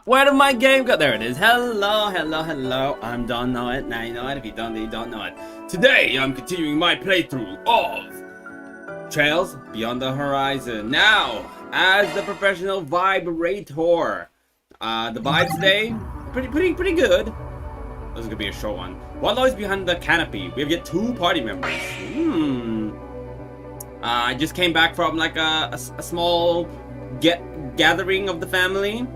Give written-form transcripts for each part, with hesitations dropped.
Where did my game go? There it is. Hello. I'm Dawn Nowitt. Now you know it. If you don't, you don't know it. Today, I'm continuing my playthrough of Trails Beyond the Horizon. Now, as the professional vibrator. The vibe today, pretty good. This is gonna be a short one. What lies behind the canopy? We have yet 2 party members. I just came back from like a small gathering of the family.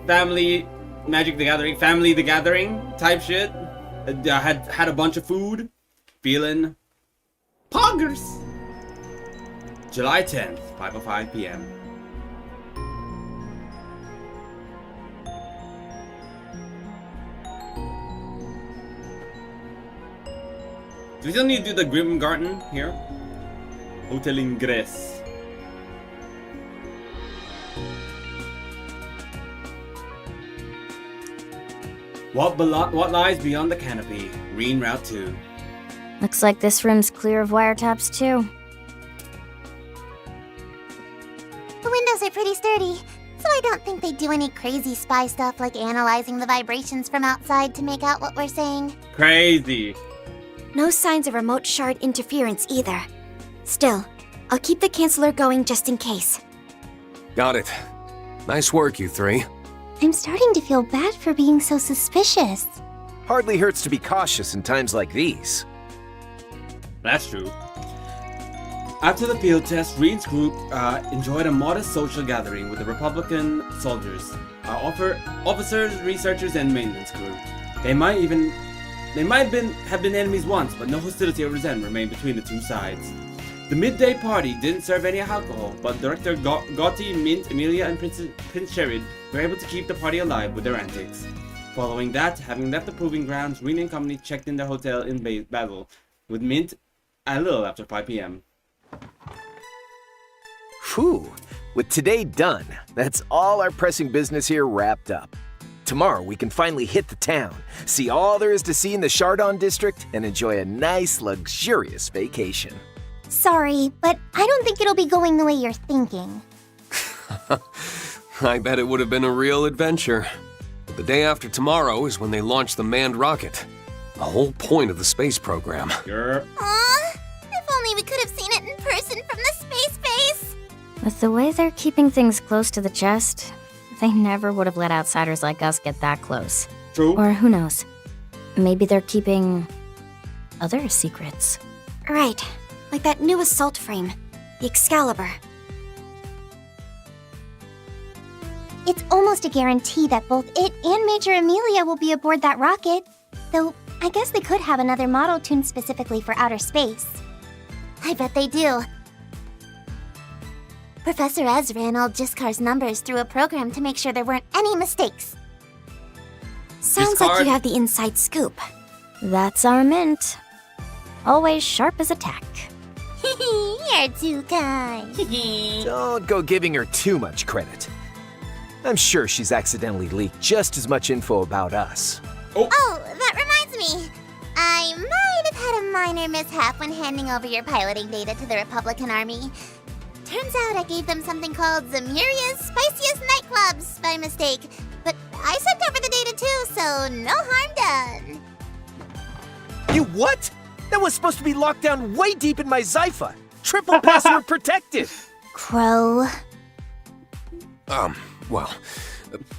Family Magic the Gathering, Family the Gathering type shit. I had a bunch of food. Feeling poggers. July 10th, 5:05 p.m. Do we still need to do the Grim Garden here? Hotel Ingres. What lies beyond the canopy? Green Route 2. Looks like this room's clear of wiretaps too. The windows are pretty sturdy, so I don't think they do any crazy spy stuff like analyzing the vibrations from outside to make out what we're saying. Crazy. No signs of remote shard interference either. Still, I'll keep the canceller going just in case. Got it. Nice work, you 3. I'm starting to feel bad for being so suspicious. Hardly hurts to be cautious in times like these. That's true. After the field test, Reed's group enjoyed a modest social gathering with the Republican soldiers, officers, researchers, and maintenance crew. They might have been enemies once, but no hostility or resentment remained between the 2 sides. The midday party didn't serve any alcohol, but Director Gotti, Mint, Amelia, and Prince Sherrod were able to keep the party alive with their antics. Following that, having left the proving grounds, Reen and company checked in their hotel in Basel, with Mint a little after 5 p.m. Phew, with today done, that's all our pressing business here wrapped up. Tomorrow we can finally hit the town, see all there is to see in the Chardon district, and enjoy a nice, luxurious vacation. Sorry, but I don't think it'll be going the way you're thinking. I bet it would have been a real adventure. But the day after tomorrow is when they launch the manned rocket. The whole point of the space program. Sure. Aw, if only we could have seen it in person from the space base. With the way they're keeping things close to the chest, they never would have let outsiders like us get that close. True. Or who knows? Maybe they're keeping other secrets. Right, like that new assault frame, the Excalibur. It's almost a guarantee that both it and Major Amelia will be aboard that rocket. Though, I guess they could have another model tuned specifically for outer space. I bet they do. Professor Ez ran all Jiskar's numbers through a program to make sure there weren't any mistakes. Sounds like you have the inside scoop. That's our Mint. Always sharp as a tack. You're too kind. Don't go giving her too much credit. I'm sure she's accidentally leaked just as much info about us. Oh, that reminds me. I might have had a minor mishap when handing over your piloting data to the Republican Army. Turns out I gave them something called Zemuria's Spiciest Nightclubs by mistake. But I sent over the data too, so no harm done. You what? That was supposed to be locked down way deep in my Zypha. Triple password protected. Crow. Well,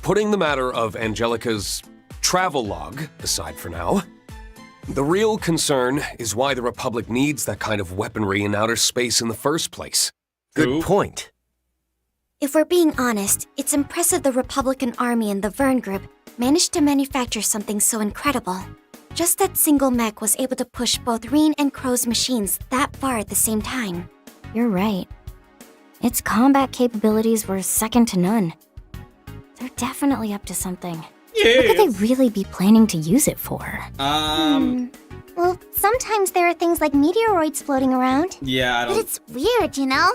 putting the matter of Angelica's travel log aside for now, the real concern is why the Republic needs that kind of weaponry in outer space in the first place. Good point. If we're being honest, it's impressive the Republican Army and the Vern Group managed to manufacture something so incredible. Just that single mech was able to push both Reen and Crow's machines that far at the same time. You're right. Its combat capabilities were second to none. They're definitely up to something. Yes. What could they really be planning to use it for? Well, sometimes there are things like meteoroids floating around. Yeah, I But don't... it's weird, you know?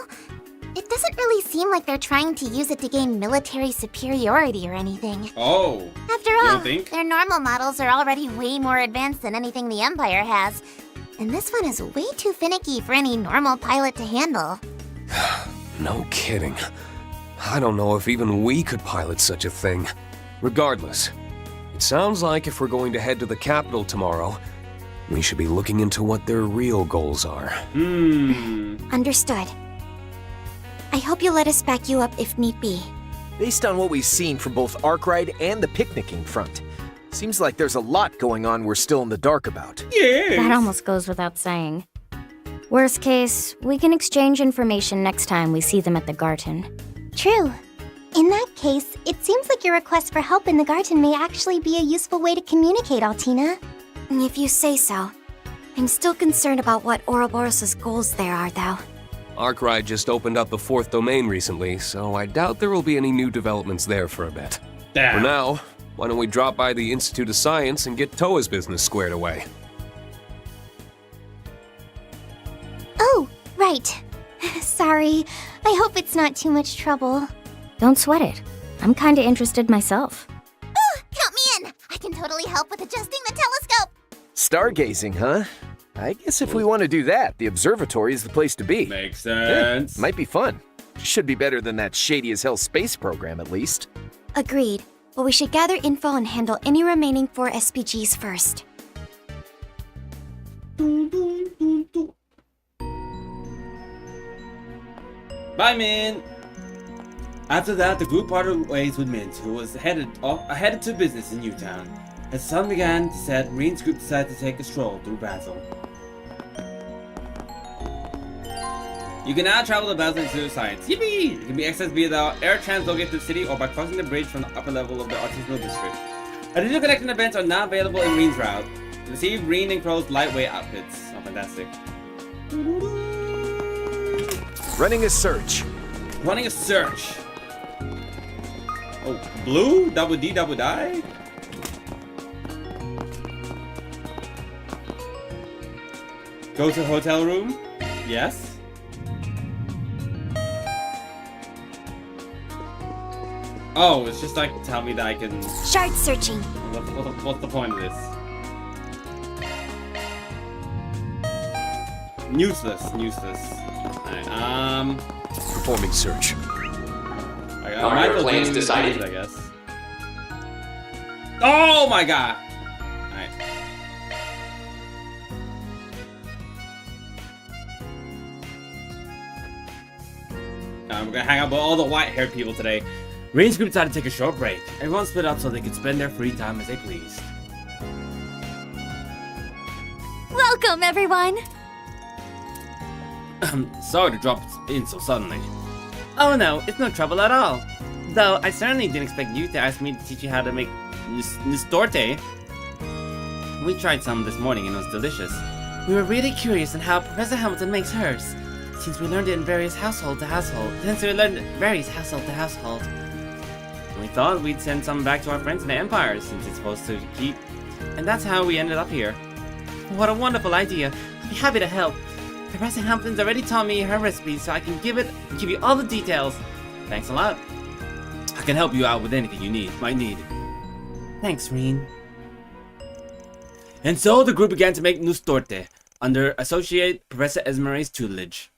It doesn't really seem like they're trying to use it to gain military superiority or anything. Oh. After You all, don't think? their normal models are already way more advanced than anything the Empire has. And this one is way too finicky for any normal pilot to handle. No kidding. I don't know if even we could pilot such a thing. Regardless, it sounds like if we're going to head to the capital tomorrow, we should be looking into what their real goals are. Understood. I hope you'll let us back you up if need be. Based on what we've seen from both Arkwright and the picnicking front, seems like there's a lot going on we're still in the dark about. That almost goes without saying. Worst case, we can exchange information next time we see them at the garden. True. In that case, it seems like your request for help in the garden may actually be a useful way to communicate, Altina. If you say so. I'm still concerned about what Ouroboros' goals there are, though. Arkwright just opened up the 4th domain recently, so I doubt there will be any new developments there for a bit. Damn. For now, why don't we drop by the Institute of Science and get Toa's business squared away? Oh, right. Sorry. I hope it's not too much trouble. Don't sweat it. I'm kinda interested myself. Count me in! I can totally help with adjusting the telescope! Stargazing, huh? I guess if we want to do that, the observatory is the place to be. Makes sense. Might be fun. Should be better than that shady-as-hell space program, at least. Agreed. But we should gather info and handle any remaining 4 SPGs first. Bye, Min. After that, the group parted ways with Mint, who was headed to business in Newtown. As the sun began to set, Reen's group decided to take a stroll through Basel. You can now travel to Basel Institute of Science. Yippee! It can be accessed via the air translocated to the city or by crossing the bridge from the upper level of the artisanal district. Additional connecting events are now available in Reen's route. Receive Reen and Crow's lightweight outfits. Oh, fantastic. Running a search. Running a search. Oh, blue? Double D, double die? Go to hotel room? Yes. Oh, it's just like tell me that I can. Shard searching. What's the point of this? Useless. Alright, Performing search. Are your plans decided? I guess. Oh my god! Alright. I'm gonna hang out with all the white-haired people today. Reen's group decided to take a short break. Everyone split up so they could spend their free time as they pleased. Welcome, everyone! Sorry to drop in so suddenly. Oh no, it's no trouble at all. Though I certainly didn't expect you to ask me to teach you how to make nistorte. We tried some this morning and it was delicious. We were really curious on how Professor Hamilton makes hers, since we learned it in various household to household. We thought we'd send some back to our friends in the Empire, since it's supposed to keep. And that's how we ended up here. What a wonderful idea. I'd be happy to help. Professor Hamilton's already taught me her recipe, so I can give you all the details. Thanks a lot. I can help you out with anything you might need. Thanks, Reen. And so the group began to make nistorte under Associate Professor Esmeralda's tutelage.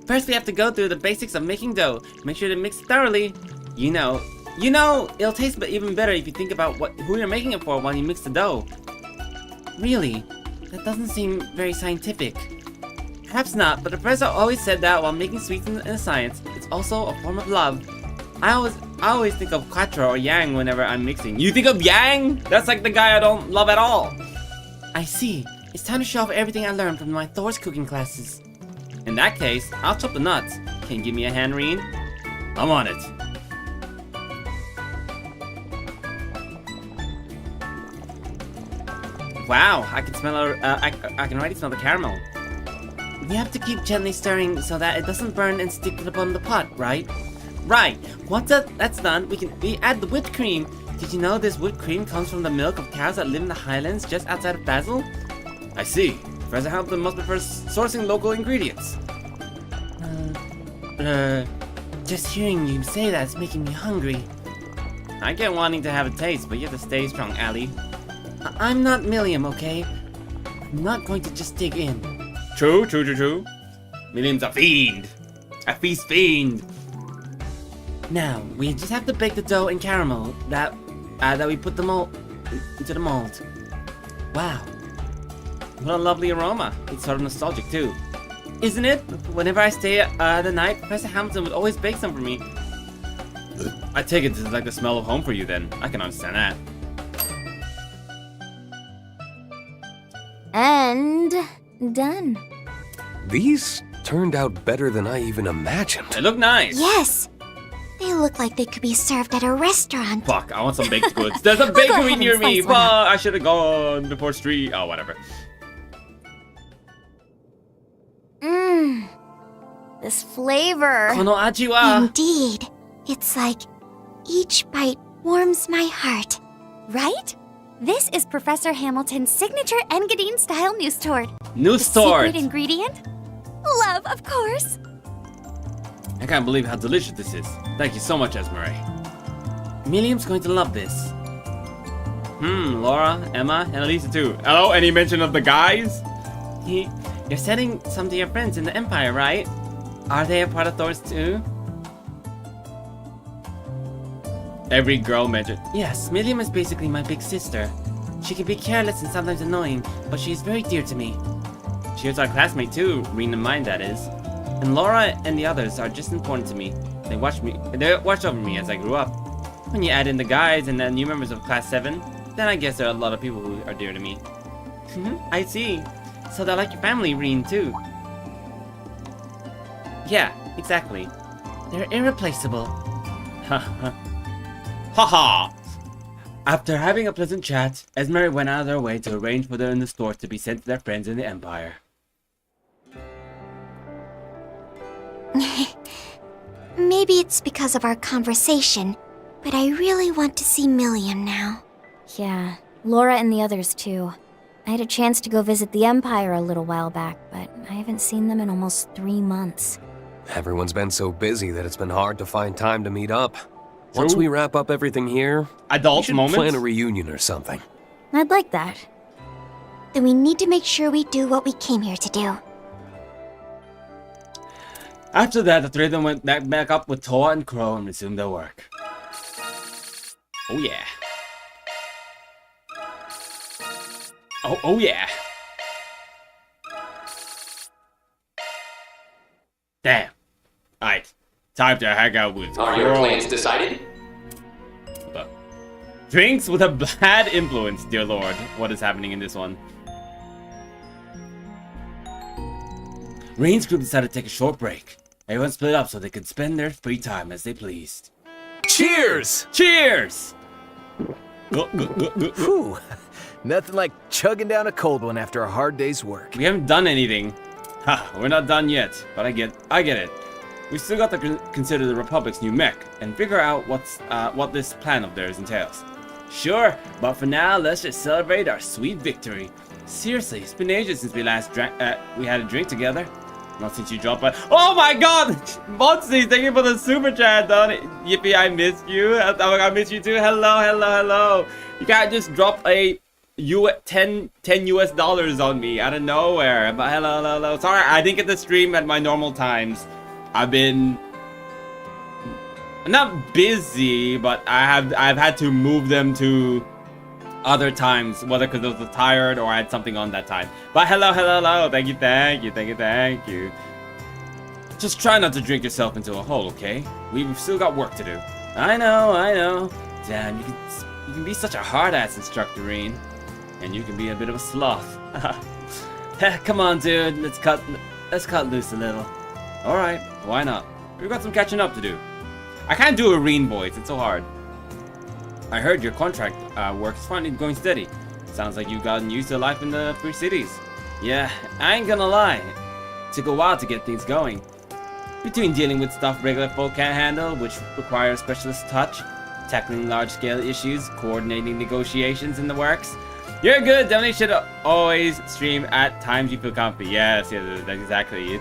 First, we have to go through the basics of making dough. Make sure to mix thoroughly. You know, it'll taste even better if you think about who you're making it for while you mix the dough. Really? That doesn't seem very scientific. Perhaps not, but the professor always said that while making sweets in a science, it's also a form of love. I always think of Quattro or Yang whenever I'm mixing. You think of Yang? That's like the guy I don't love at all. I see. It's time to show off everything I learned from my Thor's cooking classes. In that case, I'll chop the nuts. Can you give me a hand, Reen? I'm on it. Wow, I can smell I can already smell the caramel. We have to keep gently stirring so that it doesn't burn and stick upon the pot, right? Right. Once that's done, we add the whipped cream. Did you know this whipped cream comes from the milk of cows that live in the highlands just outside of Basel? I see. Professor Hamilton must be first sourcing local ingredients. Just hearing you say that's making me hungry. I get wanting to have a taste, but you have to stay strong, Allie. I'm not Milliam, okay? I'm not going to just dig in. True. Milliam's a fiend. A feast fiend. Now, we just have to bake the dough and caramel that we put the mold into the mold. Wow. What a lovely aroma. It's sort of nostalgic too. Isn't it? Whenever I stay the night, Professor Hamilton would always bake some for me. I take it this is like the smell of home for you then. I can understand that. And done. These turned out better than I even imagined. They look nice. Yes. They look like they could be served at a restaurant. Fuck, I want some baked goods. There's a We'll go bakery ahead near and me. slice one Fuck, up. I should have gone before street. Oh, whatever. Mmm. This flavor. Kono aji wa. Indeed. It's like each bite warms my heart. Right? This is Professor Hamilton's signature Engadine style news tort. News The tort. secret ingredient? Love, of course. I can't believe how delicious this is. Thank you so much, Esmeray. Milliam's going to love this. Laura, Emma, and Elisa too. Hello, any mention of the guys? You're sending some to your friends in the Empire, right? Are they a part of Thor's too? Every girl mentioned. Yes, Milliam is basically my big sister. She can be careless and sometimes annoying, but she is very dear to me. She was our classmate too, Reen and mine, that is. And Laura and the others are just important to me. They watched over me as I grew up. When you add in the guys and the new members of Class 7, then I guess there are a lot of people who are dear to me. I see. So they're like your family, Reen, too. Yeah, exactly. They're irreplaceable. Haha! After having a pleasant chat, Esmeray went out of their way to arrange for them in the store to be sent to their friends in the Empire. Maybe it's because of our conversation, but I really want to see Milliam now. Yeah, Laura and the others too. I had a chance to go visit the Empire a little while back, but I haven't seen them in almost 3 months. Everyone's been so busy that it's been hard to find time to meet up. Once we wrap up everything here, we Adult should moments? plan a reunion or something. I'd like that. Then we need to make sure we do what we came here to do. After that, the three of them went back up with Toa and Crow and resumed their work. Oh yeah. Oh yeah. Damn. Alright. Time to hang out with Are your Crow. plans decided? Drinks with a bad influence, dear lord. What is happening in this one? Reen's group decided to take a short break. Everyone split up so they could spend their free time as they pleased. Cheers! Cheers! Whew. Nothing like chugging down a cold one after a hard day's work. We haven't done anything. Ha, we're not done yet, but I get it. We still got to consider the Republic's new mech and figure out what this plan of theirs entails. Sure, but for now, let's just celebrate our sweet victory. Seriously, it's been ages since we last we had a drink together. Not since you dropped by. Oh my god! Motsy, thank you for the super chat, Dawn. Yippee, I missed you. I miss you too. Hello. You can't just drop a $10 US on me out of nowhere. But hello. Sorry, I didn't get the stream at my normal times. I've been not busy, but I've had to move them to other times, whether because I was tired or I had something on that time. But hello. Thank you. Just try not to drink yourself into a hole, okay? We've still got work to do. I know. Damn, you can be such a hard-ass instructor, Reen. And you can be a bit of a sloth. Come on, dude. Let's cut loose a little. Alright, why not? We've got some catching up to do. I can't do a Reen voice, it's so hard. I heard your contract work is finally going steady. Sounds like you've gotten used to life in the Free Cities. Yeah, I ain't gonna lie. It took a while to get things going. Between dealing with stuff regular folk can't handle, which requires specialist touch, tackling large-scale issues, coordinating negotiations in the works. You're good. Definitely should always stream at times you feel comfy. Yes, exactly. You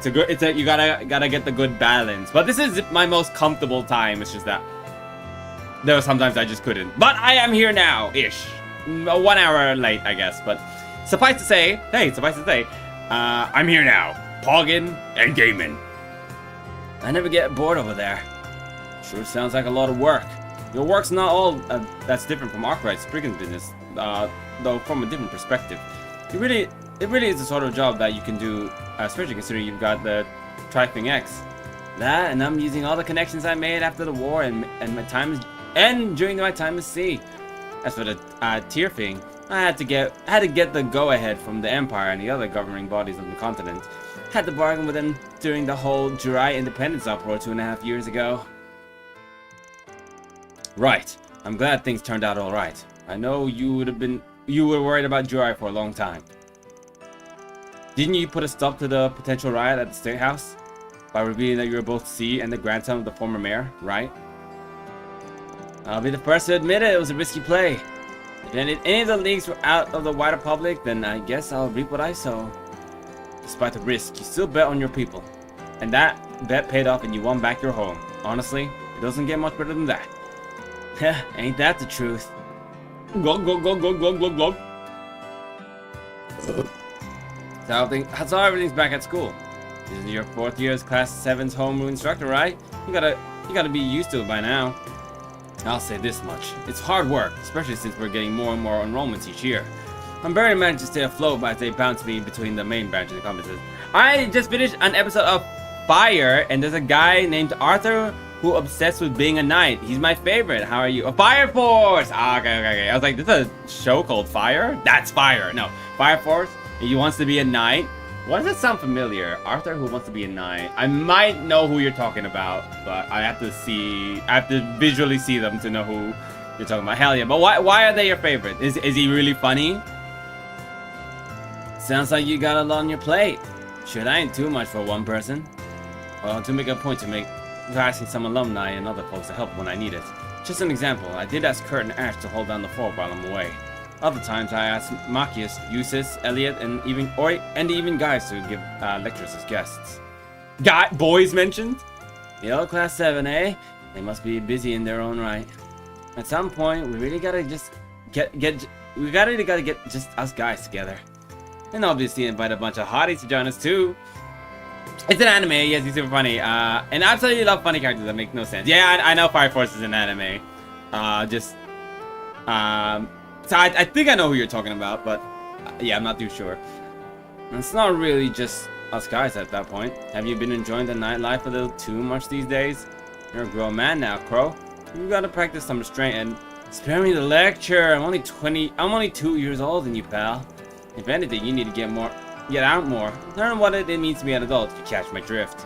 gotta get the good balance. But this is my most comfortable time. It's just that there were sometimes I just couldn't. But I am here now, ish. 1 hour late, I guess. But suffice to say, I'm here now, pogging and gaming. I never get bored over there. Sure sounds like a lot of work. Your work's not all that's different from Arkwright's freaking business, though from a different perspective. It really is the sort of job that you can do, especially considering you've got the Trifling X. That, and I'm using all the connections I made after the war and my time during my time at sea. As for the tier thing, I had to get the go-ahead from the Empire and the other governing bodies on the continent. Had to bargain with them during the whole Jurai independence uproar 2.5 years ago. Right. I'm glad things turned out alright. I know you were worried about Jurai for a long time. Didn't you put a stop to the potential riot at the State House? By revealing that you were both C and the grandson of the former mayor, right? I'll be the first to admit it was a risky play. If any of the leagues were out of the wider public, then I guess I'll reap what I sow. Despite the risk, you still bet on your people. And that bet paid off and you won back your home. Honestly, it doesn't get much better than that. Heh, ain't that the truth? Glug, glug, glug, glug, glug, glug, glug. So everything's back at school. This is your 4th year as Class 7's homeroom instructor, right? You gotta be used to it by now. I'll say this much. It's hard work, especially since we're getting more and more enrollments each year. I'm barely managing to stay afloat as they bounce me between the main branch and the conferences. I just finished an episode of Fire, and there's a guy named Arthur who obsessed with being a knight. He's my favorite. How are you? Fire Force! Ah, okay. I was like, this is a show called Fire? That's Fire. No, Fire Force. He wants to be a knight. Why does that sound familiar? Arthur who wants to be a knight. I might know who you're talking about, but I have to visually see them to know who you're talking about. Hell yeah, but why are they your favorite? Is he really funny? Sounds like you got a lot on your plate. Shit, I ain't too much for one person. Well, to make a point to asking some alumni and other folks to help when I need it. Just an example, I did ask Kurt and Ash to hold down the fort while I'm away. Other times I asked Machias, Eustace, Elliot, and even guys to give lectures as guests. Boys mentioned? The old Class 7, eh? They must be busy in their own right. At some point, we really gotta just get just us guys together. And obviously invite a bunch of hotties to join us too. It's an anime, yes, he's super funny. And I absolutely love funny characters that make no sense. Yeah, I know Fire Force is an anime. So I think I know who you're talking about, but yeah, I'm not too sure. And it's not really just us guys at that point. Have you been enjoying the nightlife a little too much these days? You're a grown man now, Crow. You gotta practice some restraint and spare me the lecture. I'm only 2 years older than you, pal. If anything, you need to get out more. Learn what it means to be an adult if you catch my drift.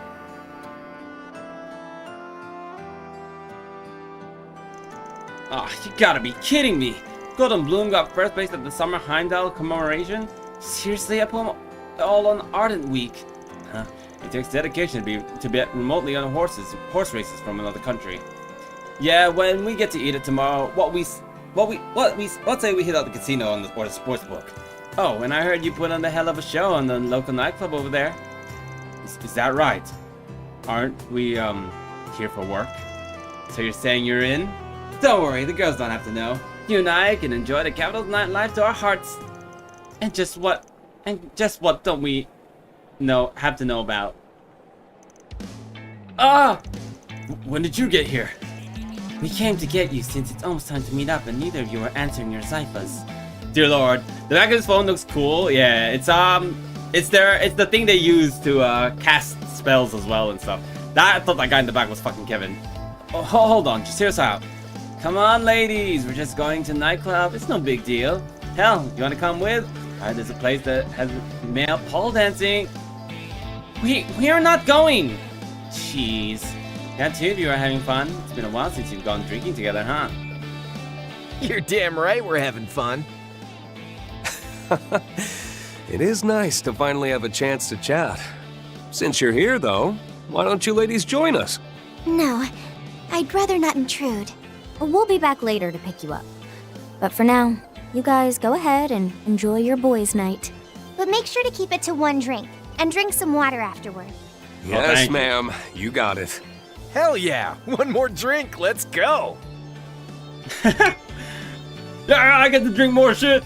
Oh, you gotta be kidding me! Golden Bloom got first place at the Summer Heimdall commemoration? Seriously, I put them all on Ardent Week. Huh. It takes dedication to bet remotely on horse races from another country. Yeah, when we get to eat it tomorrow, let's say we hit out the casino or the sports book. Oh, and I heard you put on the hell of a show on the local nightclub over there. Is that right? Aren't we here for work? So you're saying you're in? Don't worry, the girls don't have to know. You and I can enjoy the capital's nightlife to our hearts. And just what don't we have to know about? When did you get here? We came to get you since it's almost time to meet up and neither of you are answering your ciphers. Dear Lord, the back of his phone looks cool. Yeah, it's the thing they use to cast spells as well and stuff. I thought that guy in the back was fucking Kevin. Oh, hold on, just hear us out. Come on, ladies, we're just going to nightclub. It's no big deal. Hell, you want to come with? There's a place that has male pole dancing. We are not going. Jeez. Yeah, two of you are having fun. It's been a while since you've gone drinking together, huh? You're damn right we're having fun. It is nice to finally have a chance to chat. Since you're here, though, why don't you ladies join us? No, I'd rather not intrude. We'll be back later to pick you up. But for now, you guys go ahead and enjoy your boys' night. But make sure to keep it to one drink, and drink some water afterward. Yes, ma'am. You got it. Hell yeah! One more drink, let's go! Yeah, I get to drink more shit!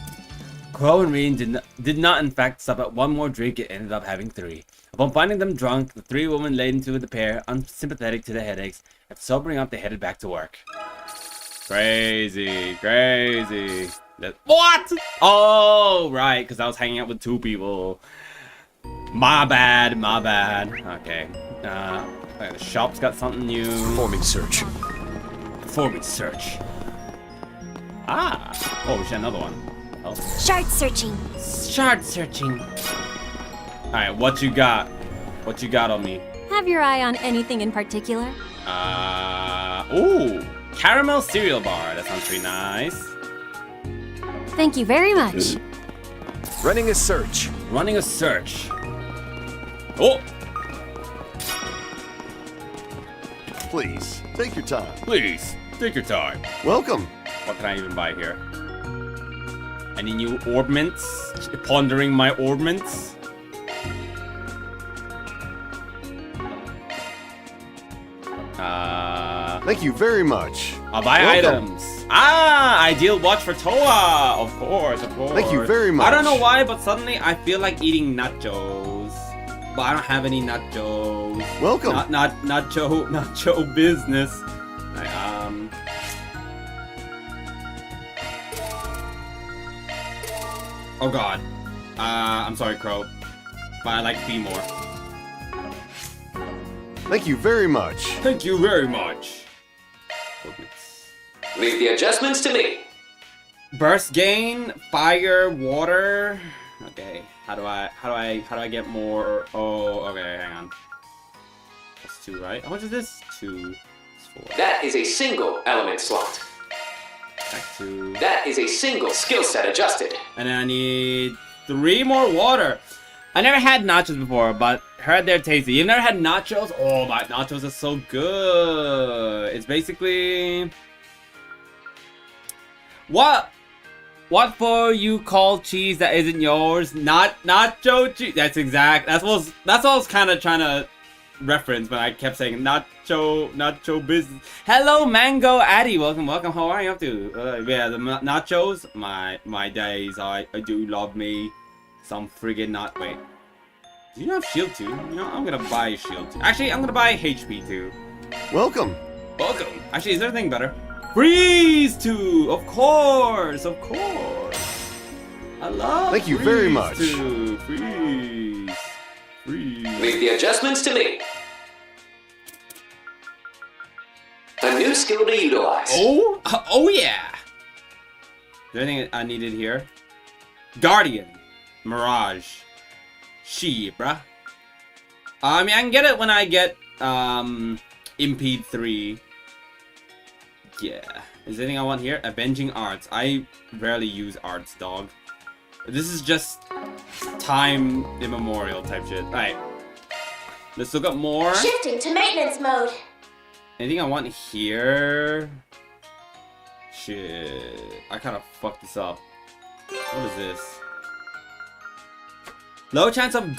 Crow and Reen did not in fact stop at one more drink and ended up having 3. Upon finding them drunk, the three women laid into the pair, unsympathetic to the headaches. After sobering up, they headed back to work. Crazy, crazy. What? Oh, right, because I was hanging out with two people. My bad, my bad. Okay. The shop's got something new. Performing search. Performing search. Ah. Oh, we should another one. Oh. Shard searching. Shard searching. Alright, what you got? What you got on me? Have your eye on anything in particular? Ooh. Caramel cereal bar. That sounds pretty nice. Thank you very much. Running a search. Running a search. Oh! Please, take your time. Please, take your time. Welcome. What can I even buy here? Any new orbments? Pondering my orbments? Thank you very much. I'll buy Welcome. items. Ah, ideal watch for Toa. Of course, of course. Thank you very much. I don't know why, but suddenly I feel like eating nachos. But I don't have any nachos. Welcome. Nacho business. Oh god. I'm sorry, Crow. But I like B more. Thank you very much. Thank you very much. Leave the adjustments to me. Burst gain, fire, water. Okay, how do I get more? Oh, okay, hang on. That's 2, right? How much is this? 2, 4. That is a single element slot. Back to. That is a single skill set adjusted. And then I need 3 more water. I never had nachos before, but heard they're tasty. You've never had nachos? Oh, my nachos are so good. It's basically what for you call cheese that isn't yours? Not nacho cheese. That's what I was kind of trying to reference, but I kept saying nacho business. Hello, Mango Addy. Welcome. How are you up to? Yeah, the nachos. My days. I do love me some friggin' not. Wait. Do you have shield 2? You know, I'm gonna buy shield 2. Actually, I'm gonna buy HP 2. Welcome. Welcome. Actually, is there anything better? Freeze 2! Of course! Of course! I love Thank you very much. 2. Freeze. Leave the adjustments to me. A new skill to utilize. Oh yeah! Is there anything I needed here? Guardian. Mirage. She, bruh. I mean, I can get it when I get, Impede 3. Yeah. Is there anything I want here? Avenging Arts. I rarely use arts, dog. This is just time immemorial type shit. Alright. Let's look up more. Shifting to maintenance mode. Anything I want here? Shit. I kind of fucked this up. What is this? Low chance of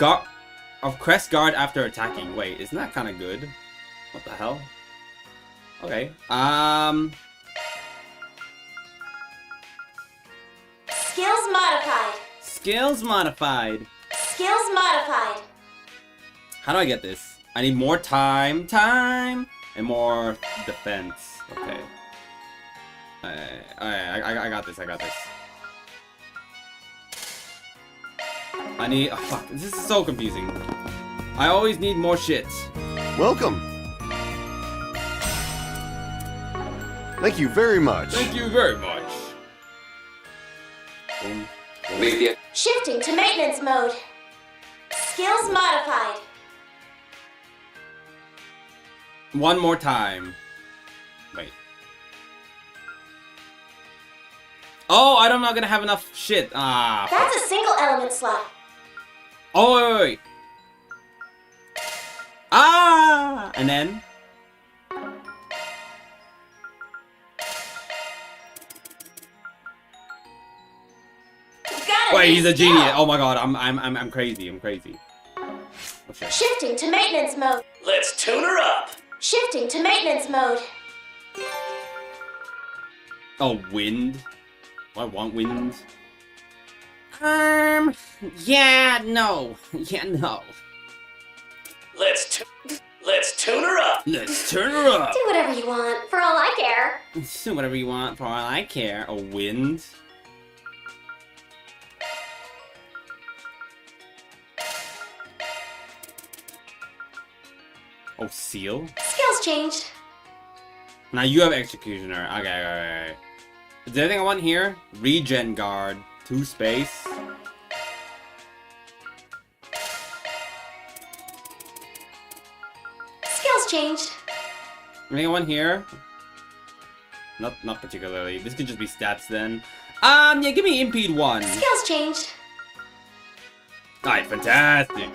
crest guard after attacking. Wait, isn't that kind of good? What the hell? Okay. Skills modified. Skills modified. Skills modified. How do I get this? I need more time, and more defense. Okay. I got this. I need. Oh, fuck. This is so confusing. I always need more shit. Welcome. Thank you very much. Thank you very much. Boom. Leave the Shifting to maintenance mode. Skills modified. One more time. Wait. Oh, I'm not gonna have enough shit. Ah. Fuck. That's a single element slot. Oh, wait. Ah! And then? Wait, he's a genius. Oh my god, I'm crazy. Oh, shit. Shifting to maintenance mode. Let's tune her up. Shifting to maintenance mode. Oh, wind? I want wind. Yeah, no. Let's tune her up. Let's turn her up. Do whatever you want, for all I care. Do whatever you want, for all I care. A wind. Oh, seal? Skills changed. Now you have executioner. Okay. Is there anything I want here? Regen guard. 2 space. Skills changed. Anything I want here? Not particularly. This could just be stats then. Yeah, give me impede 1. Skills changed. Alright, fantastic.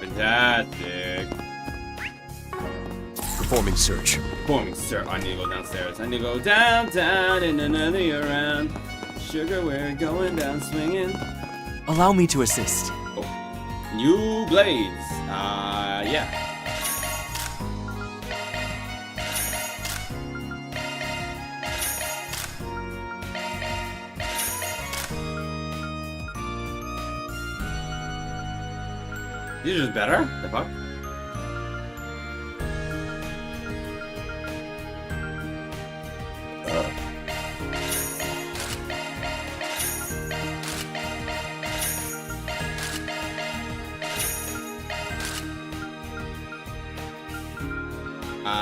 Performing search. Performing search. I need to go downstairs. I need to go down, and another year round. Sugar, we're going down swinging. Allow me to assist. Oh. New blades. Yeah. These are just better? The fuck?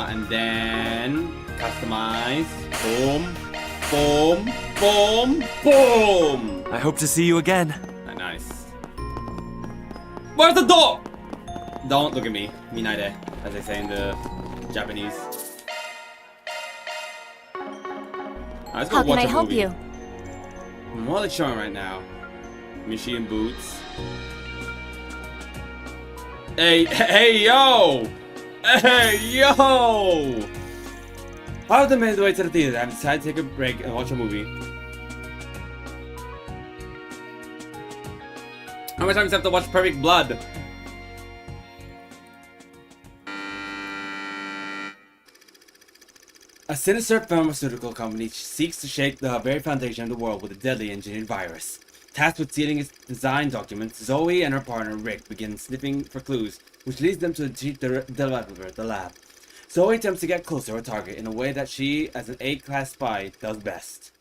And then customize. Boom. I hope to see you again. Nice. Where's the door? Don't look at me. Minaide, as they say in the Japanese. Let's go How can watch I a help movie. you? What are they showing right now? Machine boots. Hey, yo! Hey, yo! I've made the way to the theater. I decided to take a break and watch a movie. How many times do I have to watch Perfect Blood? A sinister pharmaceutical company seeks to shake the very foundation of the world with a deadly engineered virus. Tasked with stealing its design documents, Zoe and her partner Rick begin sniffing for clues, which leads them to the lab. Zoe attempts to get closer to her target in a way that she, as an A-class spy, does best.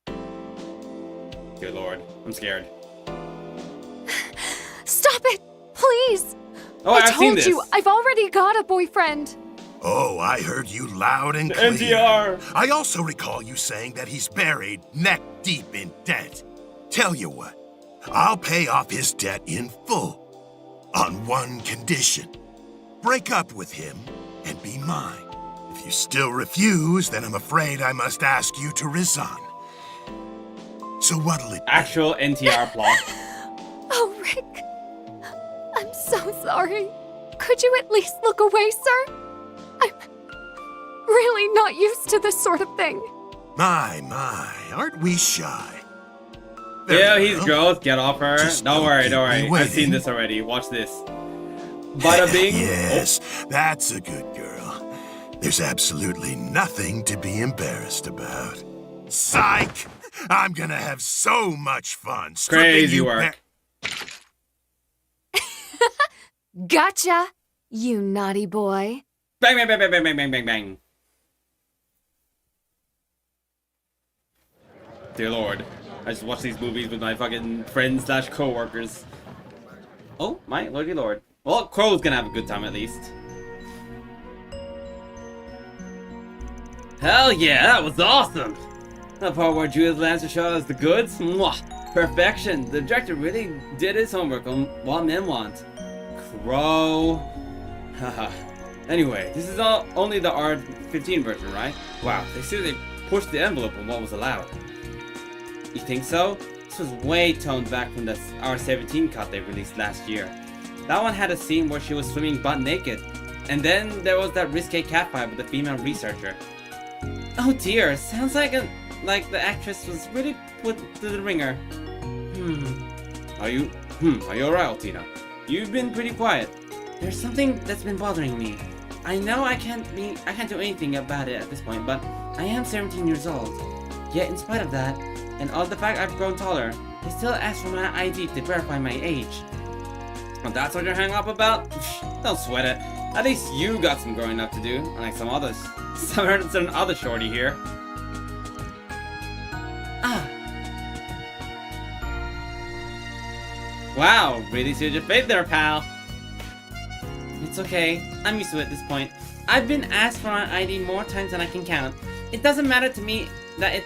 Dear Lord, I'm scared. Stop it! Please! Oh, I've seen this. I told you, I've already got a boyfriend. Oh, I heard you loud and The clear. NTR. I also recall you saying that he's buried neck deep in debt. Tell you what, I'll pay off his debt in full. On one condition. Break up with him and be mine. If you still refuse, then I'm afraid I must ask you to resign. So what'll it be? Actual NTR plot. Oh, Rick. I'm so sorry. Could you at least look away, sir? I'm really not used to this sort of thing. My, aren't we shy? Yeah, he's gross. Get off her. Just Don't worry. waiting. I've seen this already. Watch this. Bada bing. Yes, that's a good girl. There's absolutely nothing to be embarrassed about. Psych! I'm gonna have so much fun. stripping Crazy you work. Gotcha, you naughty boy. Bang, bang, bang, bang, bang, bang, bang, bang, bang. Dear Lord. I just watch these movies with my fucking friends / co-workers. Oh, my lordy lord. Well, Crow's gonna have a good time at least. Hell yeah, that was awesome! The part where Judith Lancer showed us the goods? Mwah! Perfection! The director really did his homework on what men want. Crow. Haha. Anyway, this is only the R15 version, right? Wow, they seriously pushed the envelope on what was allowed. You think so? This was way toned back from the R17 cut they released last year. That one had a scene where she was swimming butt naked. And then there was that risque catfight with the female researcher. Oh dear, sounds like the actress was really put to the ringer. Are you alright, Altina? You've been pretty quiet. There's something that's been bothering me. I know I can't do anything about it at this point, but I am 17 years old. Yet in spite of that, and all the fact I've grown taller, they still ask for my ID to verify my age. Well, that's what you're hung up about? Don't sweat it. At least you got some growing up to do, unlike some others. Some other shorty here. Ah. Wow, really suited your fate there, pal. It's okay. I'm used to it at this point. I've been asked for my ID more times than I can count. It doesn't matter to me that it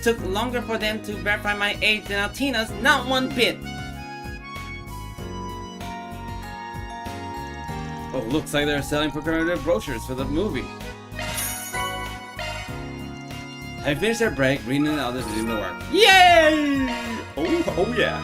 took longer for them to verify my age than Altina's, not one bit. Oh, looks like they're selling procurative brochures for the movie. I finished their break, reading and others doing the work. Yay! Oh yeah.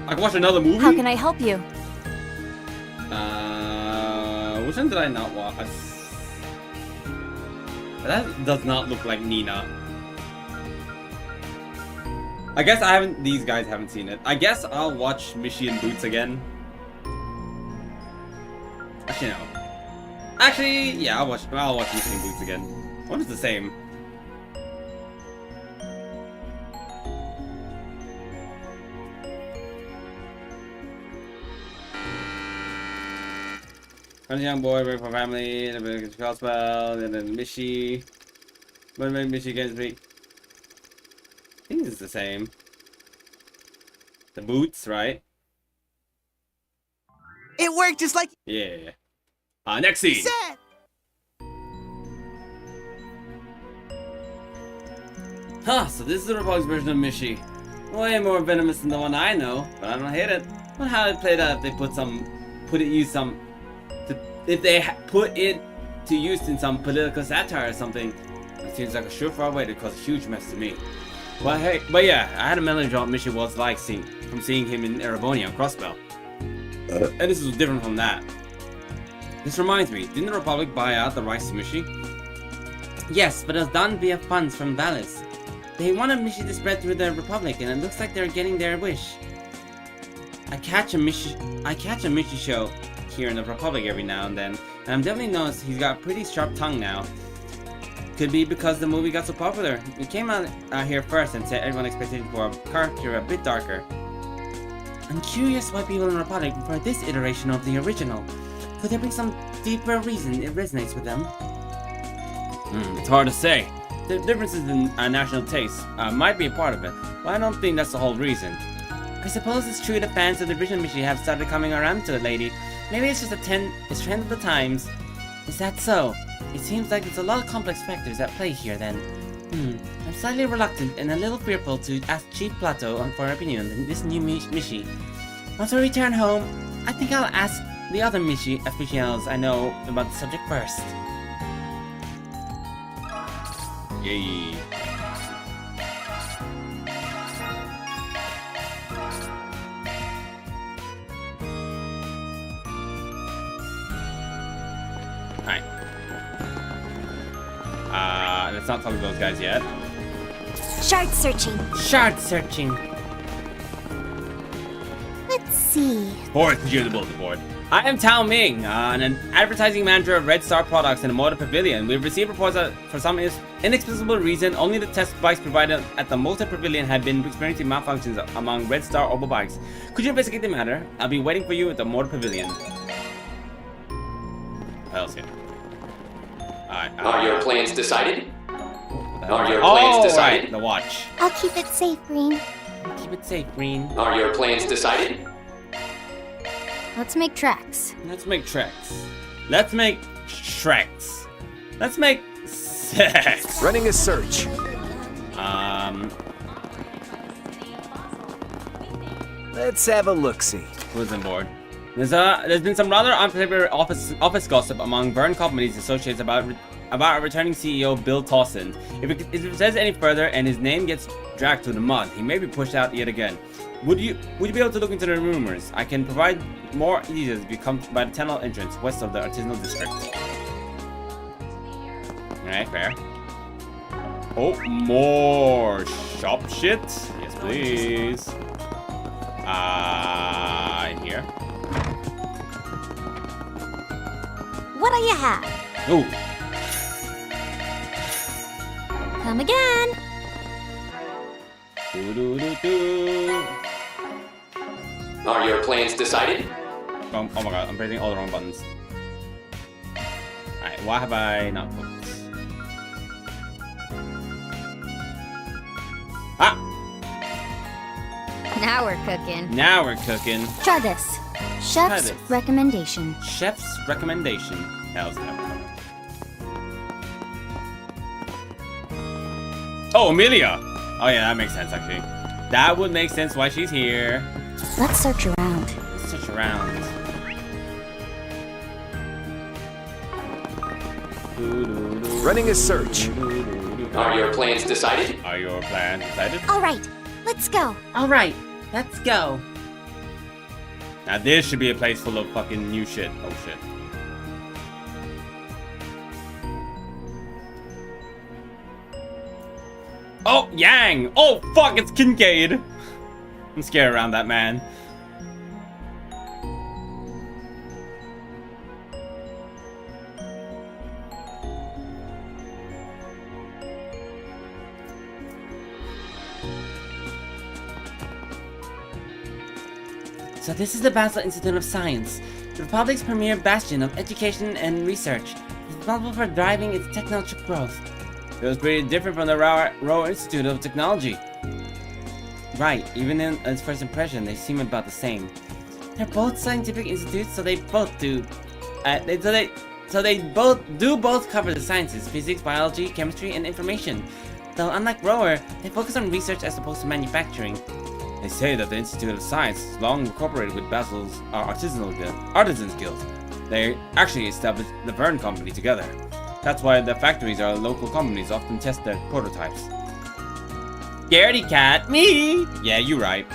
I can watch another movie? How can I help you? Which one did I not watch? That does not look like Nina. I guess these guys haven't seen it. I guess I'll watch Mishi and Boots again. Actually, no. Actually, yeah, I'll watch Mishi and Boots again. One is the same. A young boy, very poor family, and a bit of a spell, and then Mishi. What made Mishi against me? I think it's the same. The boots, right? It worked just like. Yeah. Next scene. Set. Huh, so this is the Republic's version of Mishi. Way more venomous than the one I know, but I don't hate it. But how it played out if they put it to use in some political satire or something. It seems like a surefire way to cause a huge mess to me. Well, hey, but yeah, I had a memory of what Mishi was like from seeing him in Ereboni on Crossbell. And this was different from that. This reminds me, didn't the Republic buy out the rights to Mishi? Yes, but it was done via funds from Valis. They wanted Mishi to spread through the Republic, and it looks like they're getting their wish. I catch a Mishi show here in the Republic every now and then, and I'm definitely noticed he's got a pretty sharp tongue now. Could be because the movie got so popular. He came out here first and said everyone expected for a character a bit darker. I'm curious why people in the Republic prefer this iteration of the original. Could there be some deeper reason it resonates with them? It's hard to say. The differences in national taste might be a part of it, but I don't think that's the whole reason. I suppose it's true that fans of the original Mishi have started coming around to it lately. Maybe it's just a trend of the times. Is that so? It seems like there's a lot of complex factors at play here then. I'm slightly reluctant and a little fearful to ask Chief Plateau for her opinion on this new Mishi. Once I return home, I think I'll ask the other Mishi aficionados I know about the subject first. Yay. Alright. Let's not talk to those guys yet. Shard searching. Shard searching. Let's see. Board, you're the bulletin board. I am Tao Ming, an advertising manager of Red Star Products in the Motor Pavilion. We've received reports that for some inexplicable reason, only the test bikes provided at the Motor Pavilion have been experiencing malfunctions among Red Star Orbital bikes. Could you investigate the matter? I'll be waiting for you at the Motor Pavilion. What else here? Are your plans decided? Are your plans decided? Right, the watch. I'll keep it safe, Green. Keep it safe, Green. Are your plans decided? Let's make tracks. Let's make tracks. Let's make tracks. Let's make sex. Running a search. Let's have a look-see. Who's on board? There's been some rather unfavorable office gossip among Vern companies associates about our returning CEO Bill Towson. If it says any further and his name gets dragged through the mud, he may be pushed out yet again. Would you be able to look into the rumors? I can provide more details if you come by the tunnel entrance west of the artisanal district. Alright, fair. Oh, more shop shit? Yes, please. In here. What I you have. Ooh. Come again. Do-do-do-do. Are your plans decided? Oh my god, I'm pressing all the wrong buttons. Alright, why have I not put this? Ah! Now we're cooking. Now we're cooking. Try this. Chef's this. recommendation. Chef's recommendation. Hell's no. Oh, Amelia! Oh yeah, that makes sense actually. That would make sense why she's here. Let's search around. Let's search around. Running a search. Are your plans decided? Are your plans decided? All right, let's go. Alright, let's go. Now this should be a place full of fucking new shit. Oh shit. Oh, Yang! Oh fuck, it's Kincaid! I'm scared around that man. So this is the Basel Institute of Science, the Republic's premier bastion of education and research. It's responsible for driving its technological growth. It was pretty different from the Rowe Institute of Technology. Right, even in its first impression, they seem about the same. They're both scientific institutes, so they both do. They both cover the sciences: physics, biology, chemistry, and information. Though unlike Rower, they focus on research as opposed to manufacturing. They say that the Institute of Science is long incorporated with Basel's Artisans Guild. They actually established the Vern Company together. That's why the factories are local companies often test their prototypes. Scaredy cat, me! Yeah, you're right.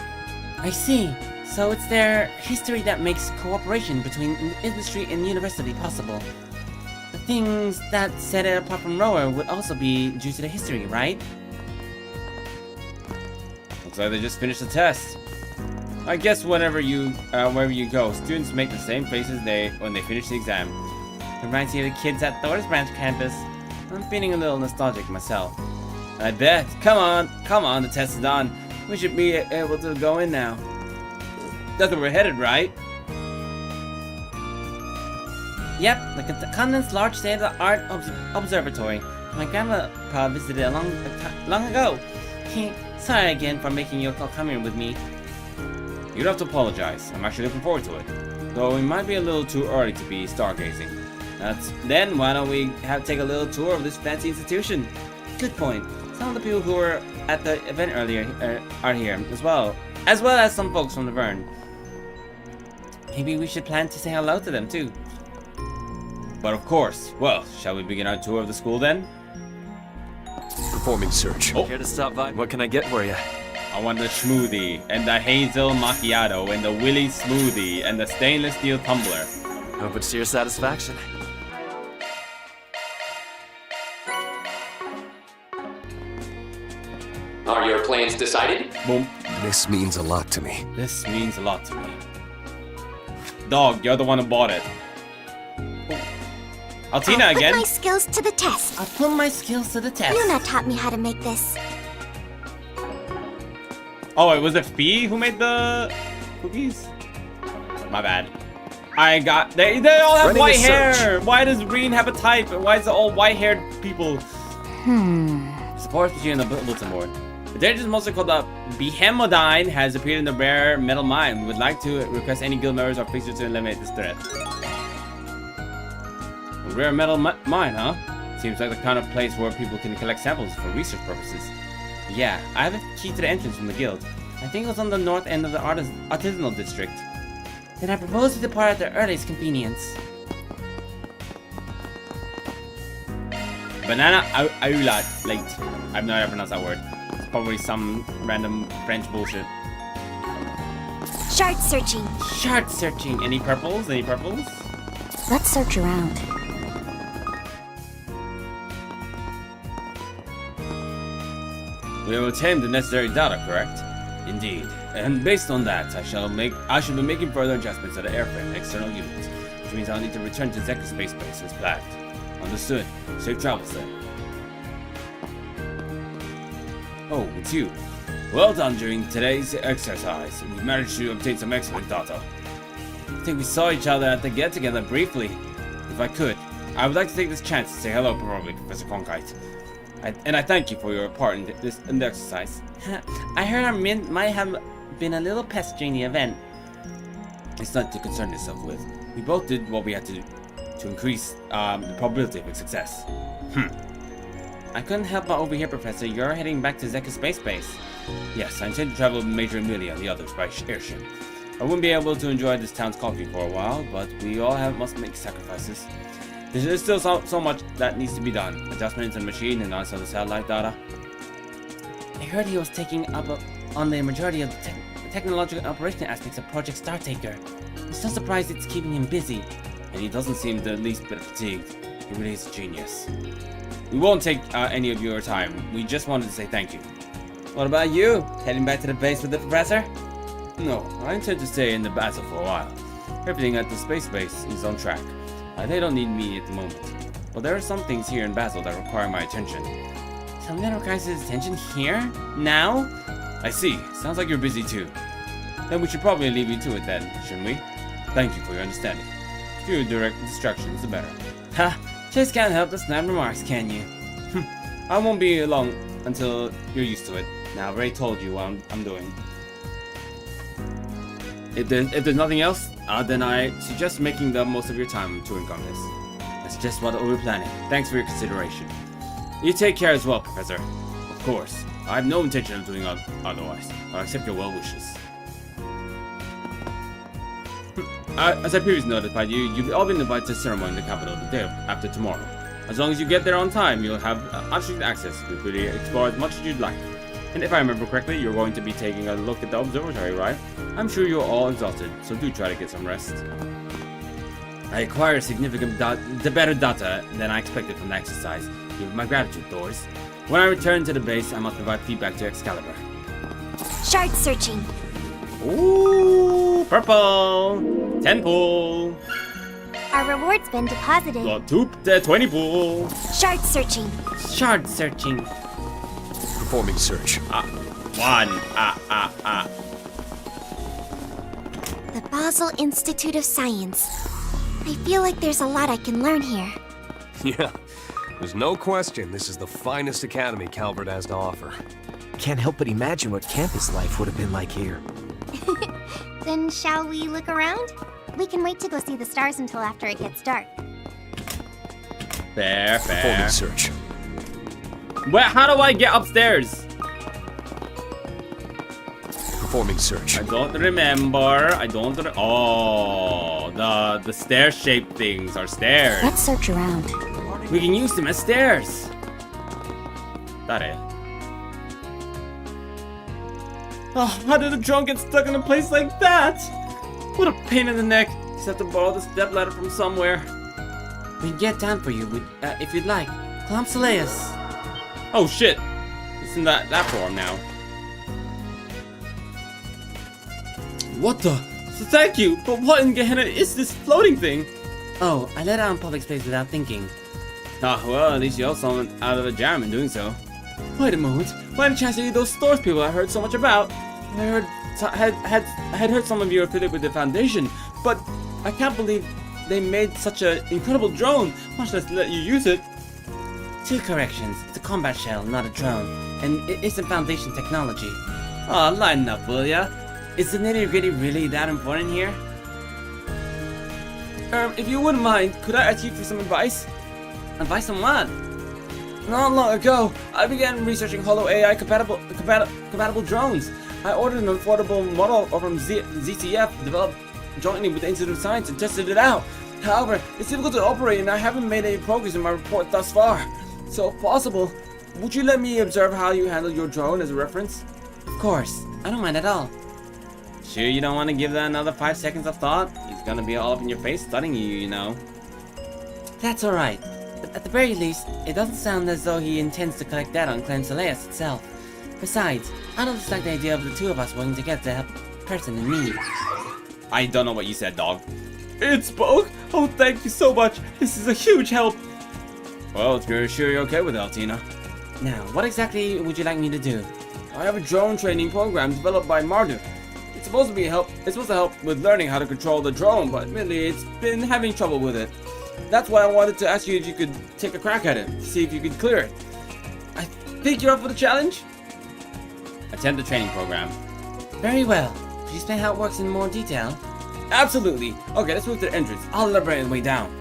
I see. So it's their history that makes cooperation between industry and university possible. The things that set it apart from Rower would also be due to the history, right? Looks like they just finished the test. I guess wherever you go, students make the same faces when they finish the exam. Reminds me of the kids at Thor's Branch campus. I'm feeling a little nostalgic myself. I bet. Come on, the test is on. We should be able to go in now. That's where we're headed, right? Yep, the continent's large state-of-the-art observatory. My grandpa visited it long ago. Sorry again for making you come here with me. You don't have to apologize. I'm actually looking forward to it. Though it might be a little too early to be stargazing. Then why don't we take a little tour of this fancy institution? Good point. Some of the people who were at the event earlier are here as well as some folks from the Vern. Maybe we should plan to say hello to them too. But of course. Well, shall we begin our tour of the school then? Performing search. Oh. Care to stop by? What can I get for you? I want the smoothie, and the hazel macchiato, and the Willy smoothie, and the stainless steel tumbler. Hope it's to your satisfaction. Are your plans decided? Boom. This means a lot to me. This means a lot to me. Dog, you're the one who bought it. Altina I'll again. put my skills to the test. I'll put my skills to the test. Luna taught me how to make this. Oh, it was it Fee who made the cookies? My bad. They all have Running white a hair. search. Why does Green have a type? Why is it all white-haired people? Support between the bulletin board. The dangers monster called the Behemodine has appeared in the rare metal mine. We would like to request any guild members or fixers to eliminate this threat. A rare metal mine, huh? Seems like the kind of place where people can collect samples for research purposes. Yeah, I have a key to the entrance from the guild. I think it was on the north end of the artisanal district. Then I propose to depart at the earliest convenience. Banana Aulat late. I've no idea how to pronounce that word. It's probably some random French bullshit. Shard searching. Shard searching. Any purples? Any purples? Let's search around. We have obtained the necessary data, correct? Indeed. And based on that, I shall be making further adjustments to the airframe and external units. which means I'll need to return to Zeka Space Base as planned. Understood. Safe travels then. Oh, it's you. Well done during today's exercise. We managed to obtain some excellent data. I think we saw each other at the get-together briefly. If I could, I would like to take this chance to say hello probably, Professor Cronkite. And I thank you for your part in the exercise. I heard our mint might have been a little pest during the event. It's nothing to concern yourself with. We both did what we had to do to increase the probability of success. I couldn't help but overhear, Professor, you're heading back to Zeka Space Base. Yes, I intend to travel with Major Amelia and the others by airship. I wouldn't be able to enjoy this town's coffee for a while, but we all must make sacrifices. There's still so much that needs to be done. Adjustments in the machine and also the satellite data. I heard he was taking up on the majority of the technological and operational aspects of Project Startaker. It's no surprise it's keeping him busy, and he doesn't seem the least bit fatigued. He really is a genius. We won't take any of your time. We just wanted to say thank you. What about you? Heading back to the base with the professor? No, I intend to stay in the Basel for a while. Everything at the space base is on track. They don't need me at the moment. Well, there are some things here in Basel that require my attention. Something that requires his attention here? Now? I see. Sounds like you're busy too. Then we should probably leave you to it then, shouldn't we? Thank you for your understanding. Fewer direct instructions, the better. Ha! Just can't help the snap remarks, can you? I won't be long until you're used to it. Now, I've already told you what I'm doing. If there's nothing else, then I suggest making the most of your time touring Congress. That's just what we're planning. Thanks for your consideration. You take care as well, Professor. Of course. I have no intention of doing otherwise. I'll accept your well wishes. As I previously notified you, you've all been invited to the ceremony in the capital the day after tomorrow. As long as you get there on time, you'll have unrestricted access to freely explore as much as you'd like. And if I remember correctly, you're going to be taking a look at the observatory, right? I'm sure you're all exhausted, so do try to get some rest. I acquired significant better data than I expected from the exercise. Give my gratitude, Doors. When I return to the base, I must provide feedback to Excalibur. Shard searching. Ooh, purple. 10 pull. Our reward's been deposited. The 20 pull. Shard searching. Shard searching. Performing search. The Basel Institute of Science. I feel like there's a lot I can learn here. Yeah, there's no question this is the finest academy Calvert has to offer. Can't help but imagine what campus life would have been like here. Then shall we look around? We can wait to go see the stars until after it gets dark. Fair. Performing search. How do I get upstairs? Performing search. I don't remember. Oh, the stair-shaped things are stairs. Let's search around. We can use them as stairs. That it. Oh, how did the drone get stuck in a place like that? What a pain in the neck. Just have to borrow the step ladder from somewhere. We can get down for you if you'd like. Clamsaleus. Oh shit. It's in that form now. What the? So thank you, but what in Gehenna is this floating thing? Oh, I let out in public space without thinking. Ah, well, at least you helped someone out of a jam in doing so. Wait a moment. Why any chance any of those stores people I heard so much about? I had heard some of you are affiliated with the Foundation, but I can't believe they made such an incredible drone, much less let you use it. 2 corrections. It's a combat shell, not a drone, and it isn't Foundation technology. Aw, lighten up, will ya? Is the nitty-gritty really that important here? If you wouldn't mind, could I ask you for some advice? Advice on what? Not long ago, I began researching holo AI compatible drones. I ordered an affordable model from ZTF, developed jointly with the Institute of Science, and tested it out. However, it's difficult to operate and I haven't made any progress in my report thus far. So if possible, would you let me observe how you handle your drone as a reference? Of course, I don't mind at all. Sure you don't want to give that another 5 seconds of thought? He's gonna be all up in your face studying you, you know. That's alright. At the very least, it doesn't sound as though he intends to collect data on Clamsaleus itself. Besides, I don't dislike the idea of the 2 of us working together to help a person in need. I don't know what you said, dog. It spoke? Oh, thank you so much. This is a huge help. Well, if you're sure you're okay with it, Altina. Now, what exactly would you like me to do? I have a drone training program developed by Marduk. It's supposed to help with learning how to control the drone, but admittedly, it's been having trouble with it. That's why I wanted to ask you if you could take a crack at it, see if you could clear it. I think you're up for the challenge? Attend the training program. Very well. Could you explain how it works in more detail? Absolutely. Okay, let's move to the entrance. I'll elaborate on the way down.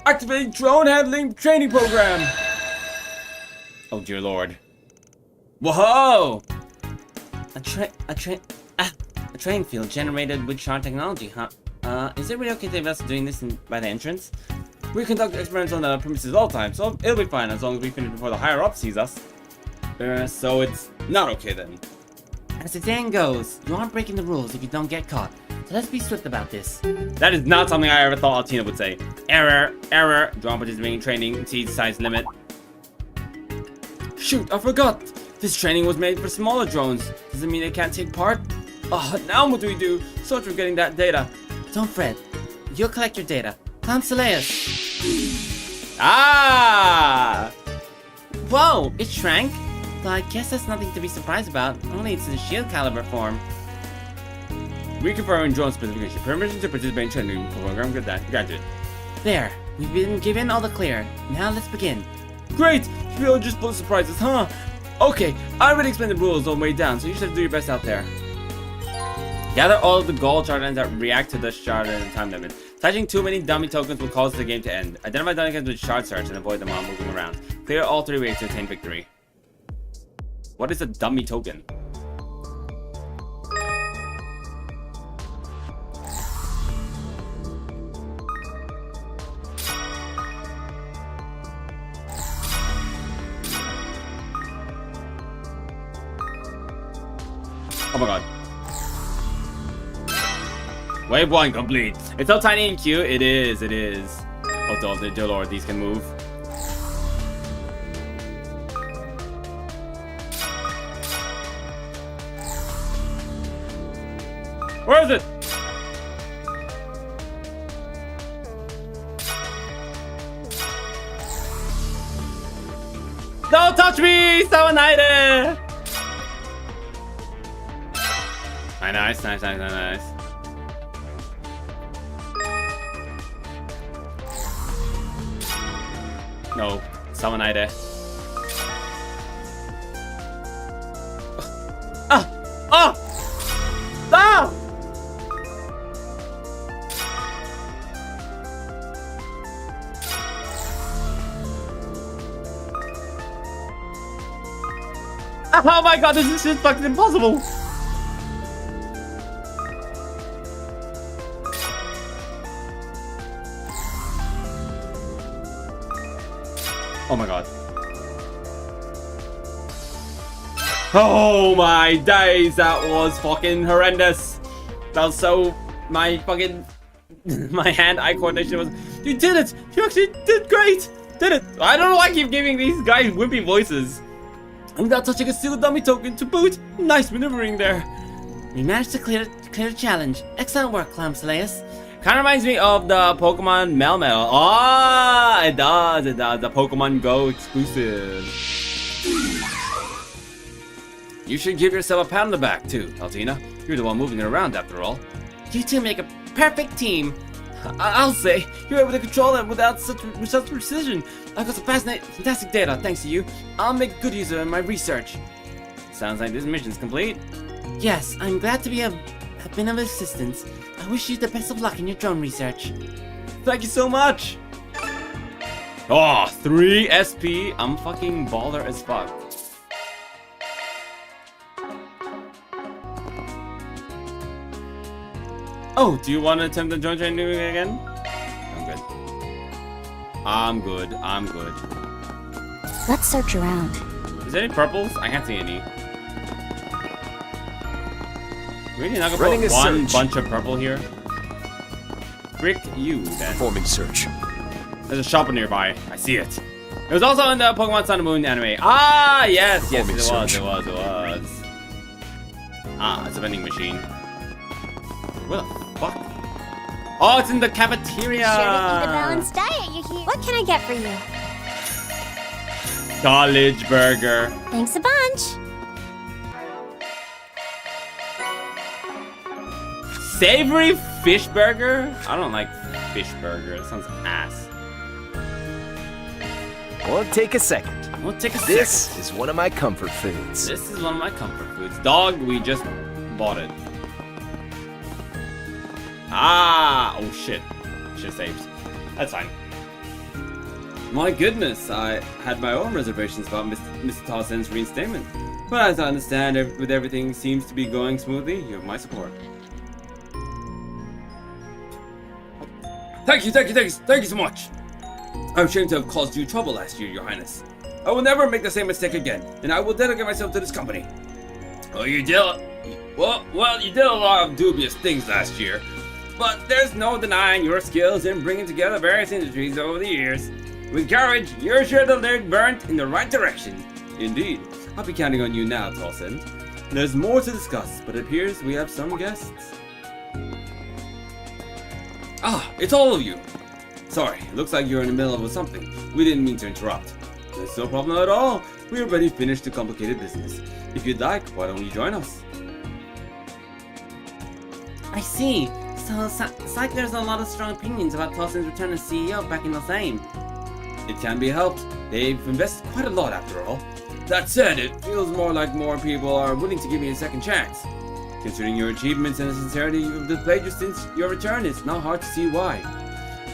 Activate drone handling training program. Oh dear lord. Whoa! A training field generated with shard technology, huh? Is it really okay to invest in doing this by the entrance? We conduct experiments on the premises all the time, so it'll be fine as long as we finish before the higher up sees us. So it's not okay then. As the saying goes, you aren't breaking the rules if you don't get caught. So let's be swift about this. That is not something I ever thought Altina would say. Error, error. Drone participating training exceeds size limit. Shoot, I forgot. This training was made for smaller drones. Does it mean they can't take part? Oh, now what do we do? Sorry for getting that data. Don't fret. You'll collect your data. Consultation. Ah! Whoa, it shrank. Well, I guess that's nothing to be surprised about. Only it's in shield caliber form. Reconfirming drone specification. Permission to participate in training program. Good that. Granted. There. We've been given all the clear. Now let's begin. Great! You'll just full of surprises, huh? Okay, I already explained the rules on the way down, so you should do your best out there. Gather all of the gold shard ends that react to the shard and time limit. Touching too many dummy tokens will cause the game to end. Identify dummy tokens with shard search and avoid them while moving around. Clear all 3 ways to attain victory. What is a dummy token? Oh my god. Wave 1 complete. It's so tiny and cute. It is, it is. Oh, dear lord, these can move. Where is it? Don't touch me! Sawanide! Nice, nice, nice, nice, nice. No, Sawanide. Ah! Ah! Ah! Oh my god, this is just fucking impossible! Oh my god. Oh my days, that was fucking horrendous. That was so... my fucking... my hand-eye coordination was... You did it! You actually did great! Did it! I don't know why I keep giving these guys wimpy voices. And without touching a single dummy token to boot. Nice maneuvering there. We managed to clear the challenge. Excellent work, Clamslayus. Kind of reminds me of the Pokemon Melmel. Ah, it does, it does. The Pokemon Go exclusive. You should give yourself a pat on the back too, Altina. You're the one moving it around after all. You two make a perfect team. I'll say, you're able to control it without such precision. I've got some fantastic data, thanks to you. I'll make good use of it in my research. Sounds like this mission's complete. Yes, I'm glad to be a bit of assistance. I wish you the best of luck in your drone research. Thank you so much! Oh, 3 SP. I'm fucking baller as fuck. Oh, do you want to attempt the drone training again? I'm good. I'm good. Let's search around. Is there any purples? I can't see any. Really not gonna put one bunch of purple here? Frick you, then. Performing search. There's a shop nearby. I see it. It was also in the Pokemon Sun and Moon anime. Ah, yes, yes, it was. Ah, it's a vending machine. Where the fuck? Oh, it's in the cafeteria! Sure to eat a balanced diet, you hear? What can I get for you? College burger. Thanks a bunch. Savory fish burger? I don't like fish burger. It sounds ass. Won't take a second. We'll take a This second. is one of my comfort foods. This is one of my comfort foods. Dog, we just bought it. Ah! Oh shit. Shit saves. That's fine. My goodness, I had my own reservations about Mr. Townsend's reinstatement. But as I understand, with everything seems to be going smoothly, you have my support. Thank you so much! I'm ashamed to have caused you trouble last year, Your Highness. I will never make the same mistake again, and I will dedicate myself to this company. Oh, you did... Well, you did a lot of dubious things last year, but there's no denying your skills in bringing together various industries over the years. With courage, you're sure to lead Burnt in the right direction. Indeed. I'll be counting on you now, Townsend. There's more to discuss, but it appears we have some guests. Ah, it's all of you. Sorry, it looks like you're in the middle of something. We didn't mean to interrupt. There's no problem at all. We already finished the complicated business. If you'd like, why don't you join us? I see. So, it's like there's a lot of strong opinions about Townsend's return as CEO back in the same. It can be helped. They've invested quite a lot after all. That said, it feels more like more people are willing to give me a second chance. Considering your achievements and the sincerity you've displayed since your return, it's not hard to see why.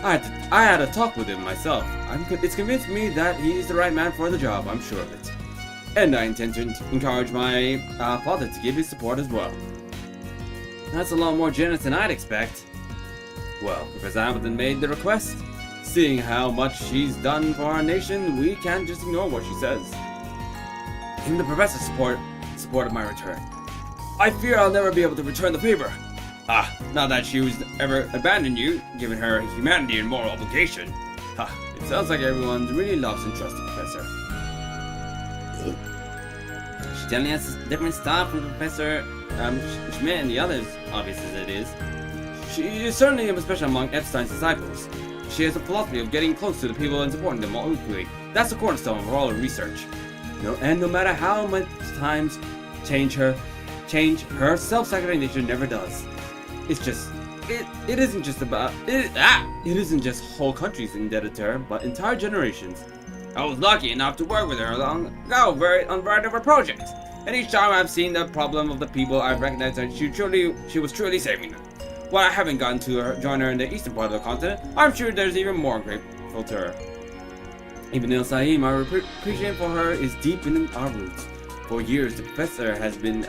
I had a talk with him myself. It's convinced me that he's the right man for the job, I'm sure of it. And I intend to encourage my father to give his support as well. That's a lot more generous than I'd expect. Well, Professor Hamilton made the request. Seeing how much she's done for our nation, we can't just ignore what she says. Even the professor supported my return. I fear I'll never be able to return the favor. Not that she was ever abandoned you, given her humanity and moral obligation. It sounds like everyone's really lost and trust the professor. She definitely has a different style from Professor Schmidt and the others, obvious as it is. She is certainly special among Epstein's disciples. She has a philosophy of getting close to the people and supporting them all equally. That's the cornerstone of all her research. No matter how much times change her self-sacrifice never does. It's just, it isn't just about, it isn't just whole countries indebted to her, but entire generations. I was lucky enough to work with her long ago on variety of her projects. And each time I've seen the problem of the people, I've recognized that she was truly saving them. While I haven't gotten to join her in the eastern part of the continent, I'm sure there's even more grateful to her. Even El Saim, our appreciation for her is deep in our roots. For years, the professor has been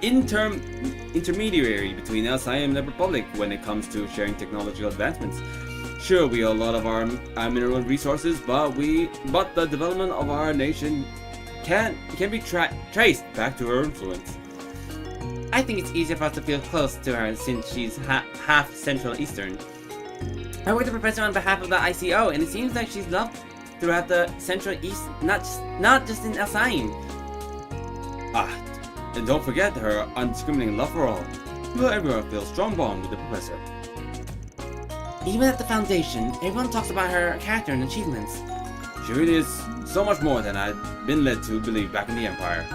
intermediary between El Saim and the Republic when it comes to sharing technological advancements. Sure, we owe a lot of our mineral resources, but the development of our nation can be traced back to her influence. I think it's easier for us to feel close to her since she's half Central Eastern. I work with the professor on behalf of the ICO, and it seems like she's loved throughout the Central East, not just in El Saim. And don't forget her undiscriminating love for all. Let everyone feel a strong bond with the professor. Even at the Foundation, everyone talks about her character and achievements. She really is so much more than I'd been led to believe back in the Empire.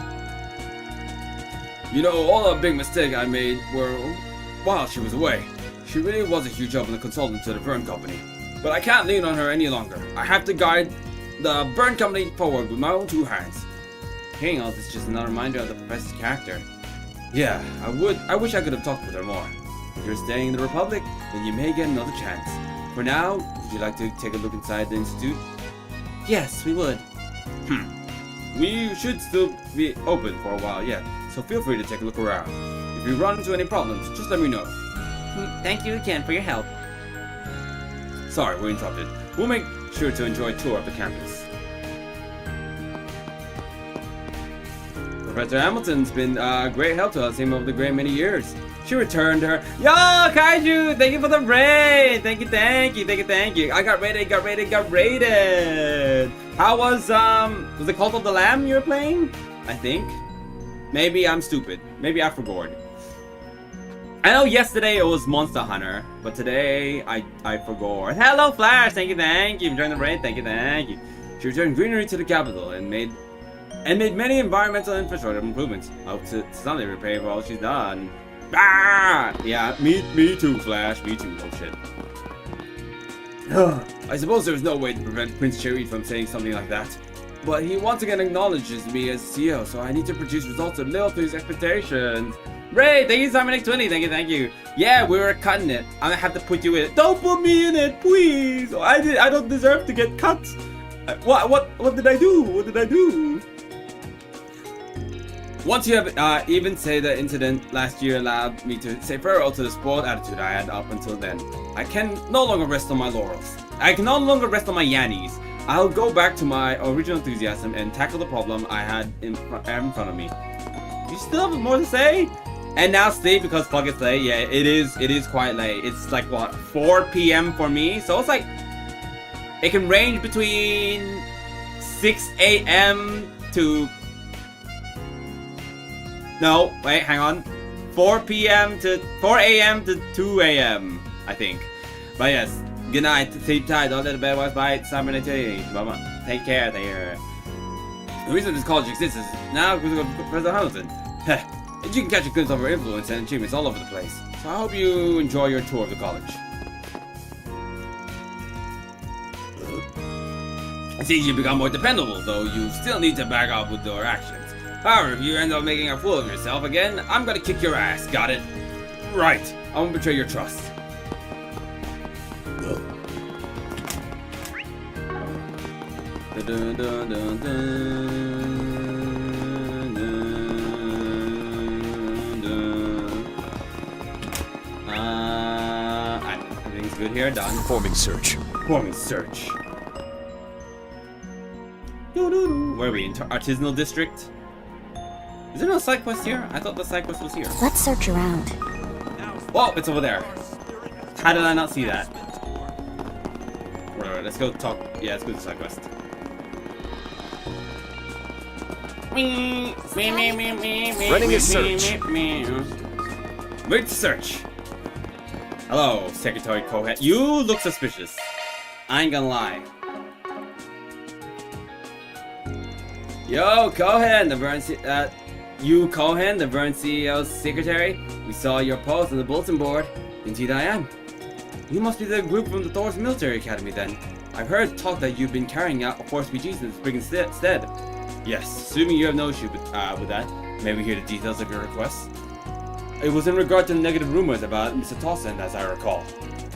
All the big mistakes I made were while she was away. She really was a huge help and a consultant to the Vern Company. But I can't lean on her any longer. I have to guide the Vern Company forward with my own two hands. Hearing all this is just another reminder of the professor's character. Yeah, I wish I could have talked with her more. If you're staying in the Republic, then you may get another chance. For now, would you like to take a look inside the Institute? Yes, we would. We should still be open for a while yet, so feel free to take a look around. If you run into any problems, just let me know. Thank you again for your help. Sorry, we're interrupted. We'll make sure to enjoy a tour of the campus. Professor Hamilton's been a great help to us over the great many years. She returned her. Yo, Kaiju! Thank you for the raid! Thank you. I got raided. How was the Cult of the Lamb you were playing? I think. Maybe I'm stupid. Maybe I forgot. I know yesterday it was Monster Hunter, but today I forgot. Hello, Flash. Thank you. Enjoying the raid. Thank you. She returned greenery to the capital and made many environmental infrastructure improvements. Hope to someday repay for all she's done. Ah! Yeah, me too, Flash. Me too. Oh shit. I suppose there's no way to prevent Prince Cherry from saying something like that. But he once again acknowledges me as CEO, so I need to produce results that live up to his expectations. Ray, thank you, Simonic20. Thank you. Yeah, we were cutting it. I'm gonna have to put you in it. Don't put me in it, please. I don't deserve to get cut. What did I do? What did I do? Once you have even say the incident last year allowed me to say farewell to the spoiled attitude I had up until then. I can no longer rest on my laurels. I can no longer rest on my yannies. I'll go back to my original enthusiasm and tackle the problem I had in front of me. You still have more to say? And now sleep because fuck it's late. Yeah, it is quite late. It's like what, 4 p.m. for me? So it's like it can range between 6 a.m. to no, wait, hang on. 4 p.m. to 4 a.m. to 2 a.m. I think. But yes, good night. Sleep tight. Don't let the bed watch bite. Mama, take care. The reason this college exists is now because of President Hamilton. And you can catch a glimpse of her influence and achievements all over the place. So I hope you enjoy your tour of the college. It's easy to become more dependable, though you still need to back up with your actions. However, if you end up making a fool of yourself again, I'm gonna kick your ass, got it? Right, I won't betray your trust. Everything's good here, done. Performing search. Where are we, in Artisanal District? Is there no side quest here? I thought the side quest was here. Let's search around. Oh, it's over there. How did I not see that? Right, let's go talk. Yeah, let's go to the side quest. Running a search. Wait to search. Hello, Secretary Cohen. You look suspicious. I ain't gonna lie. Yo, Cohen, the Vern CEO's secretary. We saw your post on the bulletin board. Indeed I am. You must be the group from the Thor's Military Academy then. I've heard talk that you've been carrying out forced BGs in the spring instead. Yes, assuming you have no issue with that, may we hear the details of your request? It was in regard to the negative rumors about Mr. Towson, as I recall.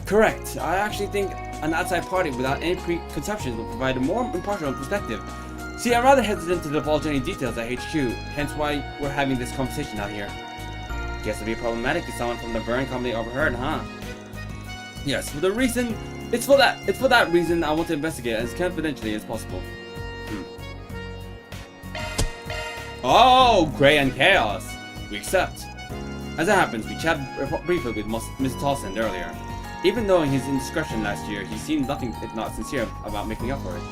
Correct. I actually think an outside party without any preconceptions will provide a more impartial perspective. See, I'm rather hesitant to divulge any details at HQ, hence why we're having this conversation out here. Guess it'd be problematic if someone from the Burn Company overheard, huh? Yes, for the reason... It's for that reason I want to investigate as confidentially as possible. Oh, Grey and Chaos! We accept. As it happens, we chatted briefly with Mr. Towson earlier. Even knowing his indiscretion last year, he seemed nothing if not sincere about making up for it.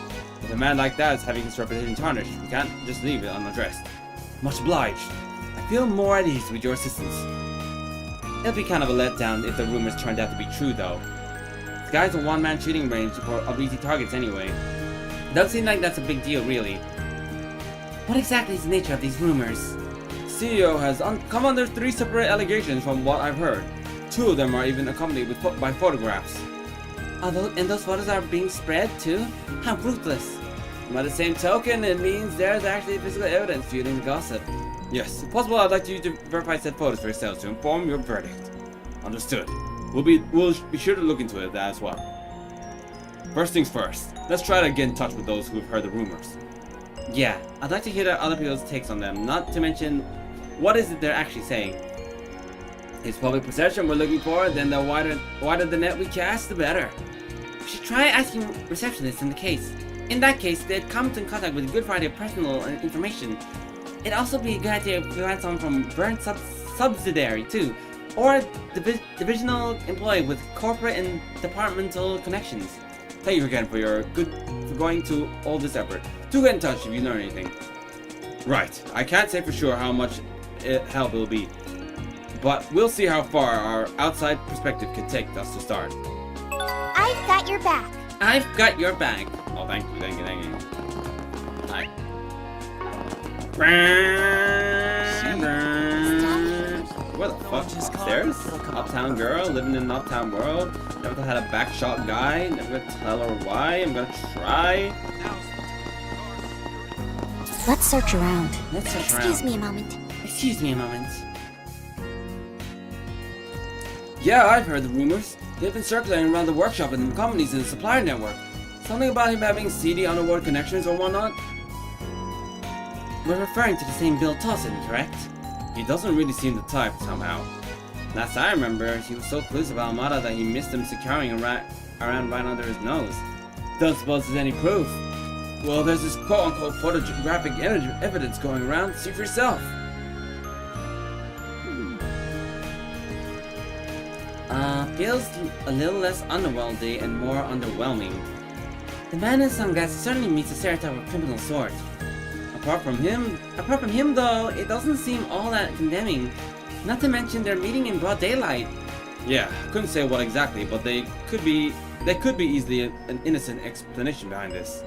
If a man like that is having his reputation tarnished, we can't just leave it unaddressed. Much obliged. I feel more at ease with your assistance. It'll be kind of a letdown if the rumors turned out to be true, though. The guy's a one-man shooting range of easy targets anyway. Doesn't seem like that's a big deal, really. What exactly is the nature of these rumors? CEO has come under 3 separate allegations from what I've heard. 2 of them are even accompanied by photographs. And those photos are being spread too? How ruthless. By the same token, it means there's actually physical evidence fueling the gossip. Yes, if possible, I'd like you to verify said photos for yourselves to inform your verdict. Understood. We'll be sure to look into it as well. First things first, let's try to get in touch with those who have heard the rumors. Yeah, I'd like to hear other people's takes on them, not to mention what is it they're actually saying. It's public perception we're looking for, then the wider the net we cast, the better. We should try asking receptionists in the case. In that case, they'd come into contact with a good variety of personal information. It'd also be a good idea if we had someone from Burn subsidiary too, or a divisional employee with corporate and departmental connections. Thank you again for going to all this effort. Do get in touch if you learn anything. Right, I can't say for sure how much help it will be, but we'll see how far our outside perspective can take us to start. I've got your back. I've got your back. Oh, thank you. Hi. What the fuck? Upstairs? Uptown girl living in an uptown world. Never had a backshot guy. Never gonna tell her why. I'm gonna try. Let's search around. Excuse me a moment. Excuse me a moment. Yeah, I've heard the rumors. They've been circulating around the workshop and the companies in the supplier network. Something about him having seedy underworld connections or whatnot. We're referring to the same Bill Tossin, correct? He doesn't really seem the type, somehow. Last I remember, he was so clueless about Amada that he missed him securing around right under his nose. Don't suppose there's any proof. Well, there's this quote-unquote photographic evidence going around. See for yourself. Feels a little less underworldly and more underwhelming. The man in sunglasses certainly meets the stereotype of criminal sort. Apart from him though, it doesn't seem all that condemning. Not to mention they're meeting in broad daylight. Yeah, couldn't say what exactly, but there could be easily an innocent explanation behind this.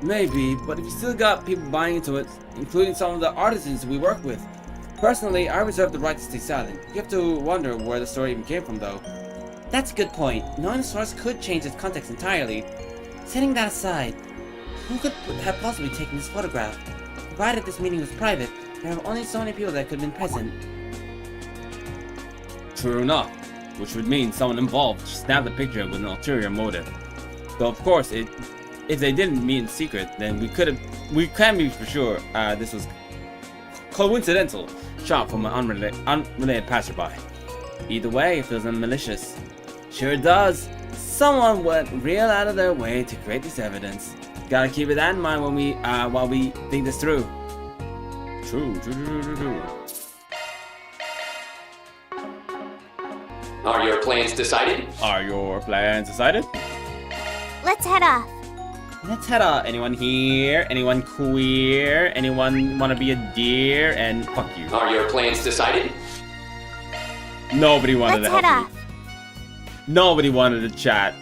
Maybe, but if you still got people buying into it, including some of the artisans we work with. Personally, I reserve the right to stay silent. You have to wonder where the story even came from, though. That's a good point. Knowing the source could change its context entirely. Setting that aside, who could have possibly taken this photograph? Provided this meeting was private, there are only so many people that could have been present. True enough, which would mean someone involved snapped the picture with an ulterior motive. Though of course, if they didn't meet in secret, then we can be for sure this was coincidental shot from an unrelated passerby. Either way, it feels malicious. Sure does. Someone went real out of their way to create this evidence. Gotta keep that in mind when while we think this through. True. Are your plans decided? Let's head off. Let's head off. Anyone here? Anyone queer? Anyone wanna be a deer? And fuck you. Are your plans decided? Nobody wanted Let's to head help off. me. Nobody wanted to chat.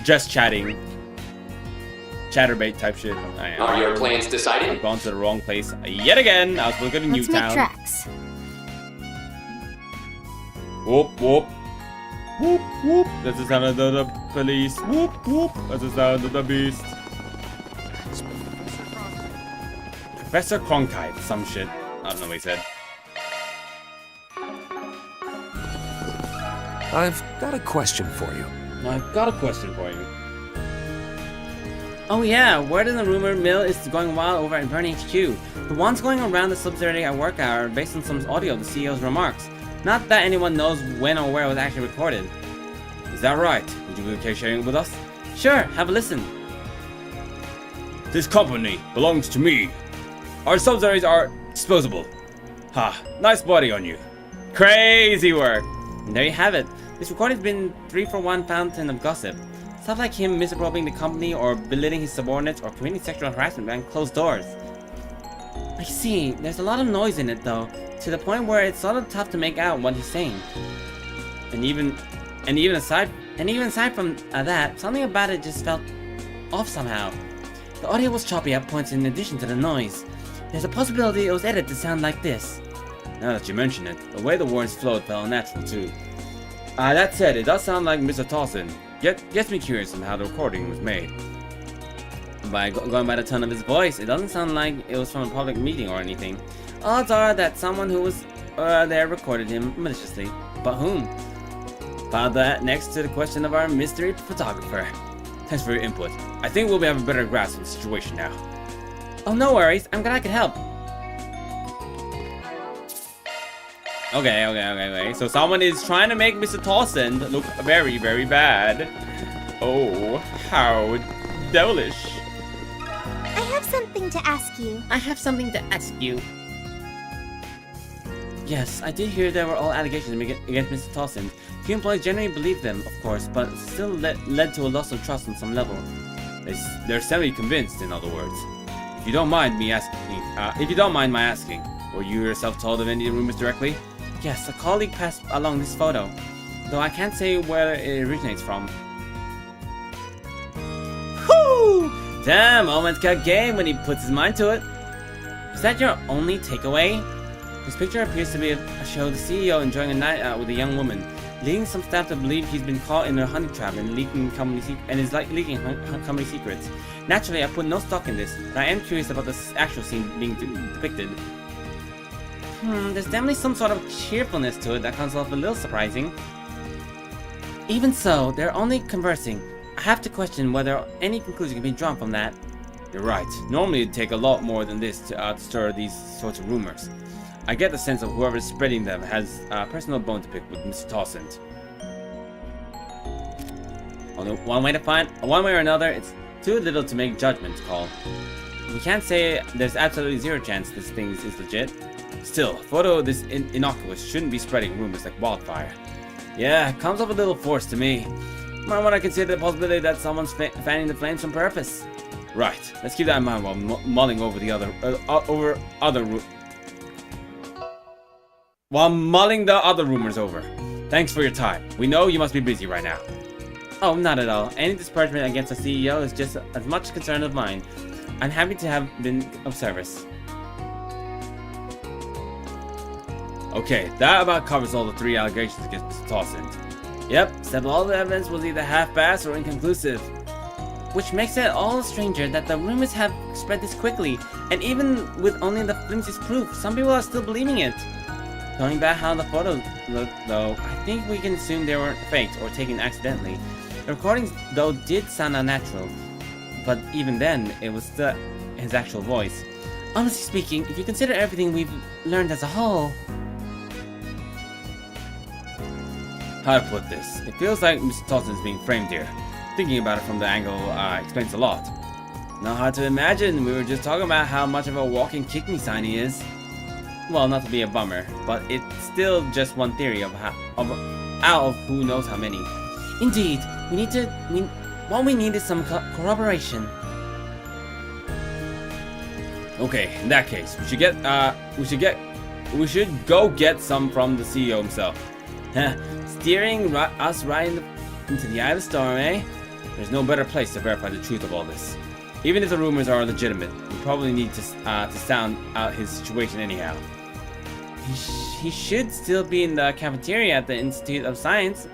Just chatting. Chatterbait type shit. Are your plans decided? I've gone to the wrong place yet again. I was supposed to go to Let's make Newtown. tracks. Whoop whoop. Whoop whoop. That's the sound of the police. Whoop whoop. That's the sound of the beast. Professor Cronkite, some shit. I don't know what he said. I've got a question for you. Oh yeah, word in the rumor mill is going wild over at Burn HQ. The ones going around the subsidiary at work hour based on some audio of the CEO's remarks. Not that anyone knows when or where it was actually recorded. Is that right? Would you be okay sharing it with us? Sure, have a listen. This company belongs to me. Our subsidiaries are disposable. Ha, nice body on you. Crazy work. And there you have it. This recording's been 3-for-1 fountain of gossip. Stuff like him misappropriating the company or belittling his subordinates or committing sexual harassment behind closed doors. I see, there's a lot of noise in it though, to the point where it's sort of tough to make out what he's saying. And even aside from that, something about it just felt off somehow. The audio was choppy at points in addition to the noise. There's a possibility it was edited to sound like this. Now that you mention it, the way the words flowed felt unnatural too. That said, it does sound like Mr. Towson. Gets me curious on how the recording was made. Going by the tone of his voice, it doesn't sound like it was from a public meeting or anything. Odds are that someone who was there recorded him maliciously. But whom? File that next to the question of our mystery photographer. Thanks for your input. I think we'll have a better grasp of the situation now. Oh, no worries. I'm glad I could help. Okay. So someone is trying to make Mr. Towson look very, very bad. Oh, how devilish. I have something to ask you. Yes, I did hear there were all allegations against Mr. Towson. Few employees generally believe them, of course, but it still led to a loss of trust on some level. They're semi-convinced, in other words. If you don't mind my asking, Were you yourself told of any rumors directly? Yes, a colleague passed along this photo, though I can't say where it originates from. Whoo! Damn, Omen's got game when he puts his mind to it. Is that your only takeaway? This picture appears to be a show of the CEO enjoying a night out with a young woman, leading some staff to believe he's been caught in a honey trap and leaking company company secrets. Naturally, I put no stock in this, but I am curious about the actual scene being depicted. There's definitely some sort of cheerfulness to it that comes off a little surprising. Even so, they're only conversing. I have to question whether any conclusion can be drawn from that. You're right. Normally it'd take a lot more than this to stir these sorts of rumors. I get the sense of whoever's spreading them has a personal bone to pick with Mr. Tossant. Only one way or another, it's too little to make judgment call. We can't say there's absolutely zero chance this thing is legit. Still, a photo this innocuous shouldn't be spreading rumors like wildfire. Yeah, it comes off a little forced to me. Might want to consider the possibility that someone's fanning the flames on purpose. Right, let's keep that in mind while mulling over the other rumors over. Thanks for your time. We know you must be busy right now. Oh, not at all. Any disparagement against the CEO is just as much concern of mine. I'm happy to have been of service. Okay, that about covers all the 3 allegations against Mr. Tossant. Yep, except all the evidence was either half-assed or inconclusive. Which makes it all stranger that the rumors have spread this quickly, and even with only the flimsiest proof, some people are still believing it. Going back how the photos looked, though, I think we can assume they weren't faked or taken accidentally. The recordings, though, did sound unnatural, but even then, it was still his actual voice. Honestly speaking, if you consider everything we've learned as a whole... How to put this? It feels like Mr. Tossant is being framed here. Thinking about it from the angle explains a lot. Not hard to imagine, we were just talking about how much of a walking kick-me sign he is. Well, not to be a bummer, but it's still just one theory out of who knows how many. Indeed, what we need is some corroboration. Okay, in that case, we should go get some from the CEO himself. Steering us right into the eye of the storm, eh? There's no better place to verify the truth of all this. Even if the rumors are legitimate, we probably need to sound out his situation anyhow. He should still be in the cafeteria at the Institute of Science,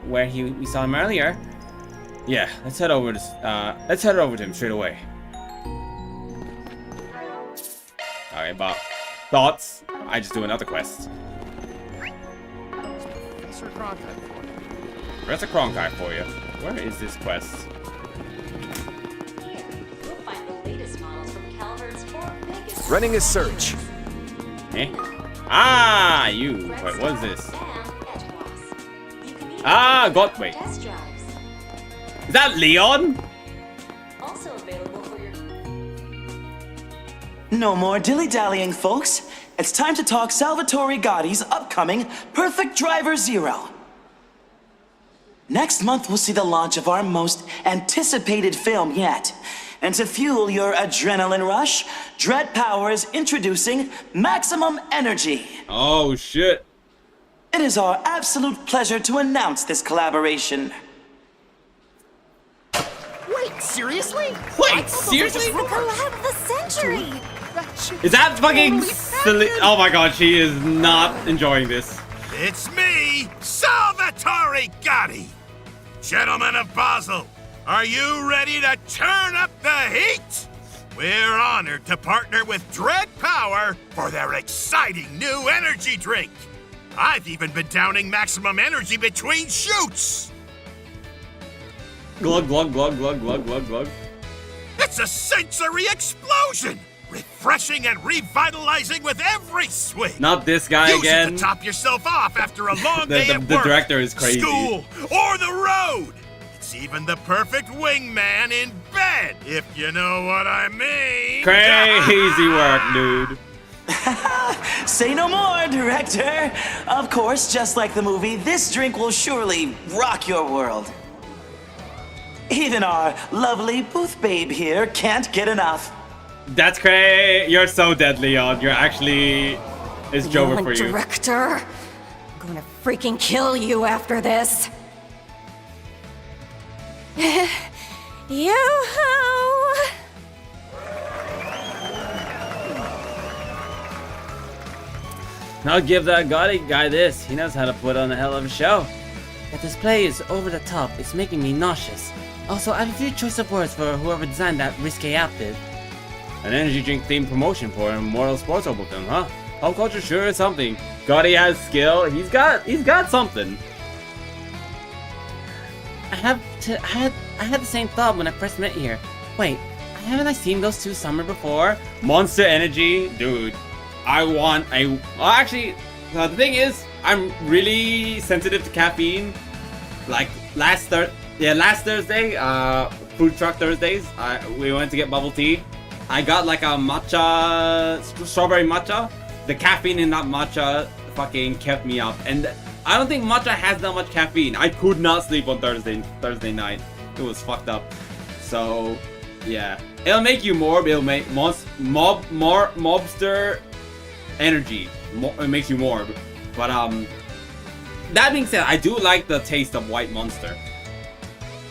where we saw him earlier. Yeah, let's head over to him straight away. Alright, Bob. Thoughts? I just do another quest. Professor Cronkite for you. Where is this quest? Here, you'll find the latest models from Calvert's 4 biggest... Running a search. Eh? Ah, you. Wait, what is this? Ah, wait. Is that Leon? Also available for your... No more dilly-dallying, folks. It's time to talk Salvatore Gotti's upcoming Perfect Driver Zero. Next month, we'll see the launch of our most anticipated film yet. And to fuel your adrenaline rush, Dread Power is introducing Maximum Energy. Oh, shit. It is our absolute pleasure to announce this collaboration. Wait, seriously? Wait, seriously? The collab of the century! Is that fucking silly? Oh my god, she is not enjoying this. It's me, Salvatore Gotti! Gentlemen of Basel, are you ready to turn up the heat? We're honored to partner with Dread Power for their exciting new energy drink. I've even been downing Maximum Energy between shoots. Glug, glug, glug, glug, glug, glug, glug. It's a sensory explosion! Refreshing and revitalizing with every swing. Not this guy Use again. it to top yourself off after a long day at the work, director is crazy. school, or the road. It's even the perfect wingman in bed, if you know what I mean. Crazy work, dude. Say no more, director. Of course, just like the movie, this drink will surely rock your world. Even our lovely booth babe here can't get enough. That's great. You're so dead, Leon. You're actually... It's over for you. Director, I'm gonna freaking kill you after this. Yoo-hoo! I'll give that gaudy guy this. He knows how to put on a hell of a show. That display is over the top. It's making me nauseous. Also, I have a few choice of words for whoever designed that risque outfit. An energy drink themed promotion for an immortal sports Hoboken, huh? Pop culture sure is something. Gaudy has skill. He's got something. I had the same thought when I first met here. Wait, haven't I seen those two somewhere before? Monster Energy, dude. Well, actually, the thing is, I'm really sensitive to caffeine. Like last Thursday, food truck Thursdays, we went to get bubble tea. I got like a matcha, strawberry matcha. The caffeine in that matcha fucking kept me up, and I don't think matcha has that much caffeine. I could not sleep on Thursday night. It was fucked up. So, yeah, it'll make you morb. It'll make mobster energy. It makes you morb. But that being said, I do like the taste of White Monster.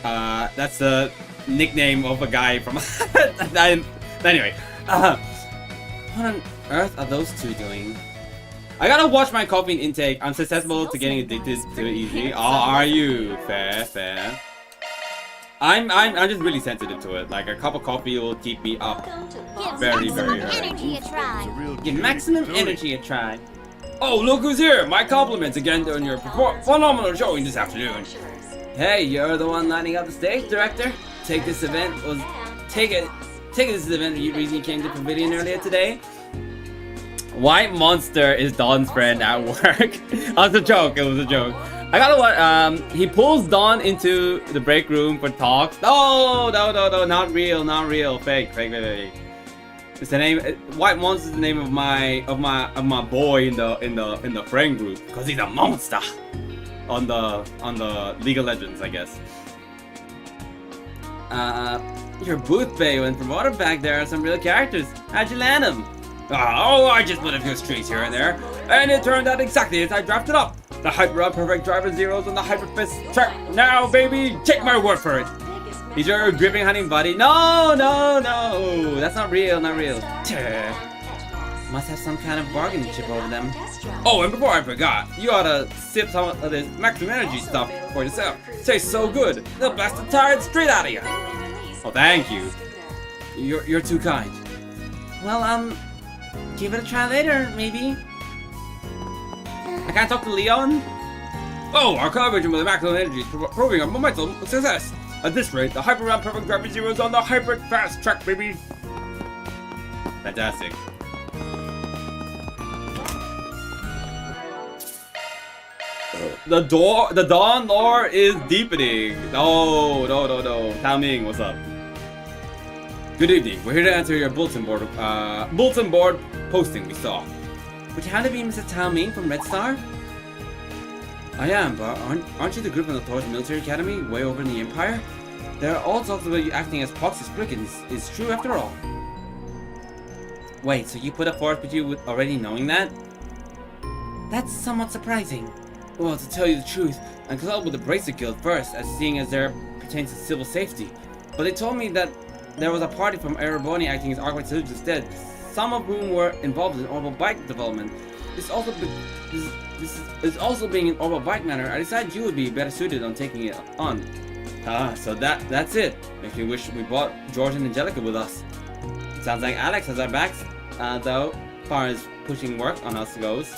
That's the nickname of a guy from. Anyway, what on earth are those two doing? I gotta watch my caffeine intake. I'm susceptible to getting addicted to it easy. Oh, are you? Fair. I'm just really sensitive to it. Like a cup of coffee will keep me up very early. Give maximum energy a try. Oh, look who's here! My compliments again on your phenomenal showing this afternoon. Hey, you're the one lining up the stage, director. Take this event the reason you came to Pavilion earlier today. White Monster is Dawn's friend at work. It was a joke. I gotta what? He pulls Dawn into the break room for talks. No, not real. Fake. It's the name. White Monster is the name of my boy in the friend group because he's a monster on the League of Legends, I guess. Your booth bay went from water back there are some real characters. How'd you land them? Oh, I just put a few streaks here and there, and it turned out exactly as I drafted up. The Hyper Perfect Driver Zeros on the Hyper Fist track. Now, baby, take my word for it. He's your gripping hunting buddy. No, that's not real. Must have some kind of bargaining chip over them. Oh, and before I forgot, you ought to sip some of this maximum energy stuff for yourself. Tastes so good, they'll blast the tired straight out of you. Oh, thank you. You're too kind. Well, give it a try later, maybe. I can't talk to Leon? Oh, our coverage with the maximum energy is proving a monumental success. At this rate, the Hyper Round Perfect Gravity Zero is on the Hyper Fast Track, baby. Fantastic. The Dawn lore is deepening. No. Tao Ming, what's up? Good evening. We're here to answer your bulletin board posting we saw. Would you happen to be Mr. Tao Ming from Red Star? I am, but aren't you the group in the Thor's Military Academy, way over in the Empire? There are all talks about you acting as proxy Spriggans. It's true after all. Wait, so you put up forth with you with already knowing that? That's somewhat surprising. Well, to tell you the truth, I consulted with the Bracer Guild first, as seeing as there pertains to civil safety. But they told me that there was a party from Ereboni acting as Arclight Soldiers instead, some of whom were involved in orbital bike development. This is also being an orbital bike matter. I decided you would be better suited on taking it on. So that's it. Makes me wish we brought George and Angelica with us. It sounds like Alex has our backs, though, as far as pushing work on us goes.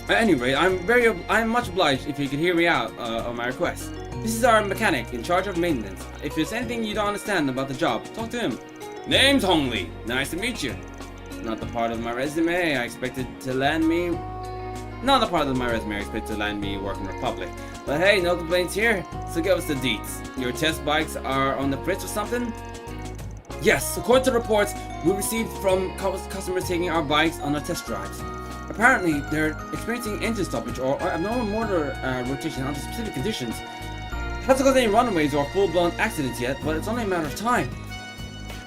At any rate, I'm much obliged if you could hear me out on my request. This is our mechanic in charge of maintenance. If there's anything you don't understand about the job, talk to him. Name's Hong Li. Nice to meet you. Not the part of my resume I expected to land me working Republic. But hey, no complaints here. So give us the deets. Your test bikes are on the fritz or something? Yes, according to reports we received from customers taking our bikes on their test drives. Apparently, they're experiencing engine stoppage or abnormal motor rotation under specific conditions. Hasn't caused any runaways or full-blown accidents yet, but it's only a matter of time.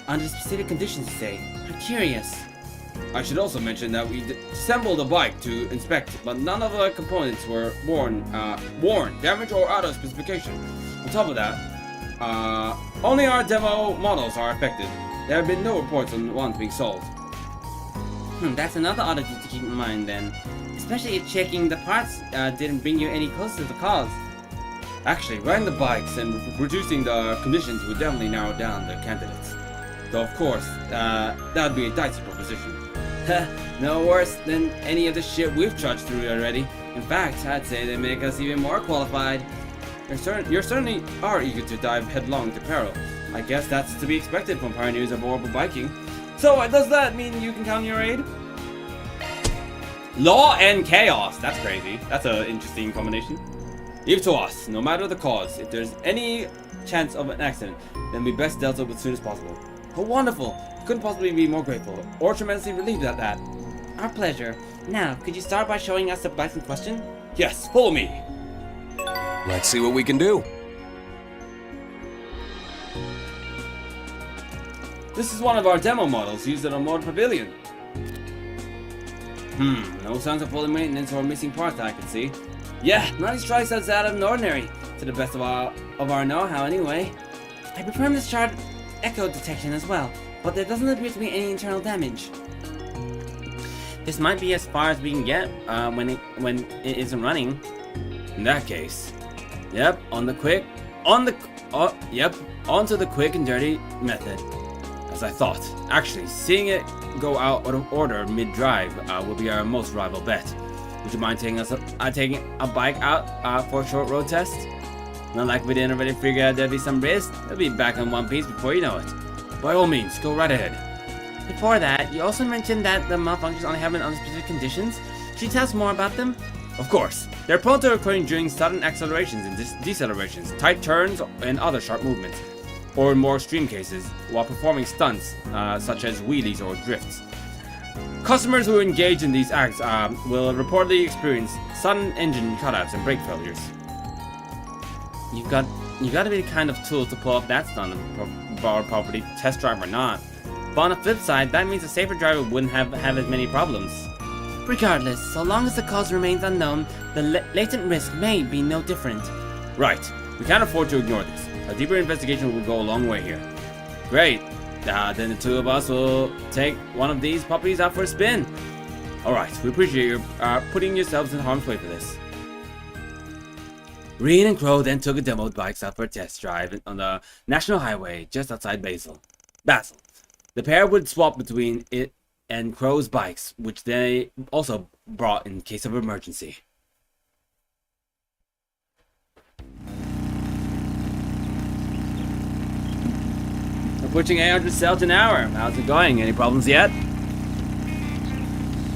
under specific conditions today? I'm curious. I should also mention that we assembled a bike to inspect, but none of the components were worn, damaged, or out of specification. On top of that, only our demo models are affected. There have been no reports on ones being sold. That's another oddity to keep in mind then. Especially if checking the parts didn't bring you any closer to the cause. Actually, riding the bikes and reducing the conditions would definitely narrow down the candidates. Though of course, that would be a dicey proposition. No worse than any of the shit we've trudged through already. In fact, I'd say they make us even more qualified. You certainly are eager to dive headlong into peril. I guess that's to be expected from pioneers of orbital biking. So does that mean you can count on your aid? Law and chaos. That's crazy. That's an interesting combination. Leave it to us, no matter the cause. If there's any chance of an accident, then we best dealt with as soon as possible. Oh, wonderful. Couldn't possibly be more grateful, or tremendously relieved at that. Our pleasure. Now, could you start by showing us the bikes in question? Yes, follow me. Let's see what we can do. This is one of our demo models used at a mod pavilion. No signs of fully maintenance or missing parts that I can see. Yeah, nothing strikes us out of the ordinary, to the best of our know-how anyway. I performed this shard echo detection as well, but there doesn't appear to be any internal damage. This might be as far as we can get when it isn't running. In that case, yep, onto the quick and dirty method. As I thought. Actually, seeing it go out of order mid-drive will be our most reliable bet. Would you mind taking a bike out for a short road test? Not like we didn't already figure out there'd be some risk. They'll be back in one piece before you know it. By all means, go right ahead. Before that, you also mentioned that the malfunctions only happen under specific conditions. Can you tell us more about them? Of course. They're prone to occurring during sudden accelerations and decelerations, tight turns, and other sharp movements. Or in more extreme cases, while performing stunts, such as wheelies or drifts. Customers who engage in these acts will reportedly experience sudden engine cutouts and brake failures. You've got to be the kind of tool to pull off that stunt of our property, test drive or not. But on the flip side, that means a safer driver wouldn't have as many problems. Regardless, so long as the cause remains unknown, the latent risk may be no different. Right. We can't afford to ignore this. A deeper investigation will go a long way here. Great. Then the two of us will take one of these puppies out for a spin. Alright, we appreciate you putting yourselves in harm's way for this. Reen and Crow then took a demo bikes out for a test drive on the National Highway just outside Basel. The pair would swap between it and Crow's bikes, which they also brought in case of emergency. Pushing 800 cells an hour. How's it going? Any problems yet?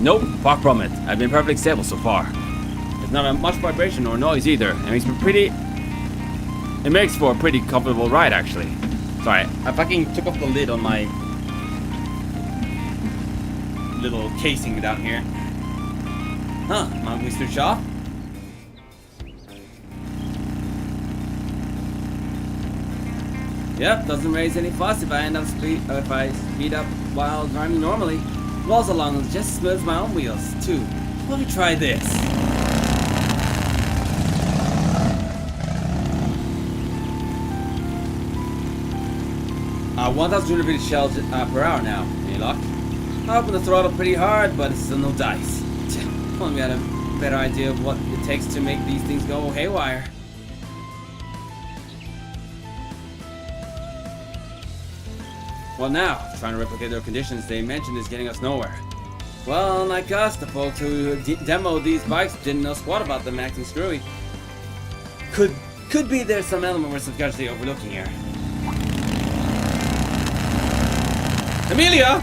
Nope, far from it. I've been perfectly stable so far. There's not much vibration or noise either. It makes for a pretty comfortable ride, actually. Sorry, I fucking took off the lid on my little casing down here. Huh, mind we switch off? Yep, doesn't raise any fuss if I speed up while driving normally. Rolls along just smooths my own wheels too. Let me try this. 1,250 shells per hour now. Any luck? I open the throttle pretty hard, but it's still no dice. If only we had a better idea of what it takes to make these things go haywire. Well now, trying to replicate their conditions they mentioned is getting us nowhere. Well, unlike us, the folks who demoed these bikes didn't know squat about them acting screwy. Could be there's some element we're subconsciously overlooking here. Amelia!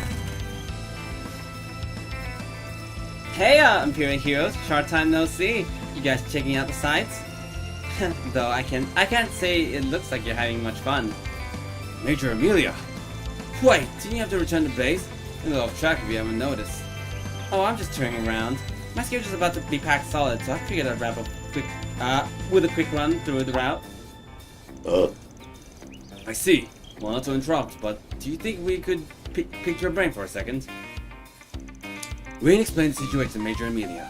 Hey, Imperial Heroes, short time no see. You guys checking out the sights? Though I can't say it looks like you're having much fun. Major Amelia! Wait, didn't you have to return to base? A little off track if you haven't noticed. Oh, I'm just touring around. My schedule's about to be packed solid, so I figured I'd wrap up with a quick run through the route. I see. Well, not to interrupt, but do you think we could pick your brain for a second? Rain explained the situation to Major Amelia.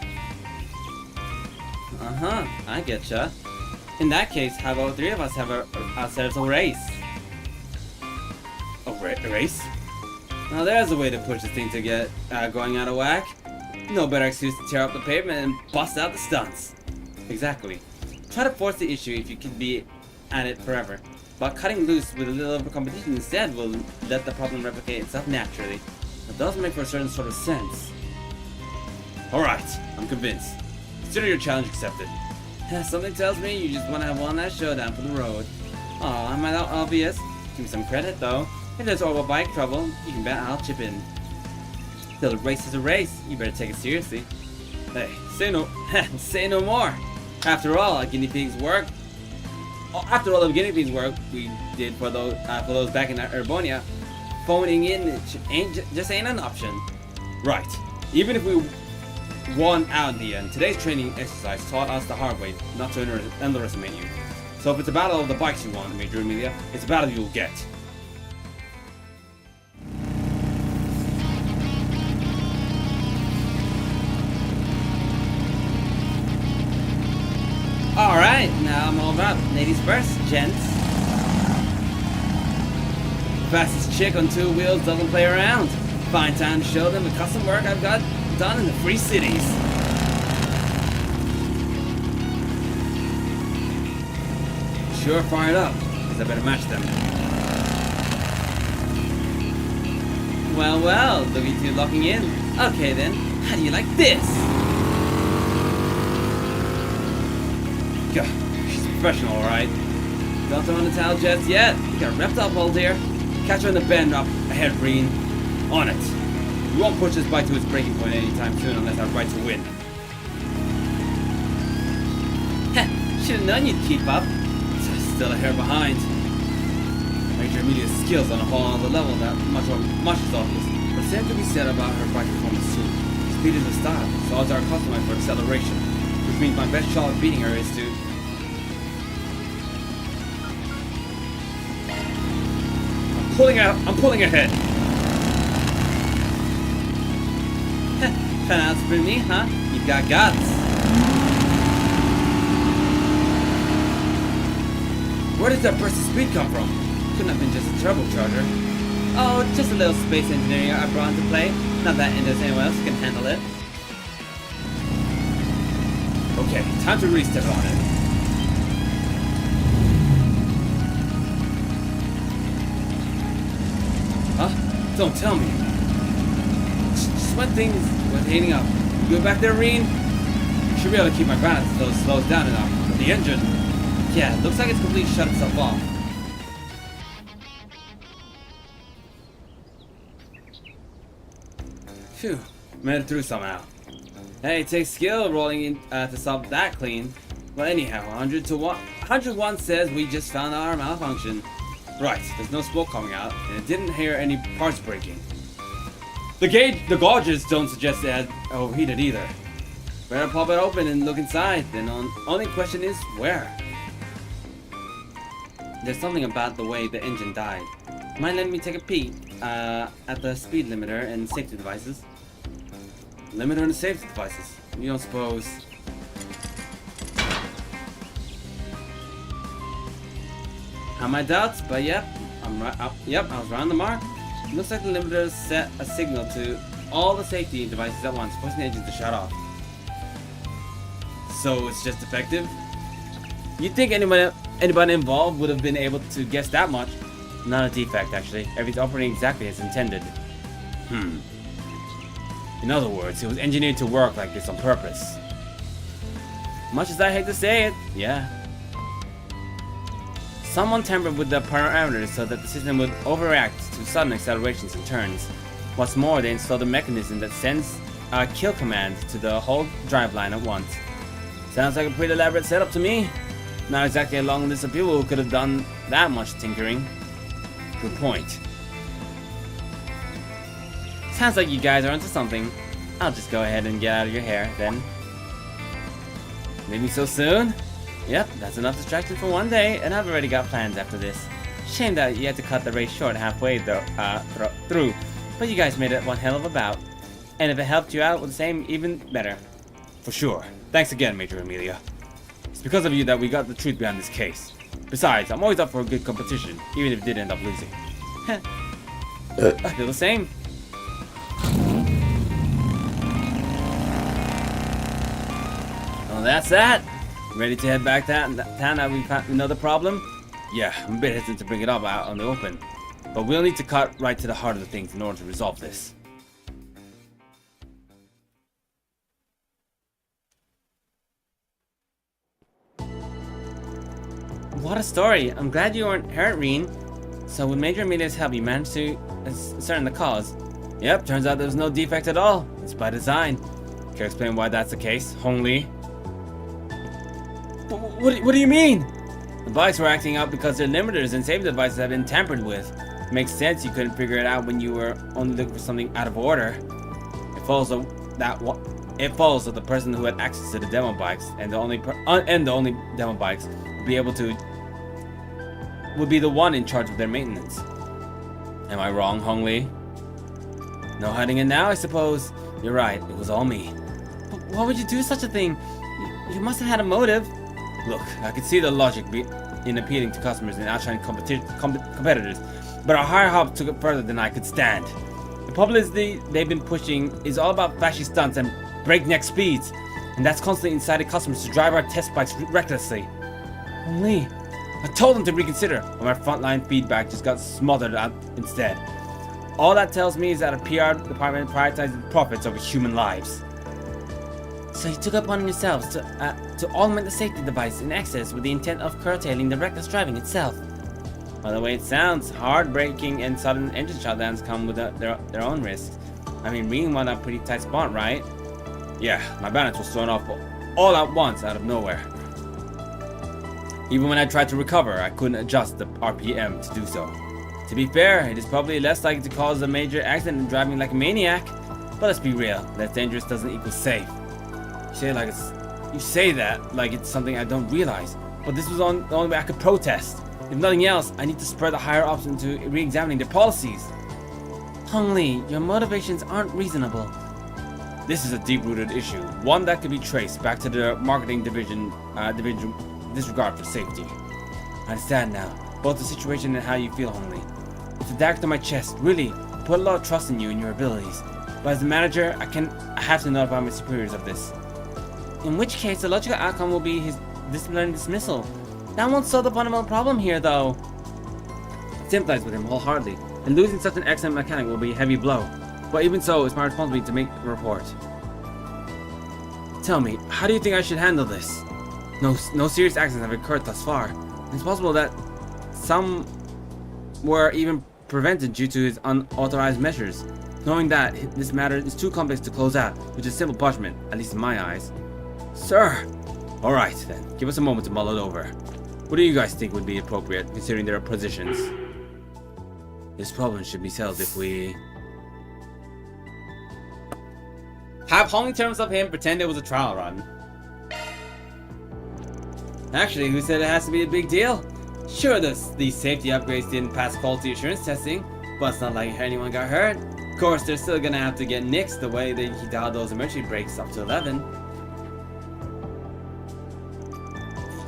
I getcha. In that case, how about 3 of us have ourselves a race? A race? Now there's a way to push the thing to get going out of whack. No better excuse to tear up the pavement and bust out the stunts. Exactly. Try to force the issue if you can be at it forever. But cutting loose with a little of a competition instead will let the problem replicate itself naturally. It does make for a certain sort of sense. Alright, I'm convinced. Consider your challenge accepted. Something tells me you just want to have one last showdown for the road. Aw, am I that obvious? Give me some credit though. If there's over bike trouble, you can bet I'll chip in. Still, a race is a race. You better take it seriously. Hey, say no more. After all, guinea pigs work. After all the guinea pigs work we did for those back in Urbonia, phoning in just ain't an option. Right. Even if we won out in the end, today's training exercise taught us the hard way not to underestimate you. So if it's a battle of the bikes you want, Major Amelia, it's a battle you'll get. Alright, now I'm all about ladies first, gents. Fastest chick on 2 wheels doesn't play around. Fine time to show them the custom work I've got done in the free cities. Sure fired up, because I better match them. Well, look at you locking in. Okay then, how do you like this? God, she's professional, alright. Don't throw in the towel just yet. You got a reptile hold here. Catch her in the bend up ahead, Breen. On it. We won't push this bike to its breaking point anytime soon unless our right to win. Heh, should have known you'd keep up. Still a hair behind. Major Amelia's skills on a whole other level that much is obvious. But same can be said about her bike performance too. Speed is a style, so odds are customized for acceleration. Which means my best shot at beating her is to... I'm pulling ahead. Trying to outsprint me, huh? You've got guts. Where did that burst of speed come from? Couldn't have been just a turbocharger. Oh, just a little space engineering I brought into play. Not that there's anyone else who can handle it. Okay, time to really step on it. Huh? Don't tell me. Just when things were heating up. You go back there, Reen? Should be able to keep my balance until it slows down enough. But the engine... yeah, looks like it's completely shut itself off. Phew, made it through somehow. Hey, it takes skill rolling in to solve that clean. Well, anyhow, 101 says we just found our malfunction. Right, there's no smoke coming out, and it didn't hear any parts breaking. The gauges don't suggest it had overheated either. Better pop it open and look inside. Then only question is where. There's something about the way the engine died. Mind letting me take a peek at the speed limiter and safety devices? Limiter and safety devices? You don't suppose... Have my doubts, but yep, I was right on the mark. It looks like the limiter set a signal to all the safety devices at once, forcing the engine to shut off. So it's just defective? You'd think anybody involved would have been able to guess that much. Not a defect, actually. Everything's operating exactly as intended. In other words, it was engineered to work like this on purpose. Much as I hate to say it, yeah. Someone tampered with the parameters so that the system would overreact to sudden accelerations and turns. What's more, they installed a mechanism that sends a kill command to the whole driveline at once. Sounds like a pretty elaborate setup to me. Not exactly a long list of people who could have done that much tinkering. Good point. Sounds like you guys are onto something. I'll just go ahead and get out of your hair, then. Leaving so soon? Yep, that's enough distraction for one day, and I've already got plans after this. Shame that you had to cut the race short halfway through, but you guys made it one hell of a bout. And if it helped you out with the same, even better. For sure. Thanks again, Major Amelia. It's because of you that we got the truth behind this case. Besides, I'm always up for a good competition, even if it did end up losing. I feel the same. Well, that's that. Ready to head back to town now we know the problem? Yeah, I'm a bit hesitant to bring it up out on the open. But we'll need to cut right to the heart of the things in order to resolve this. What a story. I'm glad you weren't hurt, Reen. So with Major Amelia's help, you managed to discern the cause. Yep, turns out there was no defect at all. It's by design. Can you explain why that's the case, Hong Li? What do you mean? The bikes were acting out because their limiters and safety devices have been tampered with. It makes sense you couldn't figure it out when you were only looking for something out of order. It follows that the person who had access to the demo bikes and the only demo bikes would be the one in charge of their maintenance. Am I wrong, Hong Li? No hiding it now, I suppose. You're right, it was all me. But why would you do such a thing? You must have had a motive. Look, I can see the logic in appealing to customers and outshining competitors, but our higher ups took it further than I could stand. The publicity they've been pushing is all about flashy stunts and breakneck speeds, and that's constantly inciting customers to drive our test bikes recklessly. Only, I told them to reconsider, but my frontline feedback just got smothered out instead. All that tells me is that a PR department prioritizes profits over human lives. So you took upon yourselves to augment the safety device in excess with the intent of curtailing the reckless driving itself. By the way it sounds, hard braking and sudden engine shutdowns come with their own risks. I mean, Reen won a pretty tight spot, right? Yeah, my balance was thrown off all at once out of nowhere. Even when I tried to recover, I couldn't adjust the RPM to do so. To be fair, it is probably less likely to cause a major accident than driving like a maniac. But let's be real, less dangerous doesn't equal safe. You say that like it's something I don't realize, but this was the only way I could protest. If nothing else, I need to spur the higher ups into re-examining their policies. Hong Li, your motivations aren't reasonable. This is a deep-rooted issue, one that could be traced back to the marketing division disregard for safety. I understand now, both the situation and how you feel, Hong Li. It's a dagger to my chest, really. I put a lot of trust in you and your abilities. But as a manager, I have to notify my superiors of this. In which case, the logical outcome will be his disciplinary dismissal. That won't solve the fundamental problem here, though. I sympathize with him wholeheartedly, and losing such an excellent mechanic will be a heavy blow. But even so, it's my responsibility to make a report. Tell me, how do you think I should handle this? No serious accidents have occurred thus far. It's possible that some were even prevented due to his unauthorized measures. Knowing that, this matter is too complex to close out, which is simple punishment, at least in my eyes. Sir! Alright then, give us a moment to mull it over. What do you guys think would be appropriate, considering their positions? This problem should be settled if we... have Hong terms of him pretend it was a trial run. Actually, who said it has to be a big deal? Sure, these safety upgrades didn't pass quality assurance testing, but it's not like anyone got hurt. Of course, they're still gonna have to get nixed the way that he dialed those emergency brakes up to 11.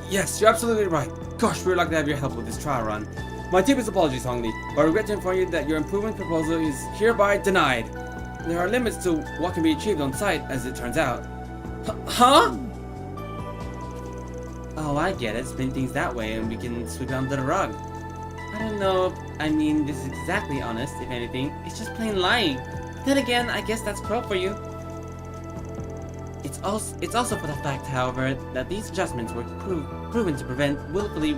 Yes, you're absolutely right. Gosh, we're lucky to have your help with this trial run. My deepest apologies, Hong Li, but I regret to inform you that your improvement proposal is hereby denied. There are limits to what can be achieved on site, as it turns out. Huh? Oh, I get it. Spin things that way and we can sweep it under the rug. I don't know if I mean this is exactly honest, if anything. It's just plain lying. Then again, I guess that's pro for you. It's also for the fact, however, that these adjustments were proven to prevent willfully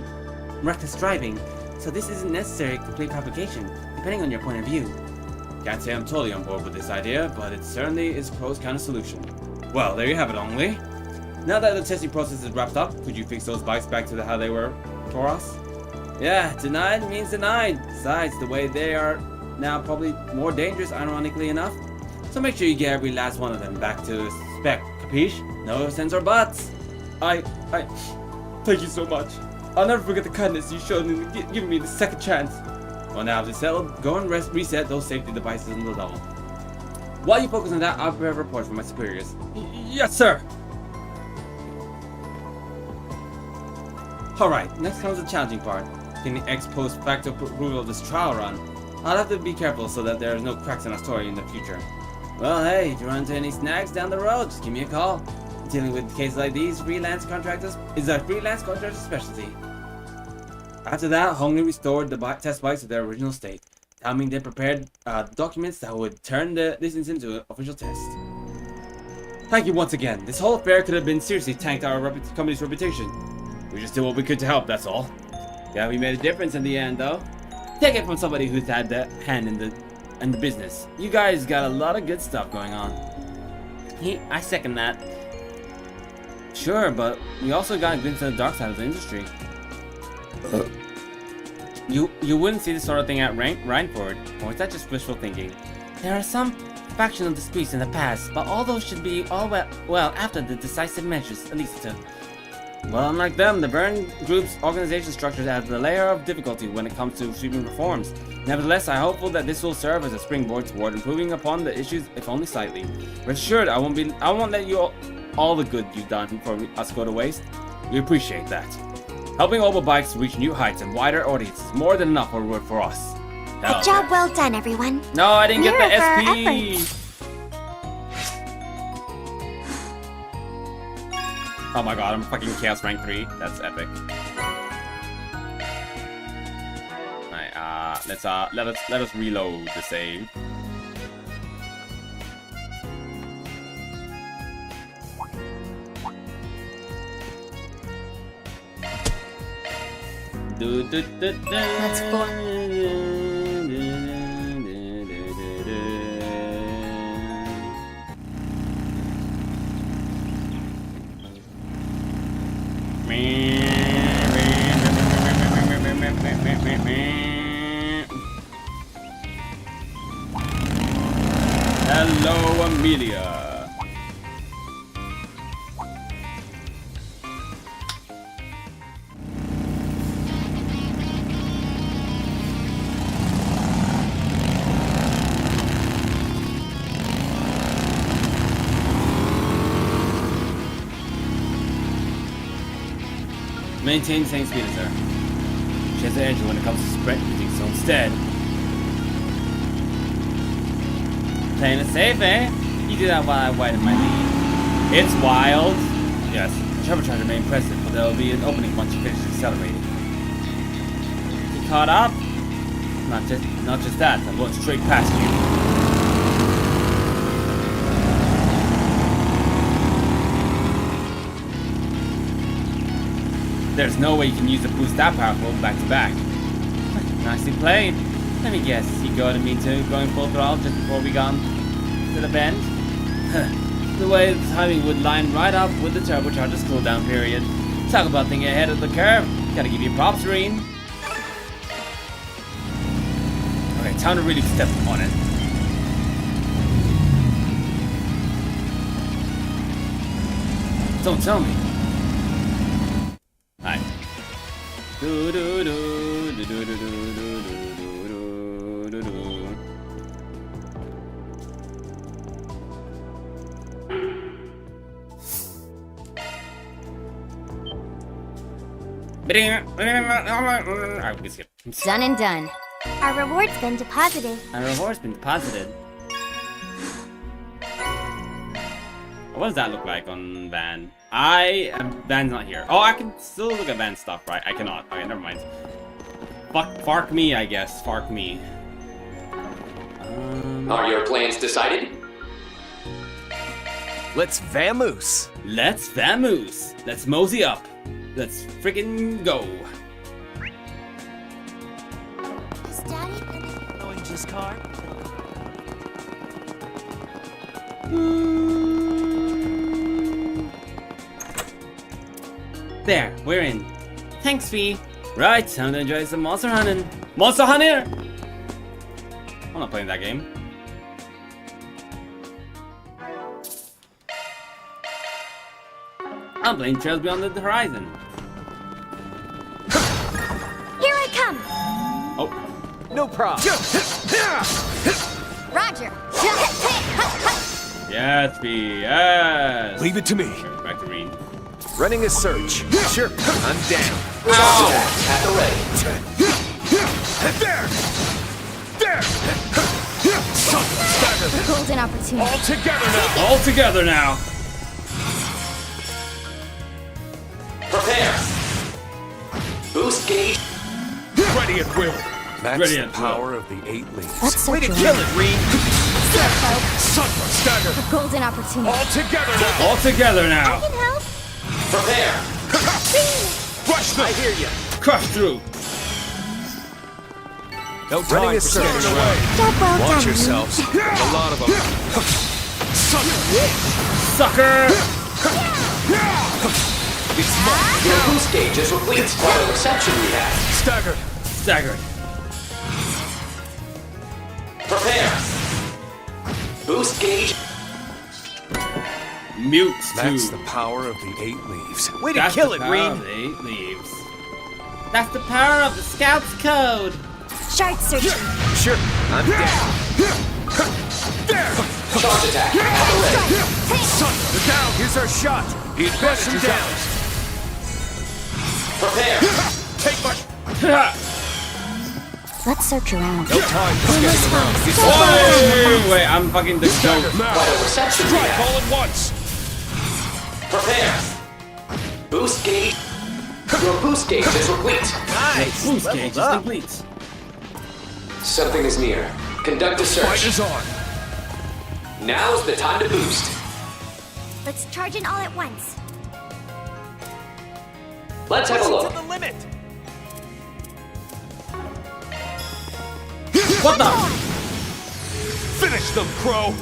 reckless driving, so this isn't necessarily complete propagation, depending on your point of view. Can't say I'm totally on board with this idea, but it certainly is a pros kind of solution. Well, there you have it, Hong Li. Now that the testing process is wrapped up, could you fix those bikes back to how they were for us? Yeah, denied means denied. Besides, the way they are now probably more dangerous, ironically enough. So make sure you get every last one of them back to spec, capiche? No ifs, ands, or buts. Thank you so much. I'll never forget the kindness you showed me giving me the second chance. Well, now if it's settled, go and reset those safety devices in the level. While you focus on that, I'll prepare a report for my superiors. Yes, sir! Alright, next comes the challenging part. Getting the ex post facto approval of this trial run. I'll have to be careful so that there are no cracks in our story in the future. Well, hey, if you run into any snags down the road, just give me a call. Dealing with cases like these, freelance contractors is a freelance contractor's specialty. After that, Hongli restored the test bikes to their original state. Timing then prepared documents that would turn this incident into an official test. Thank you once again. This whole affair could have been seriously tanked our company's reputation. We just did what we could to help, that's all. Yeah, we made a difference in the end, though. Take it from somebody who's had that hand in the business. You guys got a lot of good stuff going on. I second that. Sure, but we also got a glimpse of the dark side of the industry. You wouldn't see this sort of thing at Rhineford, or is that just wishful thinking? There are some factions of disputes in the past, but all those should be well after the decisive measures Elisa took. Well, unlike them, the Burn Group's organization structure adds a layer of difficulty when it comes to sweeping reforms. Nevertheless, I'm hopeful that this will serve as a springboard toward improving upon the issues, if only slightly. Rest assured, I won't let you all the good you've done for us go to waste. We appreciate that. Helping Oba Bikes reach new heights and wider audiences is more than enough reward for us. A job well done, everyone. No, I didn't get the Mirror for SP. Oh my god, I'm fucking Chaos rank 3. That's epic. Alright, let us reload the save. That's 4. Hello, Amelia. Maintain the same speed as her. She has the edge when it comes to sprinting, so instead... Playing it safe, eh? You do that while I widen my lead. It's wild. Yes, turbocharger may impress it, but there will be an opening once you finish accelerating. You caught up? Not just that, I'm going straight past you. There's no way you can use a boost that powerful back to back. Nicely played. Let me guess, you got me too, going full throttle just before we got to the bend? The way the timing would line right up with the turbocharger's cooldown period. Talk about thinking ahead of the curve. Gotta give you props, Reen. Okay, time to really step on it. Don't tell me. Hi. Do do do do do do do do do do do. Done and done. Our reward's been deposited. What does that look like on Van? Van's not here. Oh, I can still look at Van's stuff, right? I cannot. Okay, never mind. Fark me, I guess. Fark me. Are your plans decided? Let's vamoose. Let's vamoose. Let's mosey up. Let's freaking go. Is Daddy Going his car? There, we're in. Thanks, V. Right, time to enjoy some Monster Hunting. Monster Hunter! I'm not playing that game. I'm playing Trails Beyond the Horizon. No problem. Roger. Yes, B. Yes. Leave it to me. Back to Reen. Running a search. Sure, I'm down. At the ready. There! There! Golden opportunity. All together now. All together now. Prepare. Boost gauge. Ready at will. That's Ready the at will. power of the 8 leaves. Let's Way search to around. kill it, Reed! Sunflower stagger. Golden opportunity. All together now. All together now. Can help. Prepare. Rush them. I hear you. Crush through. No Running time a for search. standing around. Job well Watch done. yourselves. There's a lot of them. Sucker. Your boost gauge is replete. What a reception we have. Staggered. Staggered. Prepare. Boost gauge. Mute That's too. the power of the 8 leaves. Way to That's kill the it, power Reed! of the 8 leaves. That's the power of the Scout's code. Shard searching. Sure, I'm down. Charge attack. At the ready. They're down. Here's our shot. The advantage is down. ours. Prepare. Take my... Let's search around. No time for standing around. Wait, I'm fucking the goat. Now. What a reception we Strike have. all at once. Prepare. Boost gauge. Your boost gauge is replete. Nice. Boost Leveled gauge is up. complete. Something is near. Conduct a Fight search. is on. Now's the time to boost. Let's charge in all at once. Let's have a To look. the limit. What the? Finish them, Crow.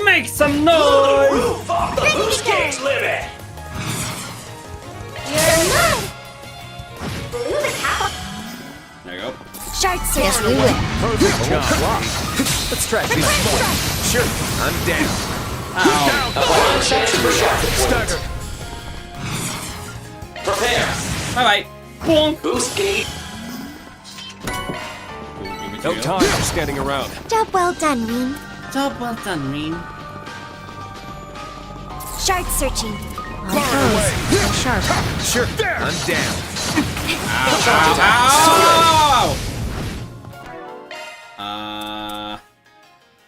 Make some noise! Roof off the boost gauge limit. You're mine. There you go. Shard Yes, searching. we win. Perfect job. Let's try this. Sure, I'm down. Ow. A one chance for sharp deployment. Stagger. Prepare. Bye bye. Boom. Boost gauge. No time for standing around. Job well done, Reen. Job well done, Reen. Shard searching. On toes. Go sharp. Sure, I'm down. Ow.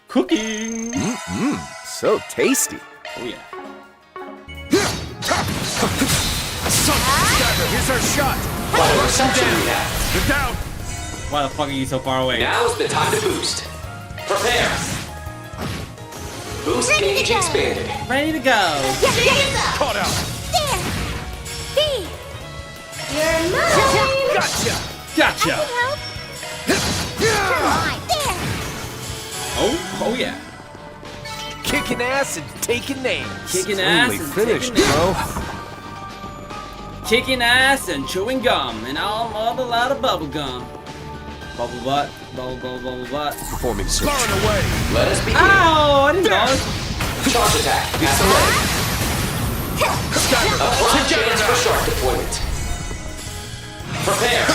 Cooking. So tasty. Oh yeah. Stagger, here's our shot. What a reception we have. They're down. Why the fuck are you so far away? Now's the time to boost. Prepare. Boost gauge expanded. Ready to go. Caught out. There. B. You're mine. Gotcha. Gotcha. Help. Come on. There. Oh yeah. Kicking ass and taking names. Kicking ass Only and finished, taking bro. Kicking ass and chewing gum and all a lot of bubble gum. Bubble butt, bubble butt. Performing search. Far away. Let us begin. Ow! I didn't know. Charge attack. At the ready. A one chance for sharp deployment. Prepare.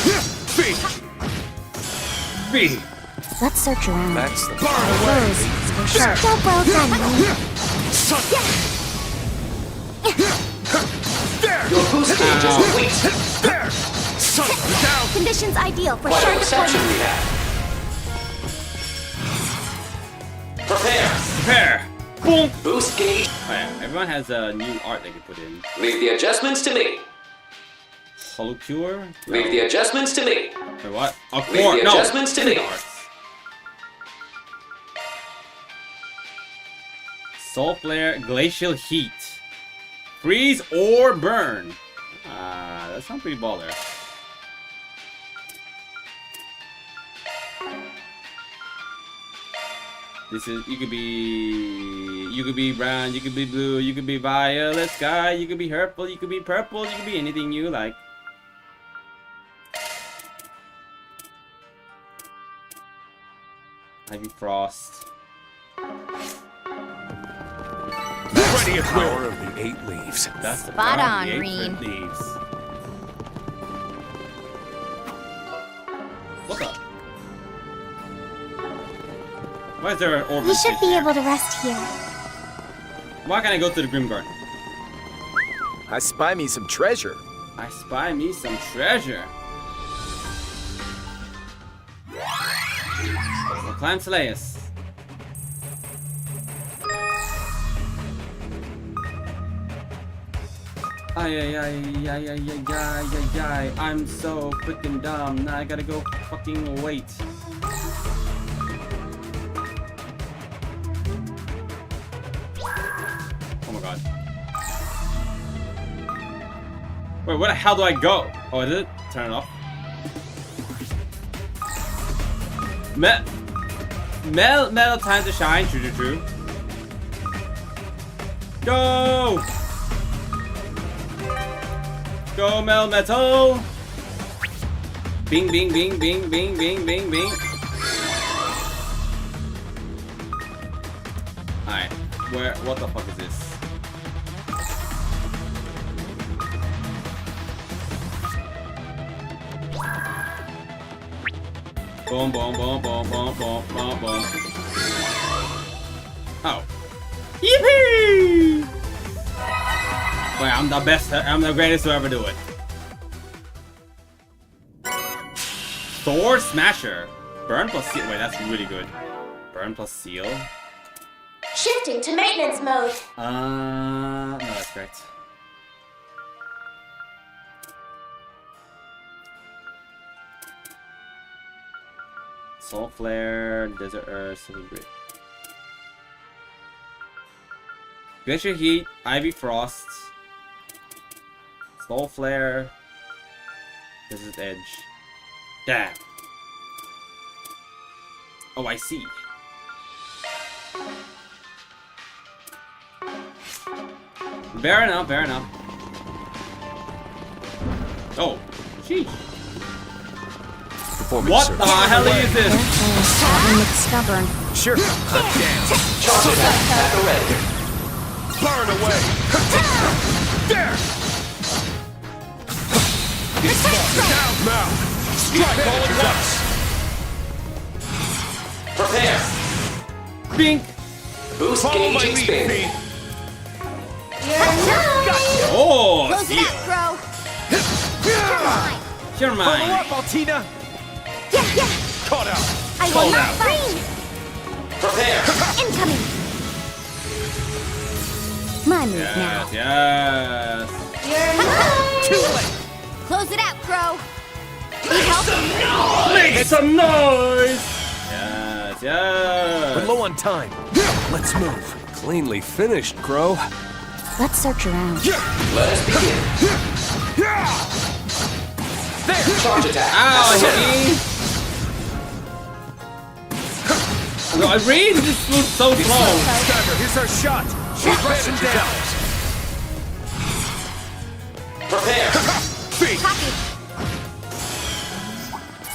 B. Let's search around. That's the On toes. Go sharp. Job well done, Reen. Your boost gauge is complete. There. Son, you're down. Conditions ideal for What a shard reception deployment. we have. Prepare. Prepare. Boom. Boost gauge. Alright, everyone has a new art they can put in. Leave the adjustments to me. Hollow cure. Leave the adjustments to me. Wait, what? A Leave core. the No. adjustments to me. Arts. Soul flare, glacial heat, freeze or burn. That sounds pretty baller. This is you could be brown, you could be blue, you could be violet sky, you could be purple, you could be purple, you could be anything you like. Ivy frost. Ready at power of the 8 leaves. That's the Spot power of on, the 8 Reen. leaves. Why is there an orb? We should be able to rest here. Why can't I go to the Grim Garden? I spy me some treasure. I spy me some treasure. We'll climb Slayus. Ay, I'm so freaking dumb. Now I gotta go fucking wait. Oh my god. Wait, where the hell do I go? Oh, is it? Turn it off. Metal time to shine. True. Go! Go, metal! Bing, bing, bing, bing, bing, bing, bing, bing. Alright, what the fuck is this? Boom, boom, boom, boom, boom, boom, boom, boom. Oh. Yippee! Wait, I'm the best, I'm the greatest to ever do it. Sword Smasher. Burn plus seal. Wait, that's really good. Burn plus seal. Shifting to maintenance mode. No, that's correct. Soul Flare, Desert Earth, Celebrate. Glacier Heat, Ivy Frost, Soul Flare, Desert Edge. Damn. Oh, I see. Fair enough, fair enough. Oh, sheesh. What the hell is this? Careful, looks stubborn. Sure. Charge it at the ready. Burn away! There! Down now! Strike all at once! Prepare! Bink! Boost gauge expanded. Oh, Close it out, bro. You're mine. Follow up, Altina! Yeah. Caught out! I will not fight. Prepare! Incoming. My move now. Yes. Too late. Close it out, bro. Need help? Make some noise! Yes. We're low on time. Let's move. Cleanly finished, Crow. Let's search around. Let us begin. There! Charge attack. Ow, hit me! No, I really just flew so slow. Stagger, here's our shot. Rush him down. Prepare. Copy.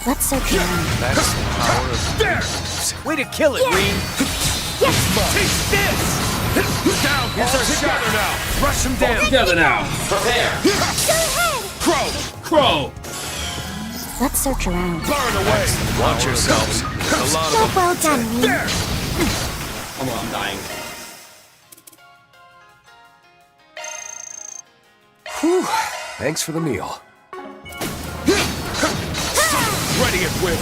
Let's search around. That's the power of... There! Way to kill it, Green. Yes. Taste this! Down, here's our shot now. Rush him down. Together now. Prepare. Go ahead. Crow. Let's search around. Burn away. Watch yourselves. There's a lot of Job well done, Reed. There! Oh, I'm dying. Whew. Thanks for the meal. Ready at will.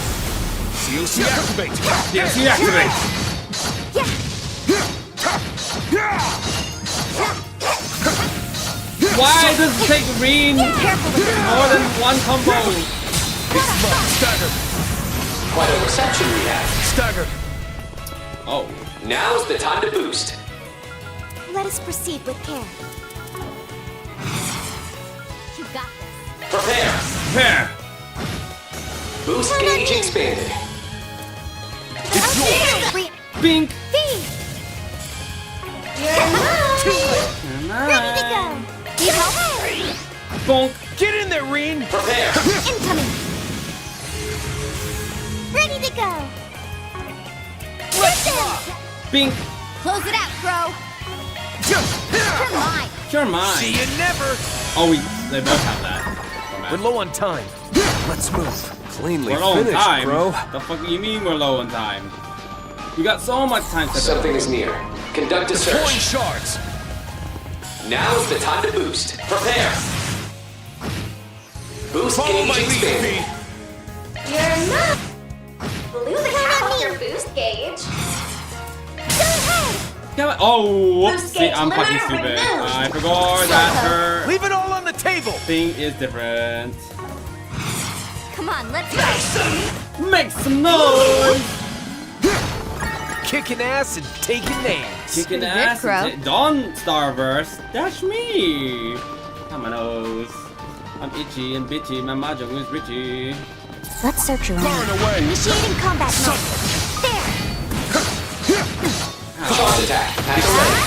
COC activate. DLC activate. Why does it take Reen more than one combo? Stagger. Quite a reception we have. Stagger. Oh. Now's the time to boost. Let us proceed with care. You got this. Prepare. There. Boost gauge expanded. Bink. Ready to go. Need help? Bonk. Get in there, Reen. Prepare. Incoming. Ready to go. Bink. Close it out, bro. You're mine. You're mine. See you never. Oh, they both have that. Oh, We're low on time. Let's move. Cleanly We're low on finished, time. Crow. The fuck you mean we're low on time? We got so much time to Something is near. Conduct a Deploying search. shards. Now's the time to boost. Prepare. Boost Follow my gauge lead, expanded. V. You're not losing half of your boost gauge. Come on. Oh, whoops. Boost See, gauge I'm fucking limiter stupid. removed. I forgot that her Leave it all on the table. thing is different. Come on, let's go. Make some noise! Kicking ass and taking names. Kicking Pretty good, ass. Crow. Dawn Starverse. That's me. On my nose. I'm itchy and bitchy. My mahjong is richy. Let's search around. Burn away. Initiating combat mode. There! Charge attack. At the ready.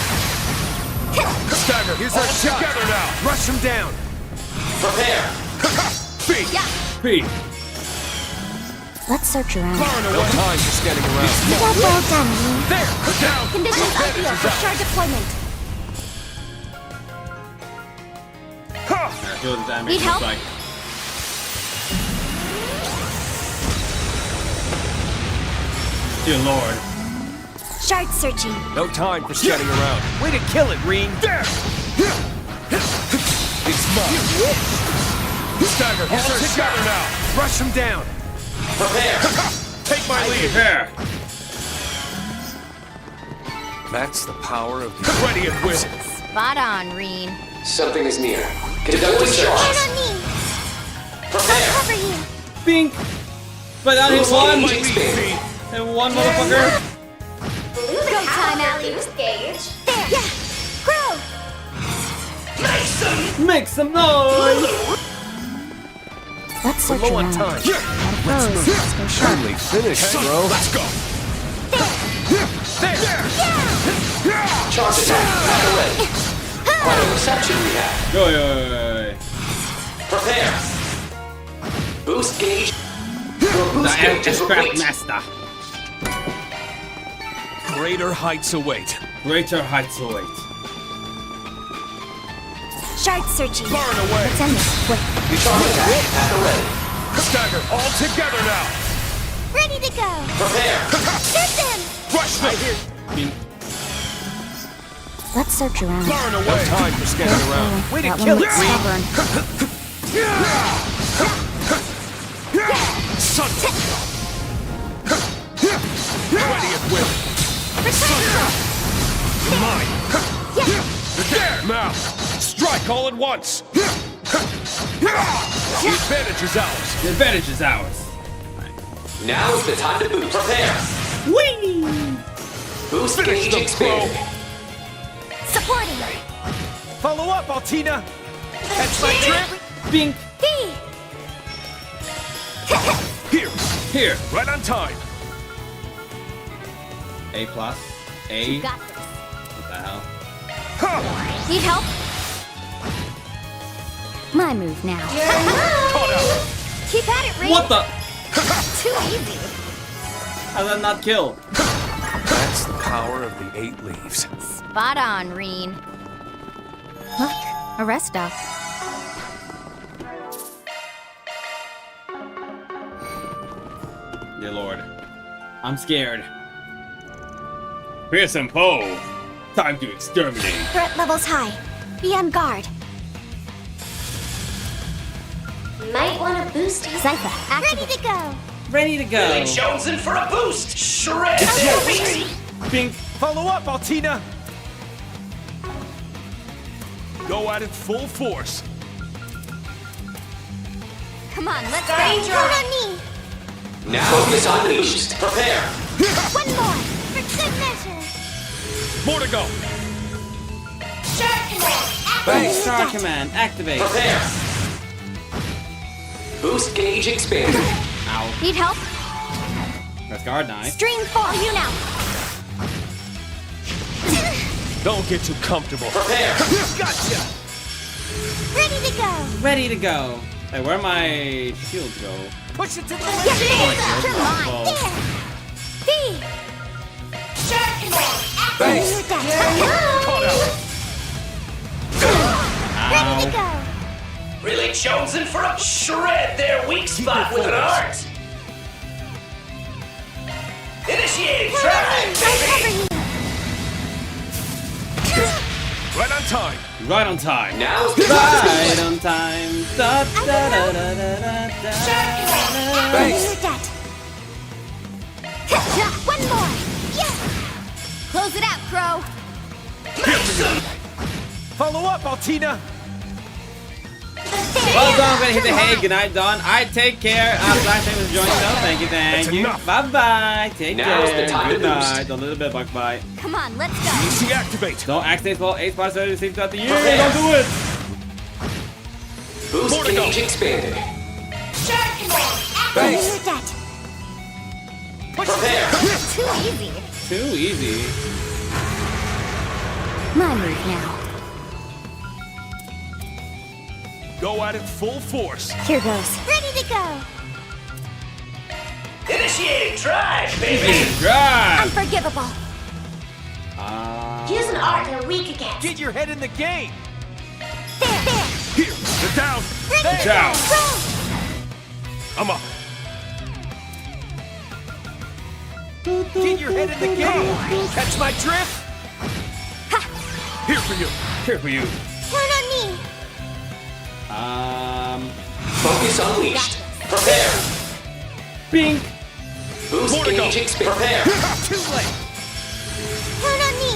Stagger. Here's our shot. Together now. Rush them down. Prepare. P. Let's search around. Burn away. No time for standing around. Job well done, Lee. There. Down. Conditions ideal for shard deployment. I feel the damage. Need help? Like, dear Lord. Shard searching. No time for standing around. Way to kill it, Reen. There. It's mine. Stagger. All together now. Rush them down. Prepare. Take my lead. Here. That's the power of the ready and win. Spot on, Reen. Something is near. Conduct a search. On me. Prepare. Cover you. Bink. But I hit Boost one. gauge expanded. And one motherfucker. Go time, Allie. Boost gauge. There. Yeah. Grow. Make some noise. Let's search Low on around. time. Let's go sharp. Only finish, bro. Let's go. Charge attack. At the ready. Quite a reception we have. Yo. Prepare. Boost gauge. Your boost gauge is Aircraft complete. master. Greater heights await. Greater heights await. Shard searching. Burn away. Let's end this quick. Charge attack. At the ready. Stagger. All together now. Ready to go. Prepare. Shoot them. Rush them. Bink. Let's search around. Burn away. No time for standing around. Way to That kill one it, looks Reen. stubborn. Son. Ready and win. Mine. There. Now. Strike all at once. The advantage is ours. The advantage is ours. Now's the time to boost. Prepare. Whee! Boost Finish gauge them, expanded. Supporting. Follow up, Altina. Catch my drift. Bink. B. Here. Right on time. A plus. A. You got this. What the hell? Need help? My move now. Caught out. Keep at it, Reen. What the? Too easy. How did that not kill? That's the power of the 8 leaves. Spot on, Reen. Look, a rest stop. Dear Lord. I'm scared. Pearson Poe. Time to exterminate. Threat levels high. Be on guard. Might want to boost his Cypher, Ready to go. Ready to go. Chosen for a boost. Shred their weak. Bink. Follow up, Altina. Go at it full force. Come on, let's go. Count on me. Now focus on the boost. Prepare. One more. For good measure. More to go. Star Command. Activate. Prepare. Boost gauge expanded. Ow. Need help? Press guard knife. Stream for you now. Don't get too comfortable. Prepare. Gotcha. Ready to go. Ready to go. Hey, where my shields go? Push it to the Yeah, limit. there. You're Well, mine. There. B. Thanks. Caught out. Ready to go. Really chosen for a shred their weak spot with an art. Initiate Count on me! I'll cover you! Right on time. Right on time. Now's the Right time. on time. Da, da, da, da, da, da, da. Thanks. One more! Yeah! Close it out, Crow. Follow up, Altina! Well done, gonna hit the hay. Good night, Dawn. I take care. Flash thanks for joining us. Thank you, thank That's you. enough. Bye bye. Take Now's care. the time Good to boost. night. Don't let the bed bug bye. Come on, let's go. Easy activate. Don't activate well. 8 spots are received throughout the year. Prepare. Don't do it. Boost More to go. gauge expanded. Thanks. Prepare. Too easy. Too easy. My move now. Go at it full force. Here goes. Ready to go! Initiating drive, baby! Drive. Unforgivable! Use an art they're weak against. Get your head in the game. There! Here, they're down. Ready Down. to go! I'm up. Get your head in the game. Catch my drift. Here for you. Here for you. Count on me! Focus unleashed. Prepare. Bink. Boost More to go. gauge expanded. Prepare. Too late. Count on me!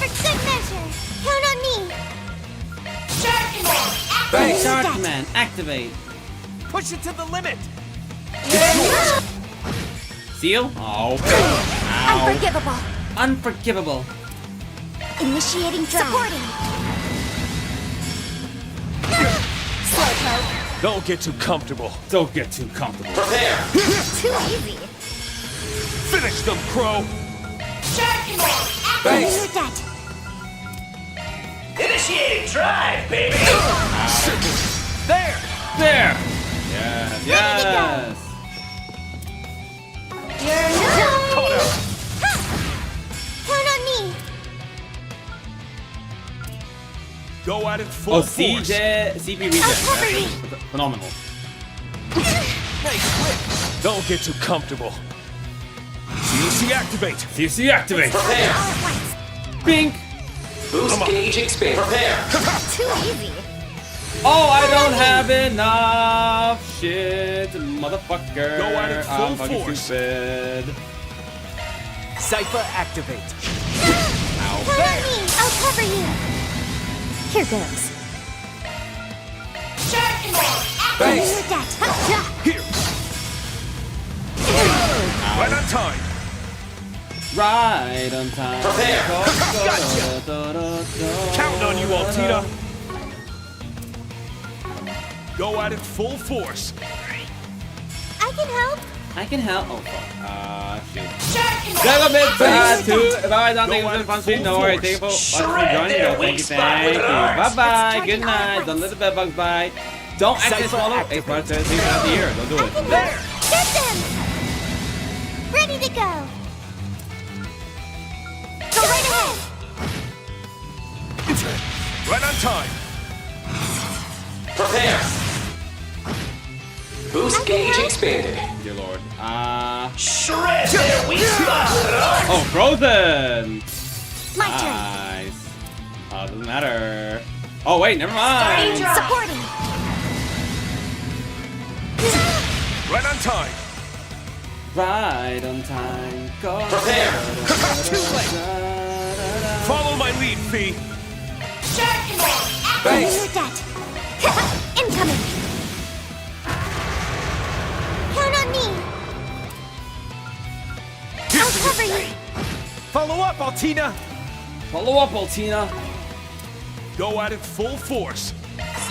For good measure! Count on me! Thanks. Sharkman, activate. Push it to the limit. Seal? Oh. Ow. Unforgivable! Unforgivable. Initiating drive. Supporting! Slow poke. Don't get too comfortable. Don't get too comfortable. Prepare. Too easy. Finish them, Crow. Thanks. That. Initiating drive, baby! There. There. Yes. Yes. Caught out. Count on me! Go at it full Oh, force. CP regen. cover you. That's phenomenal. Nice whip. Don't get too comfortable. CC activate. CC activate. Prepare. Bink. Boost gauge expanded. Prepare. Too easy. Oh, I don't have enough shit, motherfucker. Go at it full I'm fucking force. stupid. Cypher activate. Count on me! I'll cover you! Here goes. Thanks. That. Here. Right on time. Right on time. Prepare. Counting on you, Altina. Go at it full force. I can help. I can help. Oh fuck. Shit. Gentlemen, bye. Don't think it's a fun stream. No worries. Thank you for joining us. Thank you. Thank you. Bye bye. Good night. Don't let the bed bugs bye. Don't accidentally swallow. Hey, part of the year. Don't do I it. can help. Get them! Ready to go. Go right ahead. Right on time. Prepare. Boost gauge expanded. Dear Lord. Shred their weak spot with an art! Oh, frozen. My turn. Nice. Doesn't matter. Oh wait, never mind. Supporting. Right on time. Right on time. Go. Prepare. Too late. Follow my lead, Fee. Thanks. That. Incoming. Count on me. I'll cover you. Follow up, Altina. Follow up, Altina. Go at it full force.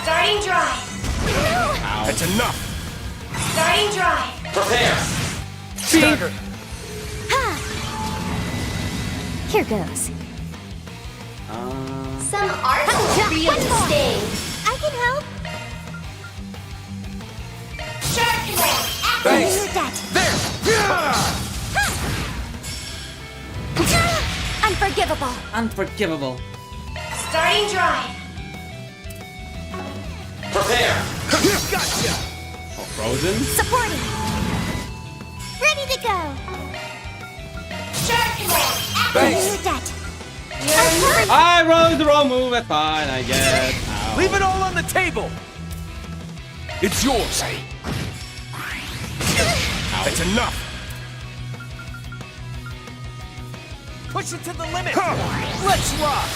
Starting drive. Ow. That's enough. Starting drive. Prepare. Stagger. Here goes. Some art will free of the sting. I can help. Thanks. That. There. Unforgivable. Unforgivable. Starting drive. Prepare. Gotcha. Oh, frozen. Supporting. Ready to go. Thanks. I rose the wrong move. That's fine, I guess. Ow. Leave it all on the table. It's yours. That's enough. Push it to the limit. Let's rock.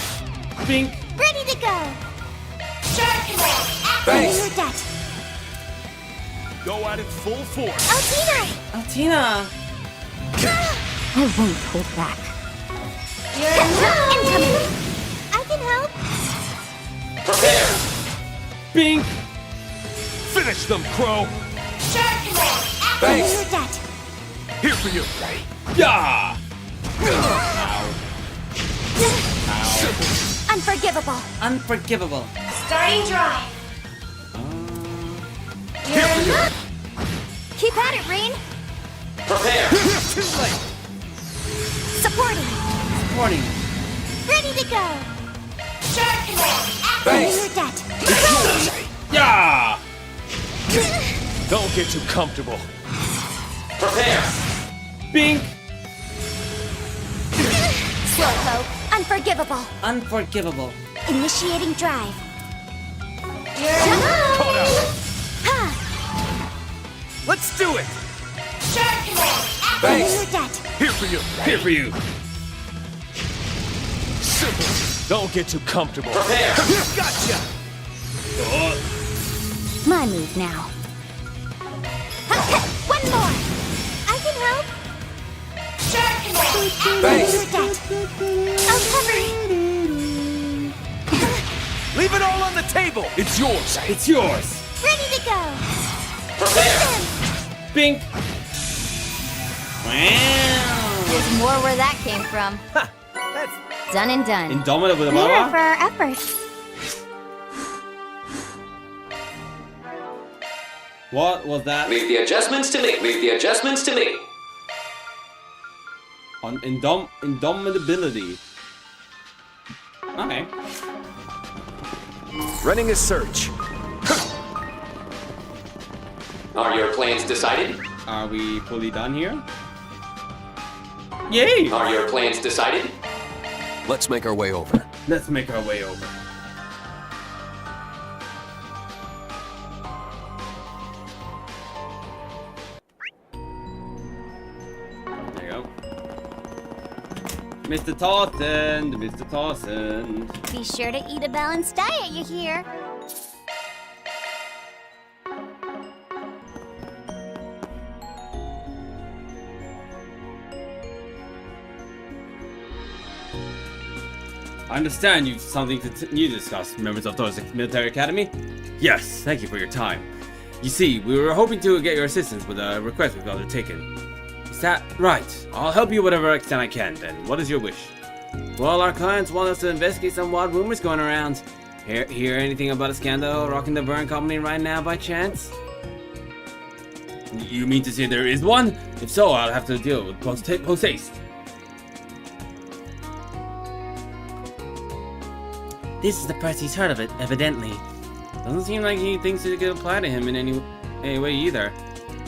Pink. Ready to go. Thanks. Go at it full force. Altina. Altina. I won't hold back. Incoming. I can help. Prepare! Pink. Finish them, Crow. Thanks. Here for you. Yeah. Unforgivable. Unforgivable. Starting drive. Keep at it, Reen. Prepare! Too late. Supporting. Warning. Ready to go. Thanks. Yeah. Don't get too comfortable. Prepare! Pink. Slowpoke. Unforgivable. Unforgivable. Initiating drive. Caught out. Let's do it. Thanks. Here for you. Here for you. Simple. Don't get too comfortable. Prepare! Gotcha. My move now. One more. I can help. Thanks. I'll cover it. Leave it all on the table. It's yours. It's yours. Ready to go. Prepare! Pink. Wow. There's more where that came from. That's Done and done. Indomitable with a Mirror for Baba. our efforts. What was that? Leave the adjustments to me. Leave the adjustments to me. On indomitability. Okay. running a search. Are your plans decided? Are we fully done here? Yay! Are your plans decided? Let's make our way over. Let's make our way over. There you go. Mr. Towson, Mr. Towson. Be sure to eat a balanced diet, you hear? I understand you've something new to discuss, members of Thor's Military Academy? Yes, thank you for your time. You see, we were hoping to get your assistance with a request we've undertaken. Is that right? I'll help you whatever extent I can, then. What is your wish? Well, our clients want us to investigate some wild rumors going around. Hear anything about a scandal rocking the Vern Company right now by chance? You mean to say there is one? If so, I'll have to deal with post haste. This is the first he's heard of it, evidently. Doesn't seem like he thinks it could apply to him in any way either.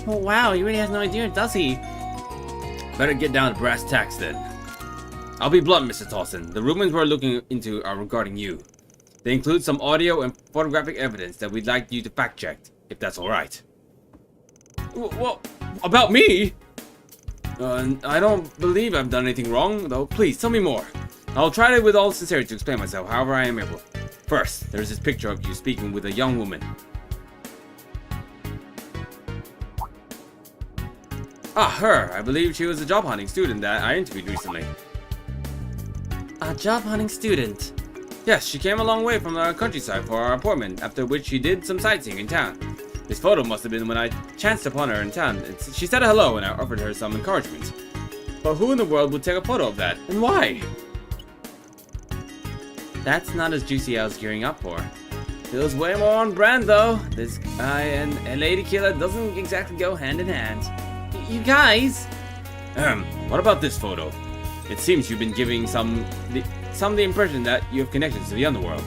Oh wow, he really has no idea, does he? Better get down to brass tacks then. I'll be blunt, Mr. Towson. The rumors we're looking into are regarding you. They include some audio and photographic evidence that we'd like you to fact check, if that's alright. Well, about me? I don't believe I've done anything wrong, though. Please, tell me more. I'll try with all sincerity to explain myself, however I am able. First, there's this picture of you speaking with a young woman. Ah, her. I believe she was a job hunting student that I interviewed recently. A job hunting student? Yes, she came a long way from the countryside for our appointment, after which she did some sightseeing in town. This photo must have been when I chanced upon her in town. She said hello and I offered her some encouragement. But who in the world would take a photo of that, and why? That's not as juicy as I was gearing up for. Feels way more on brand though. This guy and a lady killer doesn't exactly go hand in hand. You guys! What about this photo? It seems you've been giving some of the impression that you have connections to the underworld.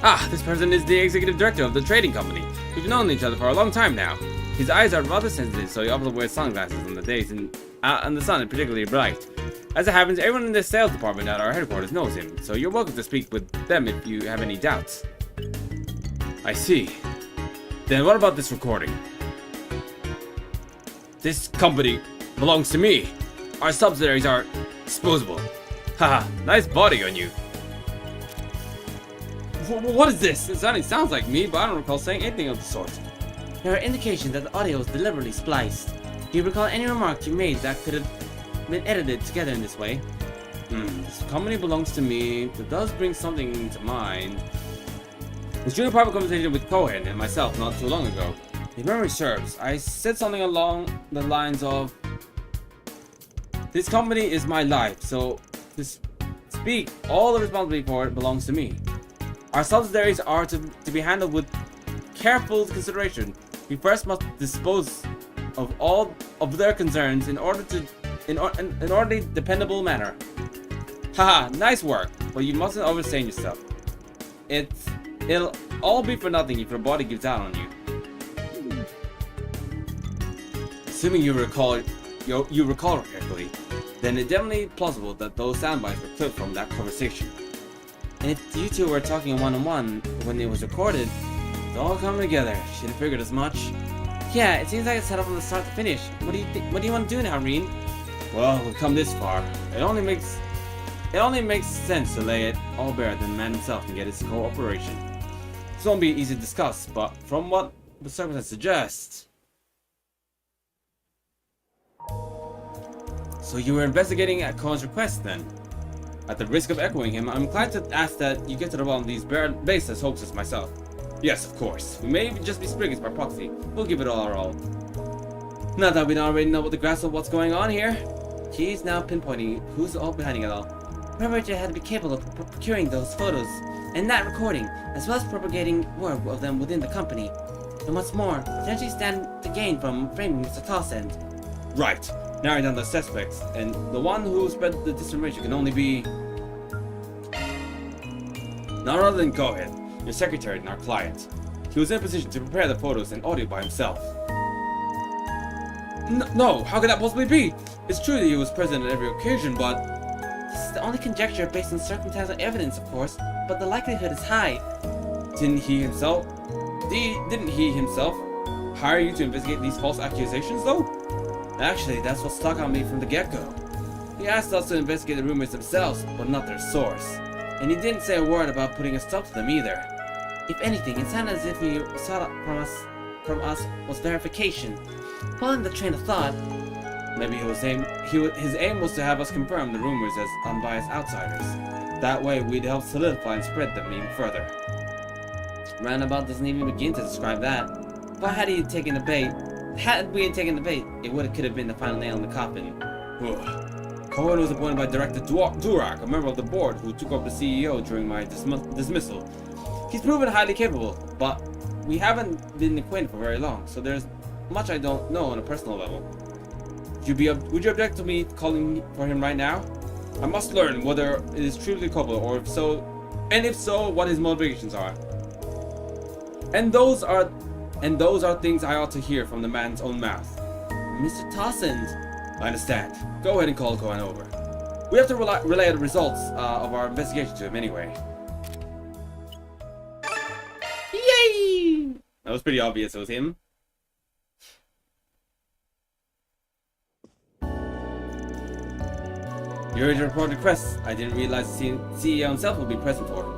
Ah, this person is the executive director of the trading company. We've known each other for a long time now. His eyes are rather sensitive, so he often wears sunglasses on the days and the sun is particularly bright. As it happens, everyone in the sales department at our headquarters knows him, so you're welcome to speak with them if you have any doubts. I see. Then what about this recording? This company belongs to me. Our subsidiaries are disposable. Haha, nice body on you. What is this? It sounds like me, but I don't recall saying anything of the sort. There are indications that the audio was deliberately spliced. Do you recall any remarks you made that could have been edited together in this way? This company belongs to me. That does bring something to mind. Was during a private conversation with Cohen and myself not too long ago. If memory serves, I said something along the lines of, this company is my life, so to speak, all the responsibility for it belongs to me. Our subsidiaries are to be handled with careful consideration. We first must dispose of all of their concerns in an orderly, dependable manner. Haha, nice work, but you mustn't overstrain yourself. It'll all be for nothing if your body gives out on you. Assuming you recall correctly, then it's definitely plausible that those soundbites were clipped from that conversation. And if you two were talking one-on-one when it was recorded, it's all coming together. Should have figured as much. Yeah, it seems like it's set up from the start to finish. What do you think? What do you want to do now, Reen? Well, we've come this far. It only makes sense to lay it all bare that the man himself can get his cooperation. This won't be easy to discuss, but from what the circumstances suggest. So you were investigating at Cohen's request then? At the risk of echoing him, I'm inclined to ask that you get to the bottom of these baseless hoaxes myself. Yes, of course. We may just be spriggans by proxy. We'll give it all our all. Not that we don't already know what the grasp of what's going on here. She's now pinpointing who's all behind it all. Pervert had to be capable of procuring those photos and that recording, as well as propagating word of them within the company. And what's more, potentially stand to gain from framing Mr. Tossend. Right. Narrowing down the suspects, and the one who spread the disinformation can only be none other than Cohen, your secretary and our client. He was in a position to prepare the photos and audio by himself. No, how could that possibly be? It's true that he was present at every occasion, but this is the only conjecture based on circumstantial evidence, of course, but the likelihood is high. Didn't he himself hire you to investigate these false accusations, though? Actually, that's what stuck on me from the get-go. He asked us to investigate the rumors themselves, but not their source. And he didn't say a word about putting a stop to them either. If anything, it sounded as if he sought from us was verification. Following the train of thought, maybe his aim was to have us confirm the rumors as unbiased outsiders. That way, we'd help solidify and spread them even further. Roundabout doesn't even begin to describe that. But had we taken the bait, it could have been the final nail in the coffin. Cohen was appointed by Director Durak, a member of the board who took over the CEO during my dismissal. He's proven highly capable, but we haven't been acquainted for very long, so there's much I don't know on a personal level. Would you object to me calling for him right now? I must learn whether it is truly culpable, or if so, what his motivations are. And those are things I ought to hear from the man's own mouth. Mr. Tossend. I understand. Go ahead and call Cohen over. We have to relay the results of our investigation to him anyway. Yay! That was pretty obvious it was him. You heard your report requests. I didn't realize the CEO himself would be present for it.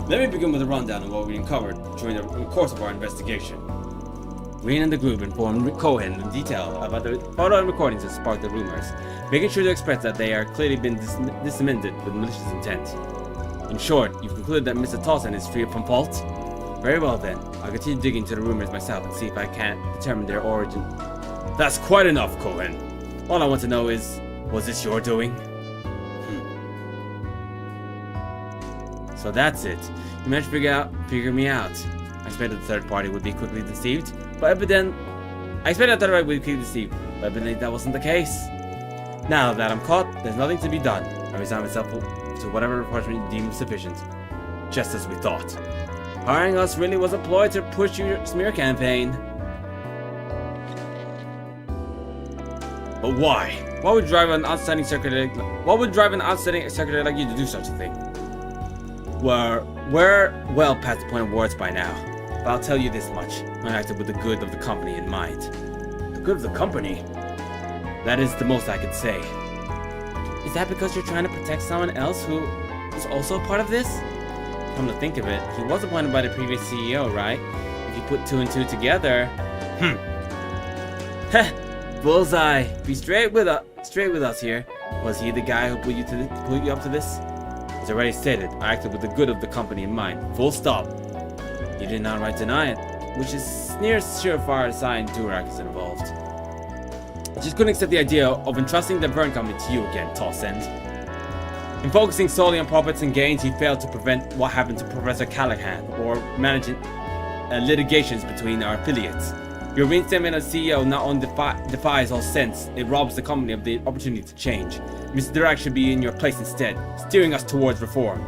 Let me begin with a rundown of what we uncovered during the course of our investigation. Reen and the group informed Cohen in detail about the photo and recordings that sparked the rumors, making sure to express that they are clearly been disseminated with malicious intent. In short, you've concluded that Mr. Tossend is free from fault? Very well then, I'll continue digging into the rumors myself and see if I can't determine their origin. That's quite enough, Cohen. All I want to know is, was this your doing? So that's it. You managed to figure me out. I expected the third party would be quickly deceived, but evidently that wasn't the case. Now that I'm caught, there's nothing to be done. I resign myself to whatever punishment you deem sufficient. just as we thought. Hiring us really was a ploy to push your smear campaign. But why? What would drive an outstanding secretary like you to do such a thing? We're well past the point of words by now. But I'll tell you this much. I acted with the good of the company in mind. The good of the company? That is the most I could say. Is that because you're trying to protect someone else who is also a part of this? Come to think of it, he was appointed by the previous CEO, right? If you put 2 and 2 together... Heh! Bullseye! Be straight with us here. Was he the guy who put you up to this? As already stated, I acted with the good of the company in mind. Full stop. You did not outright deny it, which is near surefire sign Durak is involved. I just couldn't accept the idea of entrusting the Vern Company to you again, Tossend. In focusing solely on profits and gains, he failed to prevent what happened to Professor Callahan, or managing litigations between our affiliates. Your reinstatement as CEO not only defies all sense, it robs the company of the opportunity to change. Mr. Durak should be in your place instead, steering us towards reform.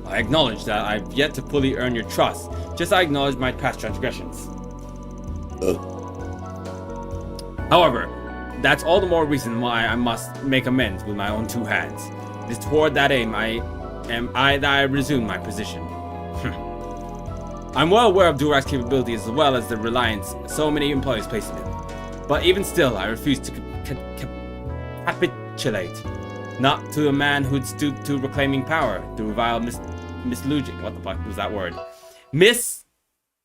I acknowledge that I've yet to fully earn your trust, just as I acknowledge my past transgressions. However, that's all the more reason why I must make amends with my own 2 hands. It is toward that aim that I resume my position. I'm well aware of Durak's capabilities as well as the reliance so many employees place in him. But even still, I refuse to capitulate. Not to a man who'd stoop to reclaiming power through revile misluging. What the fuck was that word?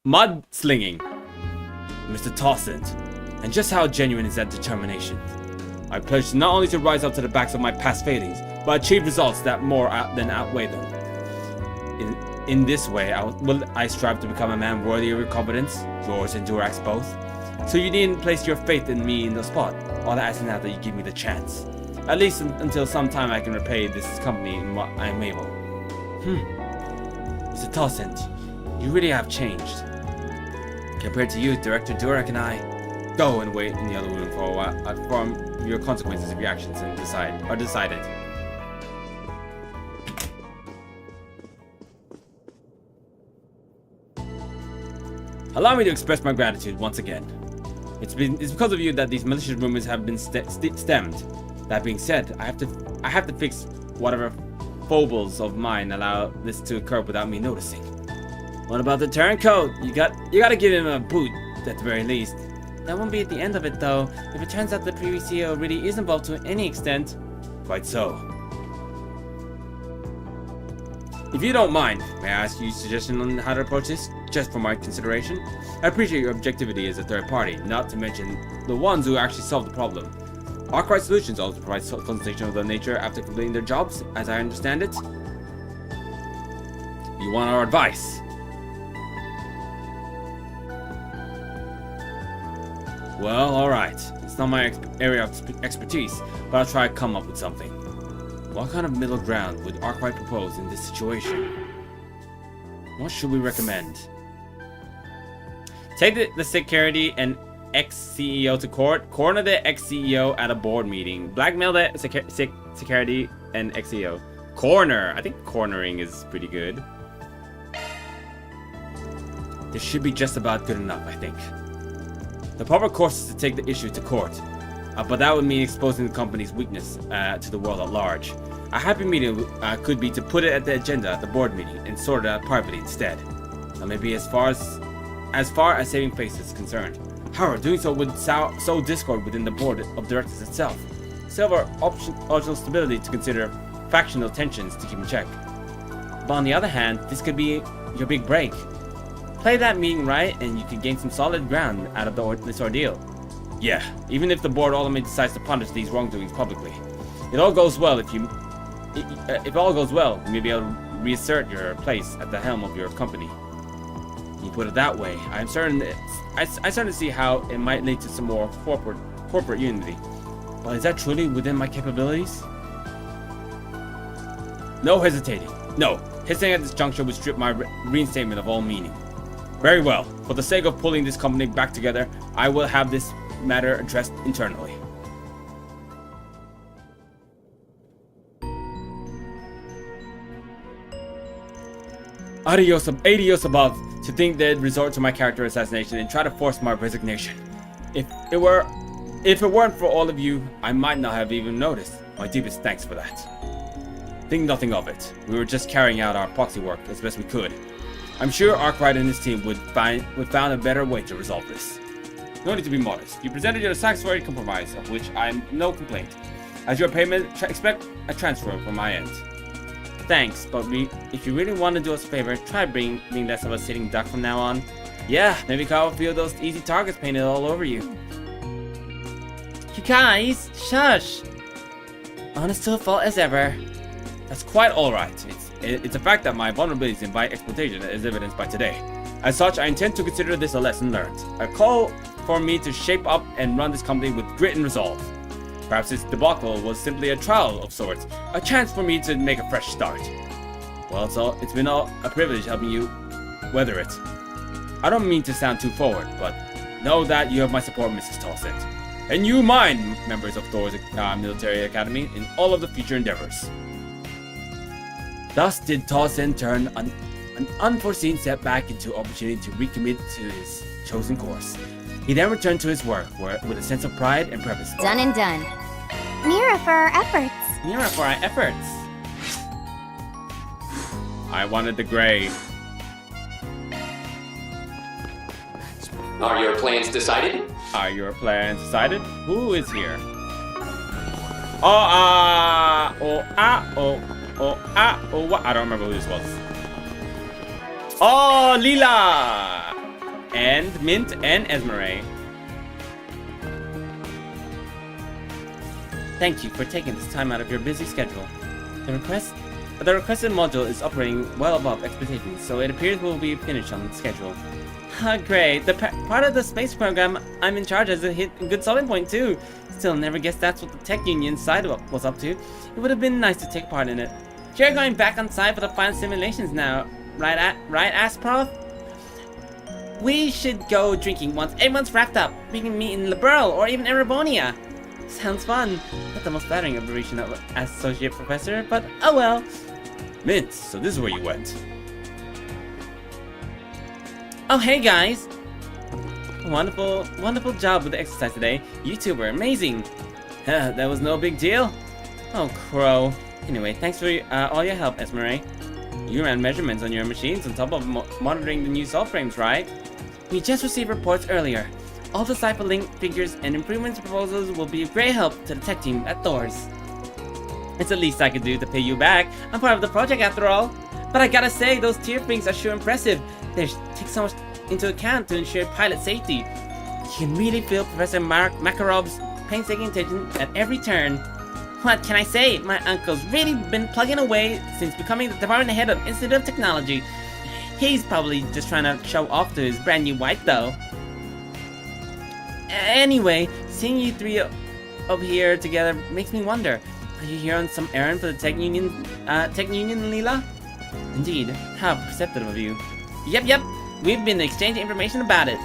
Mudslinging. Mr. Tossend. And just how genuine is that determination? I pledge not only to rise up to the backs of my past failings, but achieve results that more than outweigh them. In this way, will I strive to become a man worthy of your confidence, yours and Durak's both. So you needn't place your faith in me in the spot. All I ask now that you give me the chance. At least until some time I can repay this company in what I am able. Mr. Tossend, you really have changed. Compared to you, Director Durak and I, go and wait in the other room for a while, from your consequences of your actions and decided. Allow me to express my gratitude once again. It's because of you that these malicious rumors have been stemmed. That being said, I have to fix whatever foibles of mine allow this to occur without me noticing. What about the turncoat? You gotta give him a boot at the very least. That won't be at the end of it though. If it turns out the previous CEO really is involved to any extent. Quite so. If you don't mind, may I ask you a suggestion on how to approach this? Just for my consideration? I appreciate your objectivity as a third party, not to mention the ones who actually solve the problem. Arkwright Solutions also provides consultation of the nature after completing their jobs, as I understand it. You want our advice? Well, alright. It's not my area of expertise, but I'll try to come up with something. What kind of middle ground would Arkwright propose in this situation? What should we recommend? Take the security and ex-CEO to court, corner the ex-CEO at a board meeting, blackmail the security and ex-CEO. Corner! I think cornering is pretty good. This should be just about good enough, I think. The proper course is to take the issue to court, but that would mean exposing the company's weakness to the world at large. A happy medium could be to put it at the agenda at the board meeting and sort it out privately instead. Maybe as far as saving face is concerned. However, doing so would sow discord within the board of directors itself. Silver optional stability to consider factional tensions to keep in check. But on the other hand, this could be your big break. Play that meeting right, and you could gain some solid ground out of this ordeal. Yeah, even if the board ultimately decides to punish these wrongdoings publicly. If all goes well, you may be able to reassert your place at the helm of your company. You put it that way, I certainly see how it might lead to some more corporate unity. But is that truly within my capabilities? No hesitating. No, hesitating at this juncture would strip my reinstatement of all meaning. Very well. For the sake of pulling this company back together, I will have this matter addressed internally. adios above, to think they'd resort to my character assassination and try to force my resignation. If it weren't for all of you, I might not have even noticed. My deepest thanks for that. Think nothing of it. We were just carrying out our proxy work as best we could. I'm sure Arkwright and his team would find a better way to resolve this. No need to be modest. You presented your satisfactory compromise, of which I'm no complaint. As your payment, expect a transfer from my end. Thanks, but if you really want to do us a favor, try being less of a sitting duck from now on. Yeah, maybe Kyle will feel those easy targets painted all over you. You guys, shush! Honest to a fault as ever. That's quite alright. It's a fact that my vulnerabilities invite exploitation, as evidenced by today. As such, I intend to consider this a lesson learned. A call for me to shape up and run this company with grit and resolve. Perhaps this debacle was simply a trial of sorts, a chance for me to make a fresh start. Well, it's been a privilege helping you weather it. I don't mean to sound too forward, but know that you have my support, Mrs. Tolsett. And you mine, members of Thor's military academy, in all of the future endeavors. Thus did Tolson turn an unforeseen setback into opportunity to recommit to his chosen course. He then returned to his work with a sense of pride and purpose. Done and done. Mira for our efforts. Mira for our efforts. I wanted the gray. Are your plans decided? Are your plans decided? Who is here? What? I don't remember who this was. Oh, Lila! And Mint and Esmeralda. Thank you for taking this time out of your busy schedule. The requested module is operating well above expectations, so it appears we'll be finished on schedule. Great. The part of the space program I'm in charge has hit a good solid point too. Still, never guessed that's what the tech union side was up to. It would have been nice to take part in it. You're going back on site for the final simulations now, right, Asprof? We should go drinking once everyone's wrapped up. We can meet in Liberal or even Erebonia. Sounds fun. Not the most flattering abbreviation of associate professor, but oh well. Mint, so this is where you went. Oh hey guys! Wonderful job with the exercise today. You two were amazing. That was no big deal. Oh crow. Anyway, thanks for all your help, Esmeralda. You ran measurements on your machines on top of monitoring the new salt frames, right? We just received reports earlier. All the Cypher Link figures and improvements proposals will be of great help to the tech team at Thor's. It's the least I could do to pay you back. I'm part of the project after all. But I gotta say, those tier things are sure impressive. They take so much into account to ensure pilot safety. You can really feel Professor Makarov's painstaking attention at every turn. What can I say? My uncle's really been plugging away since becoming the department head of Institute of Technology. He's probably just trying to show off to his brand new wife, though. Anyway, seeing you three up here together makes me wonder. Are you here on some errand for the Tech Union, Leela? Indeed. How perceptive of you. Yep. We've been exchanging information about it.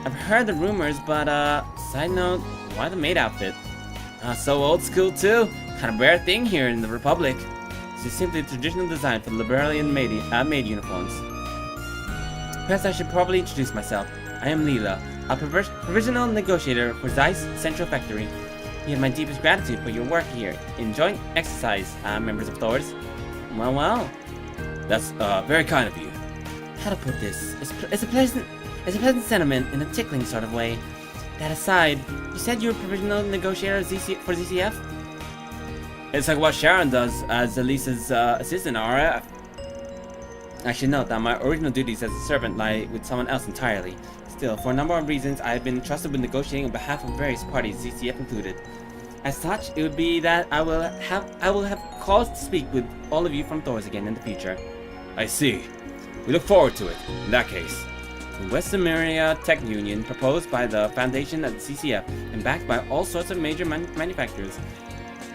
I've heard the rumors, but side note, why the maid outfit? So old school too. Kind of rare thing here in the Republic. This is simply a traditional design for the Liberalian maid uniforms. Perhaps I should probably introduce myself. I am Leela, a provisional negotiator for Zeiss Central Factory. You have my deepest gratitude for your work here. Enjoy exercise, members of Thor's. Well. That's very kind of you. How to put this? It's a pleasant sentiment in a tickling sort of way. That aside, you said you were provisional negotiator for ZCF? It's like what Sharon does as Elisa's assistant RF. I should note that my original duties as a servant lie with someone else entirely. Still, for a number of reasons, I have been trusted with negotiating on behalf of various parties, ZCF included. As such, it would be that I will have cause to speak with all of you from Thor's again in the future. I see. We look forward to it, in that case. The West America Tech Union, proposed by the Foundation at the CCF and backed by all sorts of major manufacturers.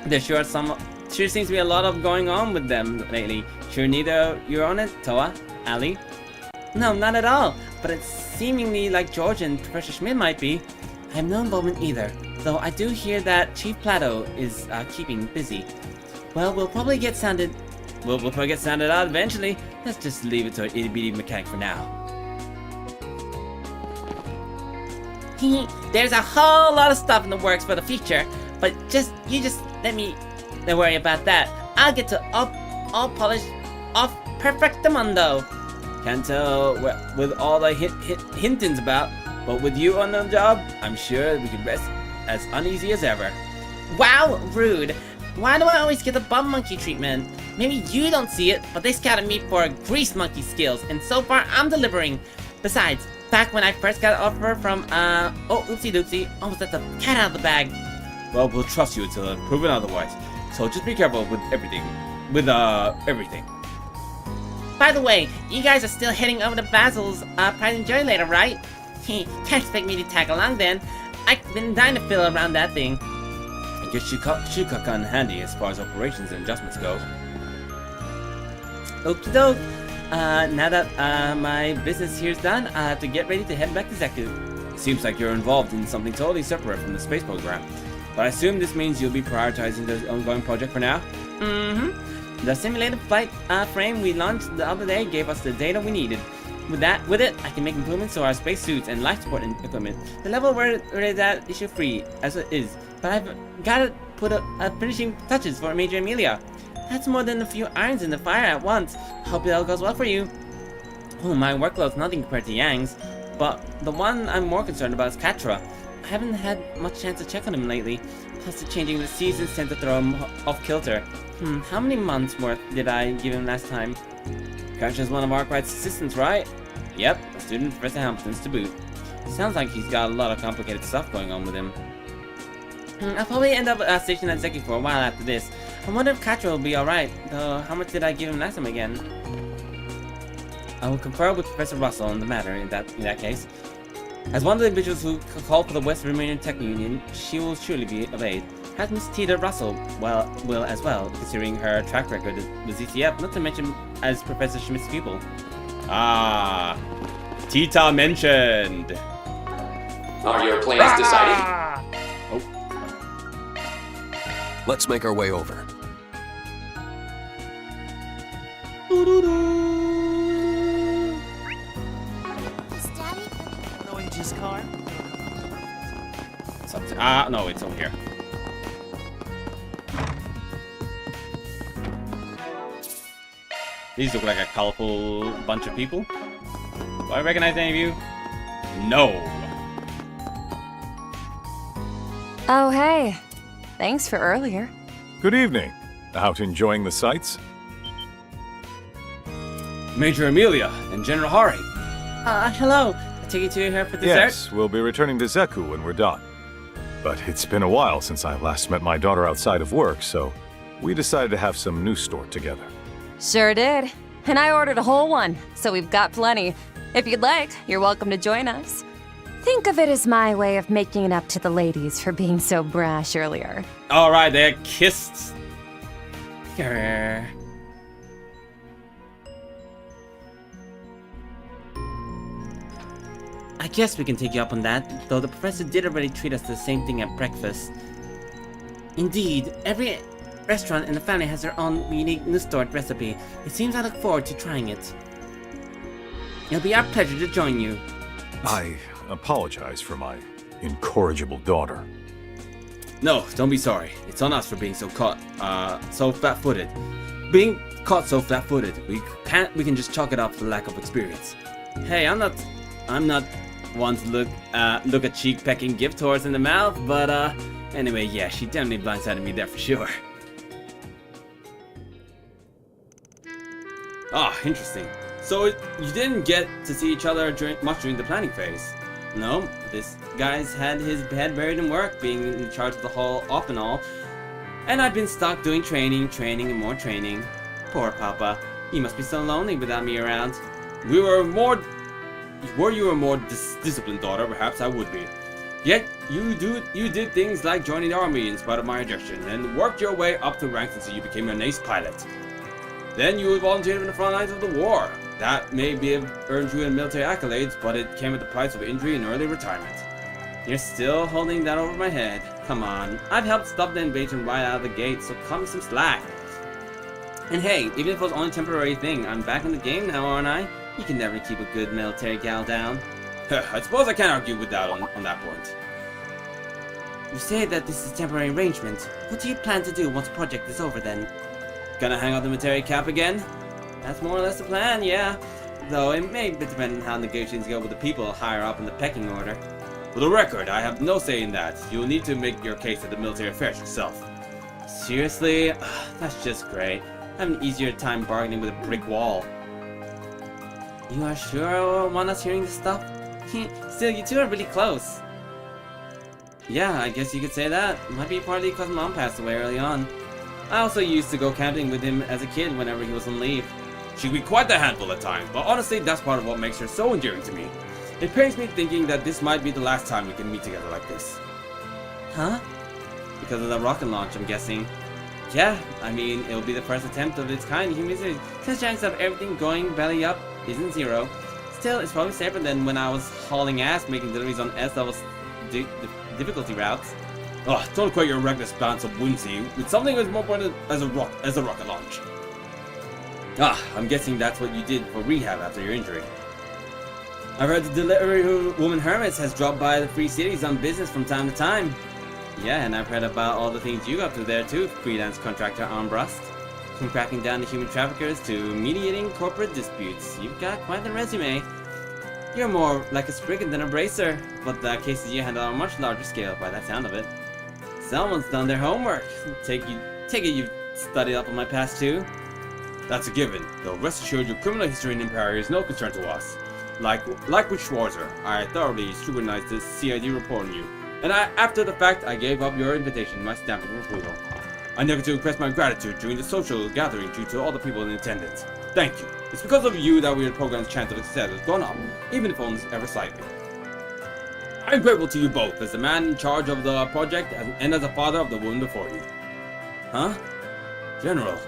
There sure seems to be a lot of going on with them lately. Sure neither you're on it, Toa, Ali? No, not at all, but it's seemingly like George and Professor Schmidt might be. I have no involvement either, though I do hear that Chief Plato is keeping busy. Well, we'll probably get sounded we'll probably get sounded out eventually. Let's just leave it to our itty-bitty mechanic for now. There's a whole lot of stuff in the works for the future, but you just let me don't worry about that. I'll get to all polished off perfectamundo. Can't tell with all the hintings about, but with you on the job, I'm sure we can rest as uneasy as ever. Wow, rude. Why do I always get the bum monkey treatment? Maybe you don't see it, but they scouted me for grease monkey skills, and so far I'm delivering. Besides, back when I first got an offer from, oh, oopsie doopsie, almost let the cat out of the bag. Well, we'll trust you until proven otherwise. So just be careful with everything. Everything. By the way, you guys are still heading over to Basil's Pride and Joy later, right? Can't expect me to tag along then. I've been dying to fill around that thing. I guess should come handy as far as operations and adjustments go. Okie doke. Now that my business here's done, I have to get ready to head back to Zeku. Seems like you're involved in something totally separate from the space program. But I assume this means you'll be prioritizing the ongoing project for now? Mm-hmm. The simulated flight frame we launched the other day gave us the data we needed. With it, I can make improvements to our spacesuits and life support equipment. The level where it's at issue-free, as it is. But I've got to put up finishing touches for Major Amelia. That's more than a few irons in the fire at once. Hope it all goes well for you. Oh, my workload's nothing compared to Yang's. But the one I'm more concerned about is Katra. I haven't had much chance to check on him lately. Plus the changing of the seasons tend to throw him off kilter. How many months worth did I give him last time? Katra's one of Arkwright's assistants, right? Yep, a student of Professor Hamilton's to boot. Sounds like he's got a lot of complicated stuff going on with him. I'll probably end up stationed at Zeki for a while after this. I wonder if Katra will be alright, though how much did I give him last time again? I will confer with Professor Russell on the matter in that case. As one of the individuals who called for the West Romanian Tech Union, she will surely be obeyed. As Miss Tita Russell will as well, considering her track record with ZTF, not to mention as Professor Schmidt's pupil. Ah, Tita mentioned. Are your plans decided? Oh. Let's make our way over. Luigi's car? No, it's over here. These look like a colorful bunch of people. Do I recognize any of you? No. Oh, hey. Thanks for earlier. Good evening. Out enjoying the sights? Major Amelia and General Hari. Hello. I take it you're here for dessert? Yes, we'll be returning to Zeku when we're done. But it's been a while since I last met my daughter outside of work, so we decided to have some news stored together. Sure did. And I ordered a whole one, so we've got plenty. If you'd like, you're welcome to join us. Think of it as my way of making it up to the ladies for being so brash earlier. All right, they kissed. Grr. I guess we can take you up on that, though the professor did already treat us to the same thing at breakfast. Indeed, every restaurant in the family has their own unique new stored recipe. It seems I look forward to trying it. It'll be our pleasure to join you. I apologize for my incorrigible daughter. No, don't be sorry. It's on us for being so flat-footed. Being caught so flat-footed, we can just chalk it up to lack of experience. Hey, I'm not one to look a cheek-pecking gift horse in the mouth, but anyway, yeah, she definitely blindsided me there for sure. Ah, interesting. So you didn't get to see each other much during the planning phase? No, this guy's had his head buried in work, being in charge of the hall off and all. And I've been stuck doing training, and more training. Poor Papa. He must be so lonely without me around. Were you a more disciplined daughter, perhaps I would be. Yet, you did things like joining the army in spite of my rejection, and worked your way up the ranks until you became an ace pilot. Then you volunteered in the front lines of the war. That may have earned you military accolades, but it came at the price of injury and early retirement. You're still holding that over my head. Come on, I've helped stop the invasion right out of the gate, so cut me some slack. And hey, even if it was only a temporary thing, I'm back in the game now, aren't I? You can never keep a good military gal down. I suppose I can't argue with that on that point. You say that this is a temporary arrangement. What do you plan to do once the project is over then? Gonna hang out the military cap again? That's more or less the plan, yeah. Though it may depend on how negotiations go with the people higher up in the pecking order. For the record, I have no say in that. You'll need to make your case at the military affairs yourself. Seriously? That's just great. I have an easier time bargaining with a brick wall. You are sure I want us hearing this stuff? Still, you two are really close. Yeah, I guess you could say that. Might be partly because Mom passed away early on. I also used to go camping with him as a kid whenever he was on leave. She can be quite a handful at times, but honestly, that's part of what makes her so endearing to me. It pains me thinking that this might be the last time we can meet together like this. Huh? Because of the rocket launch, I'm guessing. Yeah, I mean, it'll be the first attempt of its kind in human history. Since chance of everything going belly up isn't zero. Still, it's probably safer than when I was hauling ass making deliveries on S-level difficulty routes. Oh, don't quite your reckless bounce of whimsy with something as more important as a rocket launch. Ah, I'm guessing that's what you did for rehab after your injury. I've heard the delivery woman Hermits has dropped by the free cities on business from time to time. Yeah, and I've heard about all the things you got up to there too, freelance contractor Armbrust. From cracking down the human traffickers to mediating corporate disputes. You've got quite the resume. You're more like a Spriggan than a bracer, but the cases you handle on a much larger scale by that sound of it. Someone's done their homework. Take it you've studied up on my past too. That's a given, though rest assured your criminal history in Empire is no concern to us. Like with Schwarzer, I thoroughly scrutinized the CID report on you, and after the fact, I gave up your invitation my stamp of approval. I never to express my gratitude during the social gathering due to all the people in attendance. Thank you. It's because of you that the program's chance of success has gone up, even if only ever slightly. I'm grateful to you both as the man in charge of the project and as a father of the woman before you. Huh? General.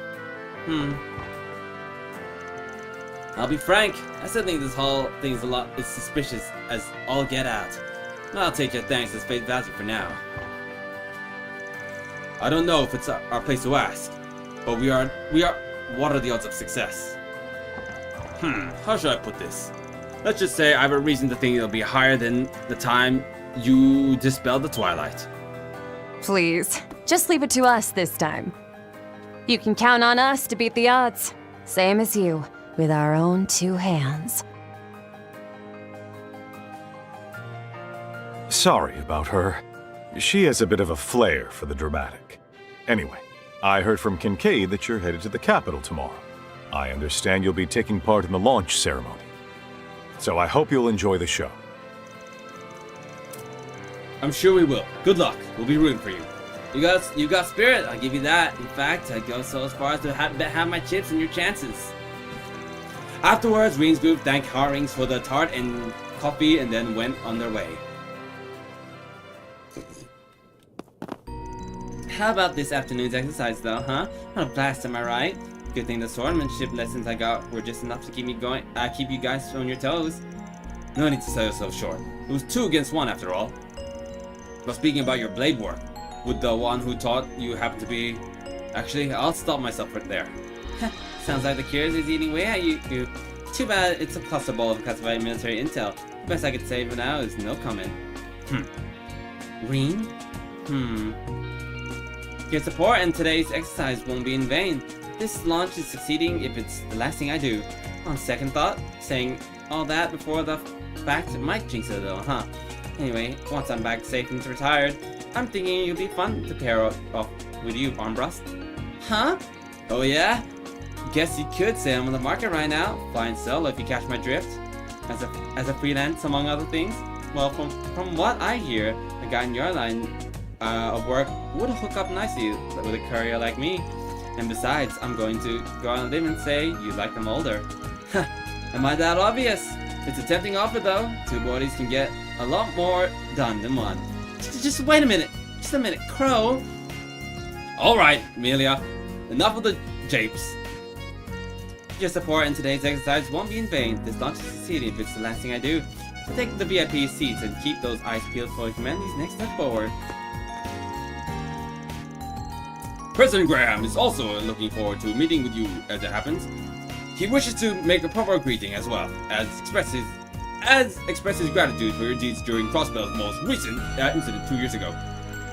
I'll be frank, I still think this whole thing's is suspicious as all get out. I'll take your thanks as face value for now. I don't know if it's our place to ask, but we are. What are the odds of success? How should I put this? Let's just say I have a reason to think it'll be higher than the time you dispelled the twilight. Please, just leave it to us this time. You can count on us to beat the odds. Same as you, with our own two hands. Sorry about her. She has a bit of a flair for the dramatic. Anyway, I heard from Kincaid that you're headed to the capital tomorrow. I understand you'll be taking part in the launch ceremony. So I hope you'll enjoy the show. I'm sure we will. Good luck. We'll be rooting for you. You got spirit, I'll give you that. In fact, I'd go so as far as to have my chips in your chances. Afterwards, Reen's group thanked Harings for the tart and coffee and then went on their way. How about this afternoon's exercise though, huh? What a blast, am I right? Good thing the swordsmanship lessons I got were just enough to keep you guys on your toes. No need to sell yourself short. It was 2 against 1 after all. But speaking about your blade work, would the one who taught you happen to be... Actually, I'll stop myself right there. Sounds like the curious is eating away at you. Too bad it's a cluster ball of classified military intel. The best I could say for now is no comment. Reen? Your support and today's exercise won't be in vain. This launch is succeeding if it's the last thing I do. On second thought, saying all that before the fact might jinx it a little, huh? Anyway, once I'm back safe and retired, I'm thinking it'll be fun to pair off with you, Armbrust. Huh? Oh yeah? Guess you could say I'm on the market right now, flying solo if you catch my drift. As a freelance, among other things. Well, from what I hear, a guy in your line of work would hook up nicely with a courier like me. And besides, I'm going to go on a limb and say you like them older. Am I that obvious? It's a tempting offer though. 2 bodies can get a lot more done than one. Just wait a minute. Just a minute, Crow. Alright, Amelia. Enough of the japes. Your support in today's exercise won't be in vain. This launch is succeeding if it's the last thing I do. So take the VIP seats and keep those eyes peeled for humanity's next step forward. President Graham is also looking forward to meeting with you as it happens. He wishes to make a proper greeting as well as express his gratitude for your deeds during Crossbell's most recent incident 2 years ago.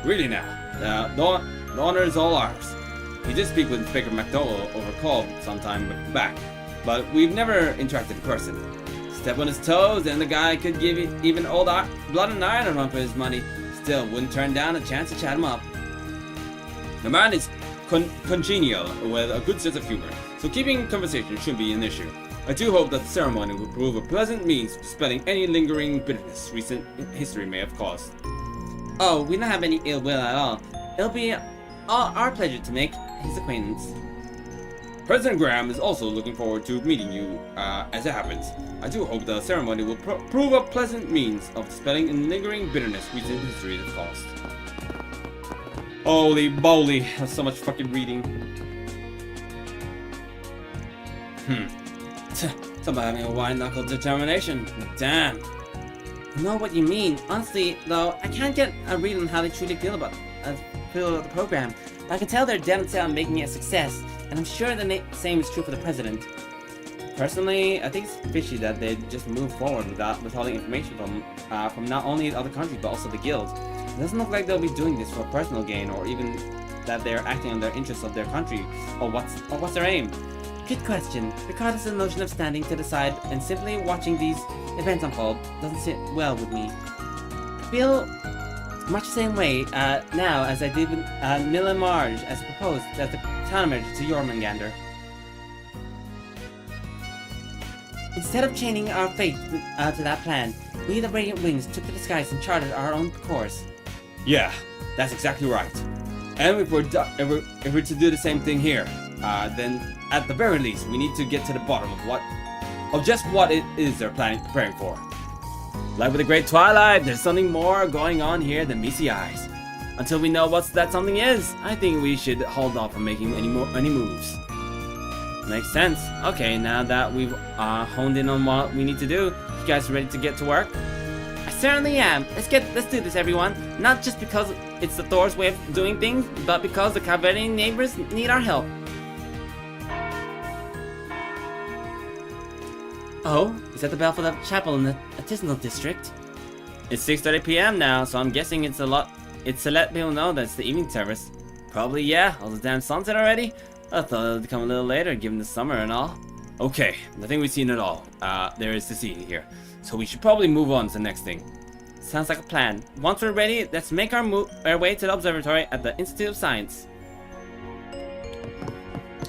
Really now, the honor is all ours. He did speak with Inspector McDowell over call some time back, but we've never interacted in person. Step on his toes and the guy could give you even old blood and iron a run for his money. Still wouldn't turn down a chance to chat him up. The man is congenial with a good sense of humor, so keeping conversation shouldn't be an issue. I do hope that the ceremony will prove a pleasant means of dispelling any lingering bitterness recent history may have caused. Oh, we don't have any ill will at all. It'll be our pleasure to make his acquaintance. President Graham is also looking forward to meeting you as it happens. I do hope the ceremony will prove a pleasant means of dispelling any lingering bitterness recent history has caused. Holy moly, that's so much fucking reading. Somebody having a wide-knuckle determination. Damn. I know what you mean. Honestly, though, I can't get a read on how they truly feel about the program. I can tell they're dead set on making it a success, and I'm sure the same is true for the president. Personally, I think it's fishy that they just move forward without withholding information from not only other countries but also the guild. It doesn't look like they'll be doing this for personal gain, or even that they're acting on their interests of their country, or what's their aim. Good question. Regardless of the notion of standing to the side and simply watching these events unfold doesn't sit well with me. I feel much the same way now as I did with Nilla Marge as proposed as the countermeasure to Jormungandr. Instead of chaining our fate to that plan, we the Radiant Wings took to the skies and charted our own course. Yeah, that's exactly right. And if we're to do the same thing here, then at the very least we need to get to the bottom of just what it is they're preparing for. Like with the Great Twilight, there's something more going on here than meets the eyes. Until we know what that something is, I think we should hold off on making any moves. Makes sense. Okay, now that we've honed in on what we need to do, you guys ready to get to work? I certainly am. Let's do this, everyone. Not just because it's the Thor's way of doing things, but because the Calverian neighbors need our help. Oh, is that the bell for the chapel in the artisanal district? It's 6:30 p.m. now, so I'm guessing it's to let people know that it's the evening service. Probably, yeah. All the damn sunset already? I thought it would come a little later, given the summer and all. Okay, nothing we've seen at all. There is to see here. So we should probably move on to the next thing. Sounds like a plan. Once we're ready, let's make our way to the observatory at the Institute of Science.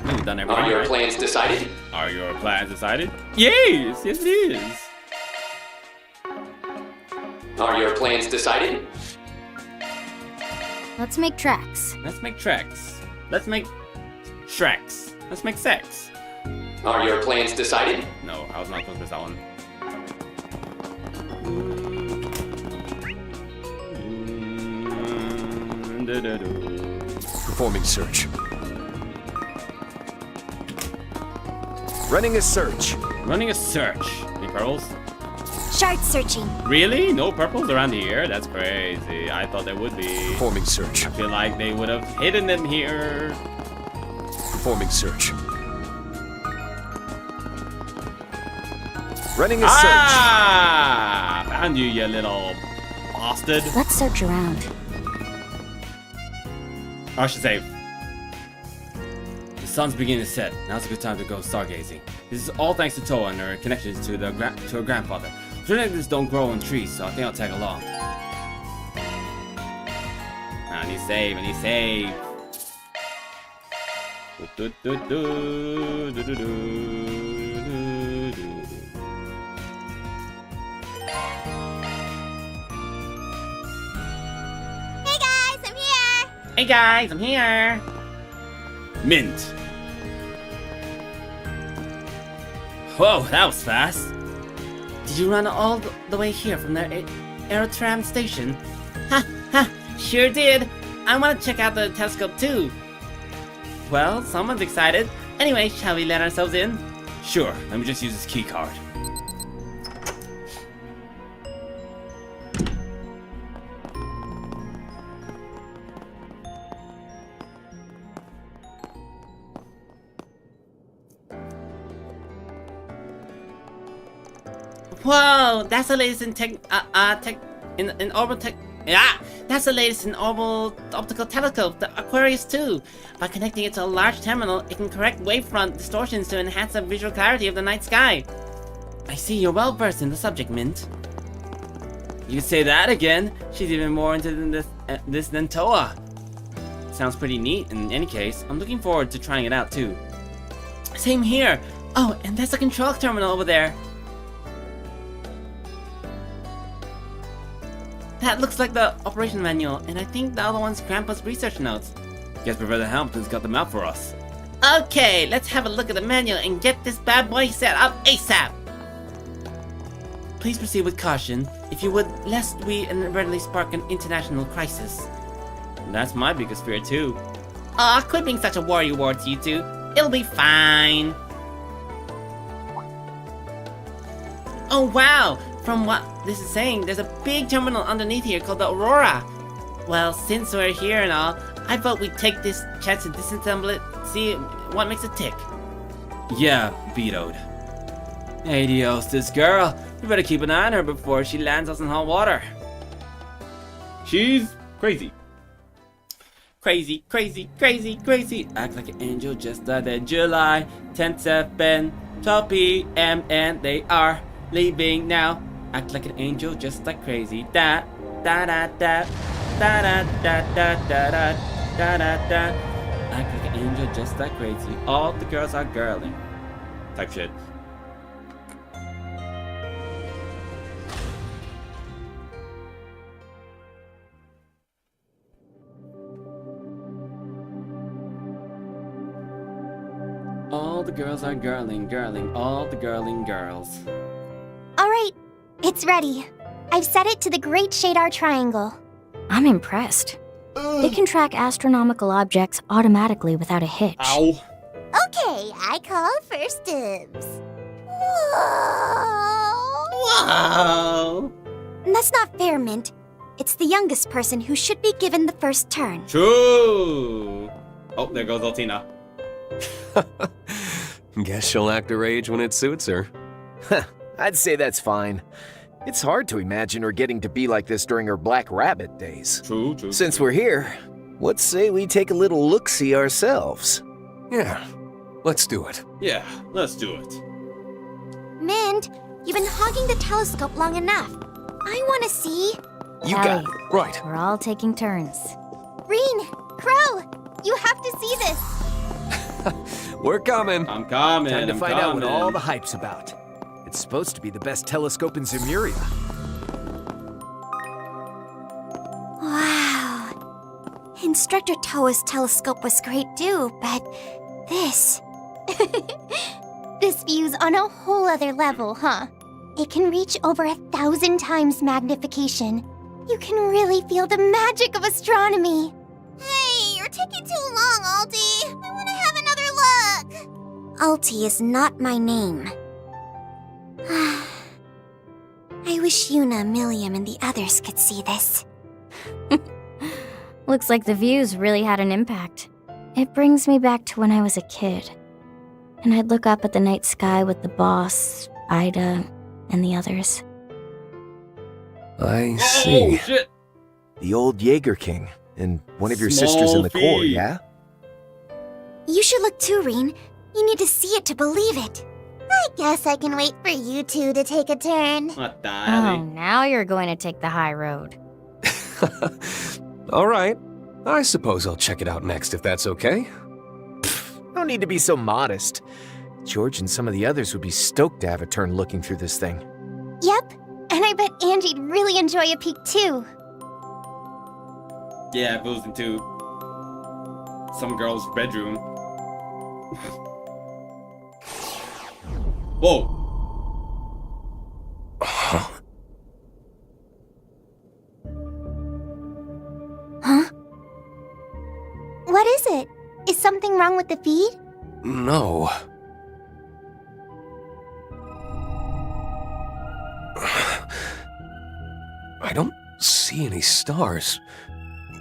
We've done everything. Are your plans decided? Are your plans decided? Yes, yes it is. Are your plans decided? Let's make tracks. Let's make tracks. Let's make Shreks. Let's make sex. Are your plans decided? No, I was not supposed to miss that one. Performing search. Running a search. Running a search. Any pearls? Shard searching. Really? No purples around here? That's crazy. I thought there would be. Performing search. I feel like they would have hidden them here. Performing search. Running a search. Ah! Found you, you little bastard. Let's search around. I should say, the sun's beginning to set. Now's a good time to go stargazing. This is all thanks to Toa and her connections to her grandfather. Trinitors don't grow on trees, so I think I'll tag along. I need save, I need save. Hey guys, I'm here! Mint. Whoa, that was fast. Did you run all the way here from the Aerotram station? Ha ha, sure did. I want to check out the telescope too. Well, someone's excited. Anyway, shall we let ourselves in? Sure, let me just use this key card. Whoa, that's the latest in in orbital tech. Yeah, that's the latest in orbital optical telescope, the Aquarius 2. By connecting it to a large terminal, it can correct wavefront distortions to enhance the visual clarity of the night sky. I see you're well versed in the subject, Mint. You say that again. She's even more into this than Toa. Sounds pretty neat in any case. I'm looking forward to trying it out too. Same here. Oh, and there's a control terminal over there. That looks like the operation manual, and I think the other one's Grandpa's research notes. Guess Professor Hamilton's got them out for us. Okay, let's have a look at the manual and get this bad boy set up ASAP. Please proceed with caution, if you would, lest we inadvertently spark an international crisis. That's my biggest fear too. Aw, quit being such a worrywart, you two. It'll be fine. Oh wow! From what this is saying, there's a big terminal underneath here called the Aurora. Well, since we're here and all, I vote we take this chance to disassemble it, see what makes it tick. Yeah, vetoed. Hey, Dios, this girl. You better keep an eye on her before she lands us in hot water. She's crazy. Crazy, crazy, crazy, crazy. Act like an angel just started July 10th, 7, 12 p.m. and they are leaving now. Act like an angel just like crazy. Da da da da da da da da da da da da da. Act like an angel just like crazy. All the girls are girling. Type shit. All the girls are girling, girling, all the girling girls. Alright, it's ready. I've set it to the Great Shadar Triangle. I'm impressed. They can track astronomical objects automatically without a hitch. Ow. Okay, I call first dibs. Whoa! Wow! That's not fair, Mint. It's the youngest person who should be given the first turn. True. Oh, there goes Altina. Guess she'll act her age when it suits her. I'd say that's fine. It's hard to imagine her getting to be like this during her Black Rabbit days. True, true. Since we're here, let's say we take a little look-see ourselves. Yeah, let's do it. Yeah, let's do it. Mint, you've been hogging the telescope long enough. I want to see. You got it. Right. We're all taking turns. Reen, Crow, you have to see this. We're coming. I'm coming. Time to I'm find coming. out what all the hype's about. It's supposed to be the best telescope in Zemuria. Wow. Instructor Toa's telescope was great too, but this... This view's on a whole other level, huh? It can reach over 1,000 times magnification. You can really feel the magic of astronomy. Hey, you're taking too long, Alti. I want to have another look. Alti is not my name. I wish Yuna, Milliam, and the others could see this. Looks like the views really had an impact. It brings me back to when I was a kid. And I'd look up at the night sky with the boss, Ida, and the others. I see. Oh, shit. The old Jaeger King, and one of your Small sisters in the Corps, fee. yeah? You should look too, Reen. You need to see it to believe it. I guess I can wait for you two to take a turn. What the Oh, now you're going to take the high road. All right. I suppose I'll check it out next if that's okay. No need to be so modest. George and some of the others would be stoked to have a turn looking through this thing. Yep, and I bet Angie'd really enjoy a peek too. Yeah, if it was into some girl's bedroom. Whoa. Huh? What is it? Is something wrong with the feed? No. I don't see any stars.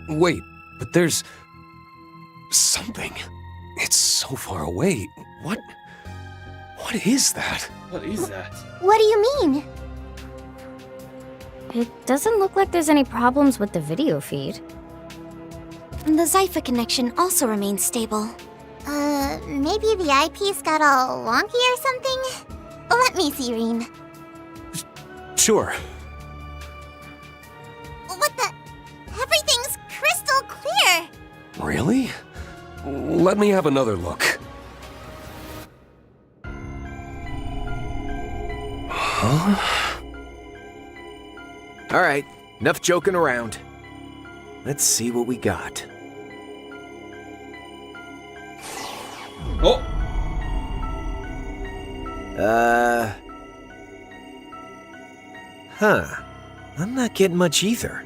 Wait, but there's something. It's so far away. What is that? What is that? What do you mean? It doesn't look like there's any problems with the video feed. The Zypha connection also remains stable. Maybe the eyepiece got all wonky or something? Let me see, Reem. Sure. What the? Everything's crystal clear! Really? Let me have another look. Huh? All right, enough joking around. Let's see what we got. Oh! I'm not getting much either.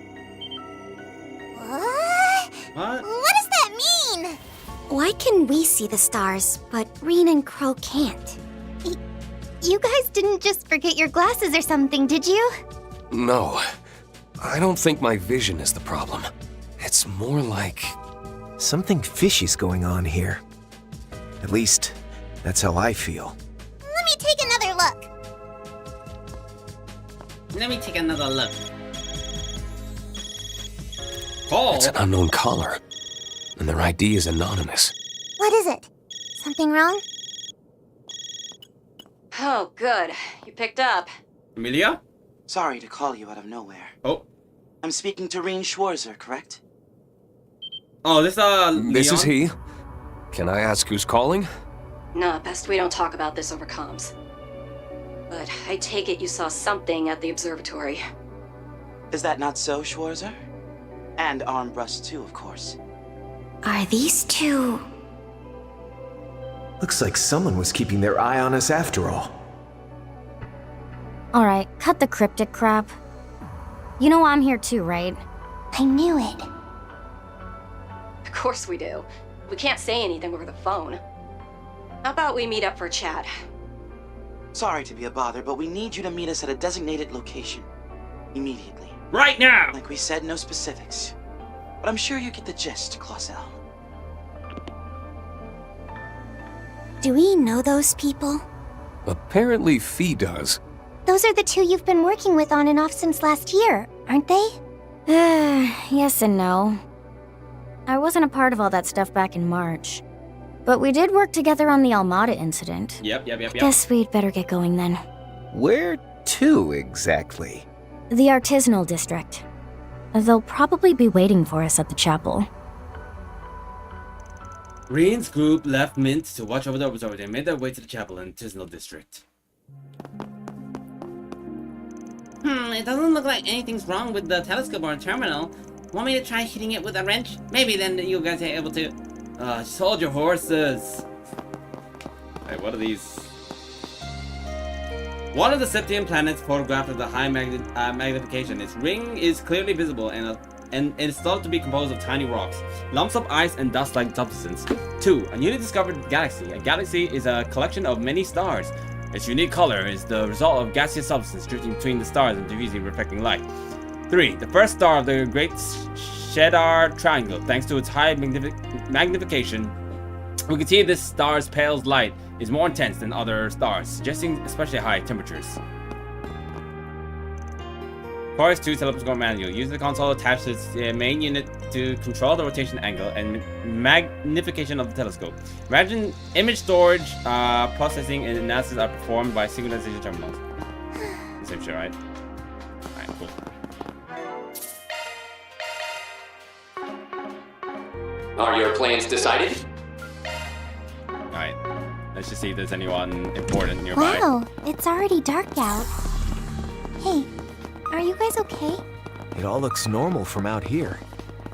What does that mean? Why can we see the stars, but Reen and Crow can't? You guys didn't just forget your glasses or something, did you? No. I don't think my vision is the problem. It's more like... Something fishy's going on here. At least, that's how I feel. Let me take another look. Let me take another look. Call? It's an unknown caller, and their ID is anonymous. What is it? Something wrong? Oh, good. You picked up. Amelia? Sorry to call you out of nowhere. Oh. I'm speaking to Reen Schwarzer, correct? Oh, this Leon? This is he. Can I ask who's calling? Nah, best we don't talk about this over comms. But I take it you saw something at the observatory. Is that not so, Schwarzer? And Armbrust too, of course. Are these two... Looks like someone was keeping their eye on us after all. Alright, cut the cryptic crap. You know I'm here too, right? I knew it. Of course we do. We can't say anything over the phone. How about we meet up for a chat? Sorry to be a bother, but we need you to meet us at a designated location. Immediately. Right now! Like we said, no specifics. But I'm sure you get the gist, Clausel. Do we know those people? Apparently Fee does. Those are the two you've been working with on and off since last year, aren't they? Yes and no. I wasn't a part of all that stuff back in March. But we did work together on the Almada incident. Yep. Guess we'd better get going then. Where to, exactly? The artisanal district. They'll probably be waiting for us at the chapel. Reen's group left Mint to watch over the observatory and made their way to the chapel in Artisanal District. It doesn't look like anything's wrong with the telescope or terminal. Want me to try hitting it with a wrench? Maybe then you guys are able to... Just hold your horses. Hey, what are these? One of the Septian planets photographed at the high magnification. Its ring is clearly visible and it's thought to be composed of tiny rocks, lumps of ice and dust-like substance. 2. A newly discovered galaxy. A galaxy is a collection of many stars. Its unique color is the result of gaseous substance drifting between the stars and diffusely reflecting light. 3. The first star of the Great Shedar Triangle. Thanks to its high magnification, we can see this star's pale light is more intense than other stars, suggesting especially high temperatures. Chorus 2 telescope manual. Use the console attached to its main unit to control the rotation angle and magnification of the telescope. Imagine image storage, processing, and analysis are performed by synchronization terminals. Same shit, right? Alright, cool. Are your plans decided? Alright. Let's just see if there's anyone important nearby. Wow, it's already dark out. Hey, are you guys okay? It all looks normal from out here.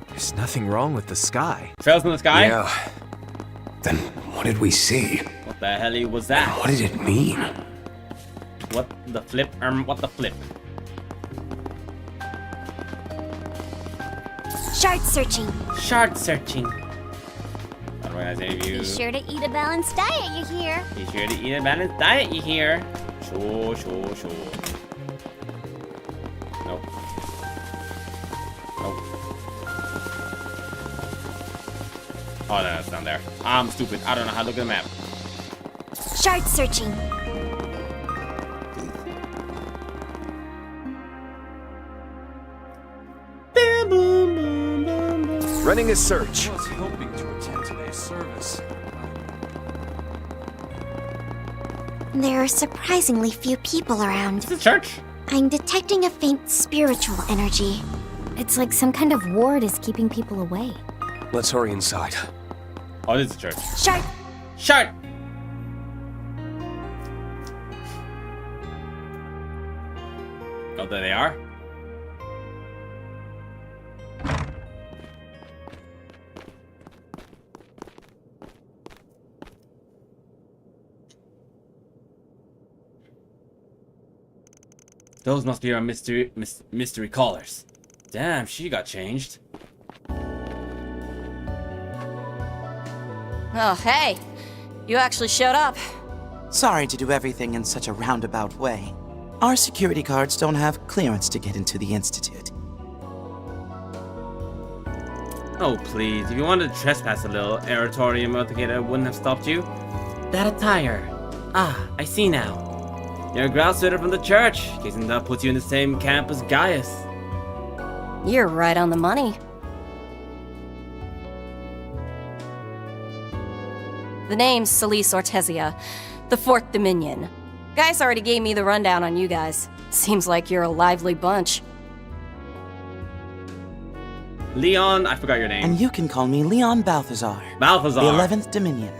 There's nothing wrong with the sky. Trails in the sky? Yeah. Then what did we see? What the hell was that? And what did it mean? What the flip? What the flip? Shard searching. Shard searching. I don't recognize any of you. Be sure to eat a balanced diet, you hear? Be sure to eat a balanced diet, you hear? Sure. Nope. Oh, no, that's down there. I'm stupid. I don't know how to look at the map. Shard searching. Running a search. I was hoping to attend today's service. There are surprisingly few people around. It's a church. I'm detecting a faint spiritual energy. It's like some kind of ward is keeping people away. Let's hurry inside. Oh, it is a church. Shark! Shark! Oh, there they are. Those must be our mystery callers. Damn, she got changed. Oh, hey! You actually showed up. Sorry to do everything in such a roundabout way. Our security cards don't have clearance to get into the Institute. Oh, please. If you wanted to trespass a little, Oratorium Authenticator wouldn't have stopped you. That attire. Ah, I see now. You're a grouse fitter from the church. Guessing that puts you in the same camp as Gaius. You're right on the money. The name's Celise Ortesia, the Fourth Dominion. Guys already gave me the rundown on you guys. Seems like you're a lively bunch. Leon, I forgot your name. And you can call me Leon Balthazar. Balthazar. The 11th Dominion.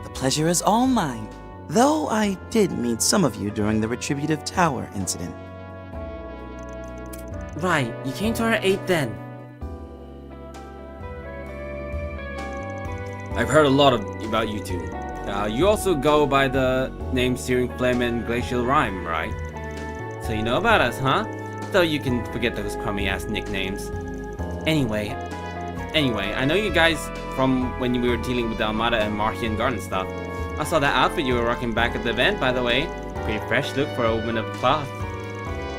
The pleasure is all mine. Though I did meet some of you during the Retributive Tower incident. Right, you came to our aid then. I've heard a lot about you two. You also go by the name Searing Flame and Glacial Rime, right? So you know about us, huh? Though you can forget those crummy-ass nicknames. Anyway, I know you guys from when we were dealing with the Almada and Marchian Garden stuff. I saw that outfit you were rocking back at the event, by the way. Pretty fresh look for a woman of cloth.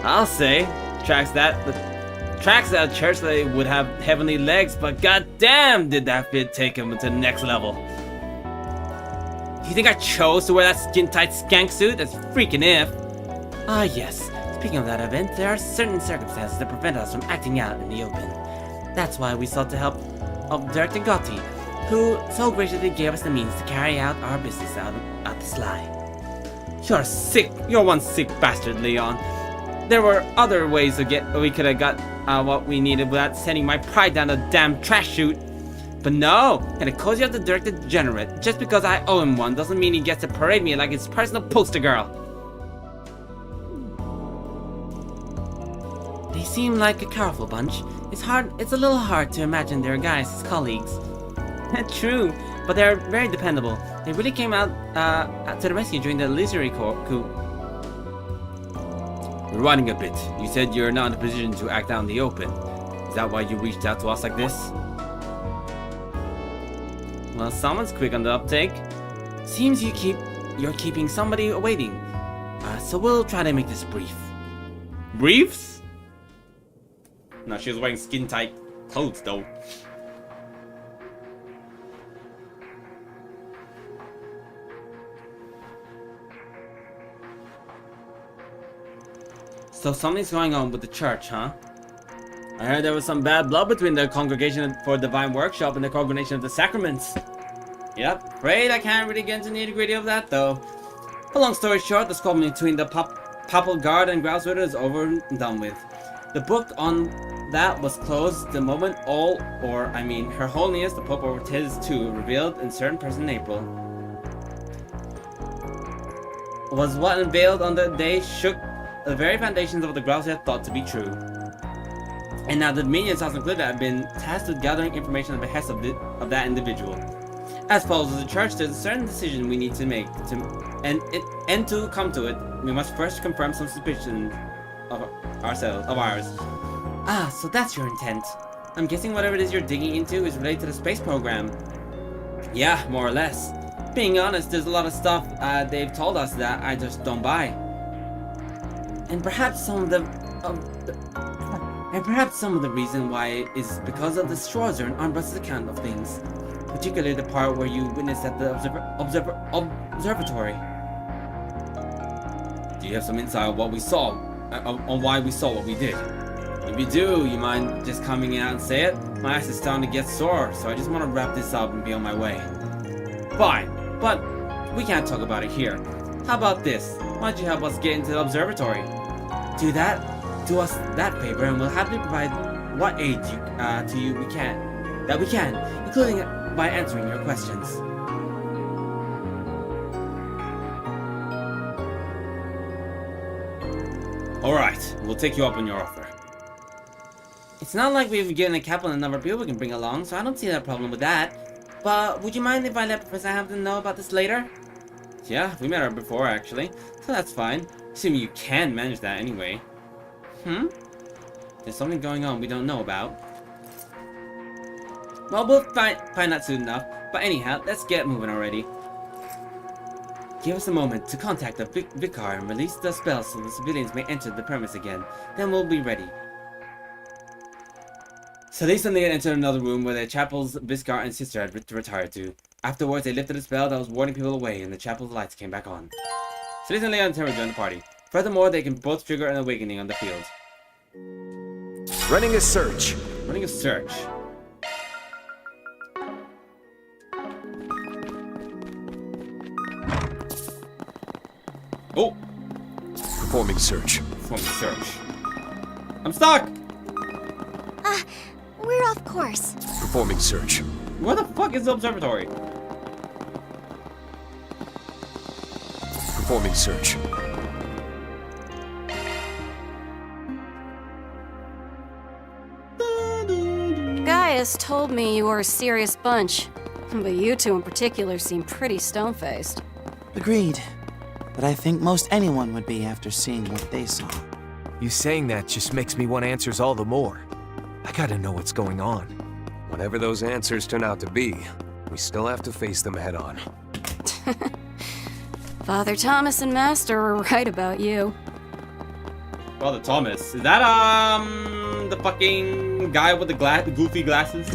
I'll say, tracks that church they would have heavenly legs, but goddamn did that fit take him to the next level. You think I chose to wear that skin-tight skank suit? That's freaking if. Ah yes, speaking of that event, there are certain circumstances that prevent us from acting out in the open. That's why we sought the help of Director Gotti, who so graciously gave us the means to carry out our business out the sly. You're one sick bastard, Leon. There were other ways we could have got what we needed without sending my pride down the damn trash chute. But no, and it calls you up the Director Degenerate. Just because I owe him one doesn't mean he gets to parade me like his personal poster girl. They seem like a powerful bunch. It's a little hard to imagine their guys as colleagues. True, but they're very dependable. They really came out to the rescue during the illusory coup. You're running a bit. You said you're not in a position to act out in the open. Is that why you reached out to us like this? Well, someone's quick on the uptake. Seems you're keeping somebody waiting. So we'll try to make this brief. Briefs? No, she was wearing skin-tight clothes though. So something's going on with the church, huh? I heard there was some bad blood between the Congregation for Divine Workshop and the Congregation of the Sacraments. Yep, afraid I can't really get into the nitty-gritty of that though. A long story short, the squabbling between the Papal Guard and Grousewitter is over and done with. The book on that was closed the moment Her Holiness, the Pope Ortiz II, revealed in certain person in April. Was what unveiled on the day shook the very foundations of the Grouse had thought to be true. And now the Dominion South Cliff have been tasked with gathering information on the behest of that individual. As follows the church, there's a certain decision we need to make, and to come to it, we must first confirm some suspicions of ours. Ah, so that's your intent. I'm guessing whatever it is you're digging into is related to the space program. Yeah, more or less. Being honest, there's a lot of stuff they've told us that I just don't buy. And perhaps some of the reason why is because of the Schwarzer and Armbrust's account of things, particularly the part where you witnessed at the observatory. Do you have some insight on what we saw, on why we saw what we did? If you do, you mind just coming out and say it? My ass is starting to get sore, so I just want to wrap this up and be on my way. Fine, but we can't talk about it here. How about this? Why don't you help us get into the observatory? Do us that favor, and we'll happily provide what aid we can, including by answering your questions. Alright, we'll take you up on your offer. It's not like we've given a cap on the number of people we can bring along, so I don't see that problem with that. But would you mind if I let Professor Hampton know about this later? Yeah, we met her before actually, so that's fine. Assuming you can manage that anyway. There's something going on we don't know about. Well, we'll find out soon enough. But anyhow, let's get moving already. Give us a moment to contact the vicar and release the spell so the civilians may enter the premise again. Then we'll be ready. So they suddenly entered another room where the chapel's vicar and sister had retired to. Afterwards, they lifted a spell that was warning people away, and the chapel's lights came back on. Citizen Leon and Terra joined the party. Furthermore, they can both trigger an awakening on the field. Running a search. Running a search. Oh! Performing search. Performing search. I'm stuck! We're off course. Performing search. Where the fuck is the observatory? Performing search. Gaius told me you were a serious bunch, but you two in particular seem pretty stone-faced. Agreed. But I think most anyone would be after seeing what they saw. You saying that just makes me want answers all the more. I gotta know what's going on. Whatever those answers turn out to be, we still have to face them head on. Father Thomas and Master were right about you. Father Thomas. Is that, the fucking guy with the goofy glasses?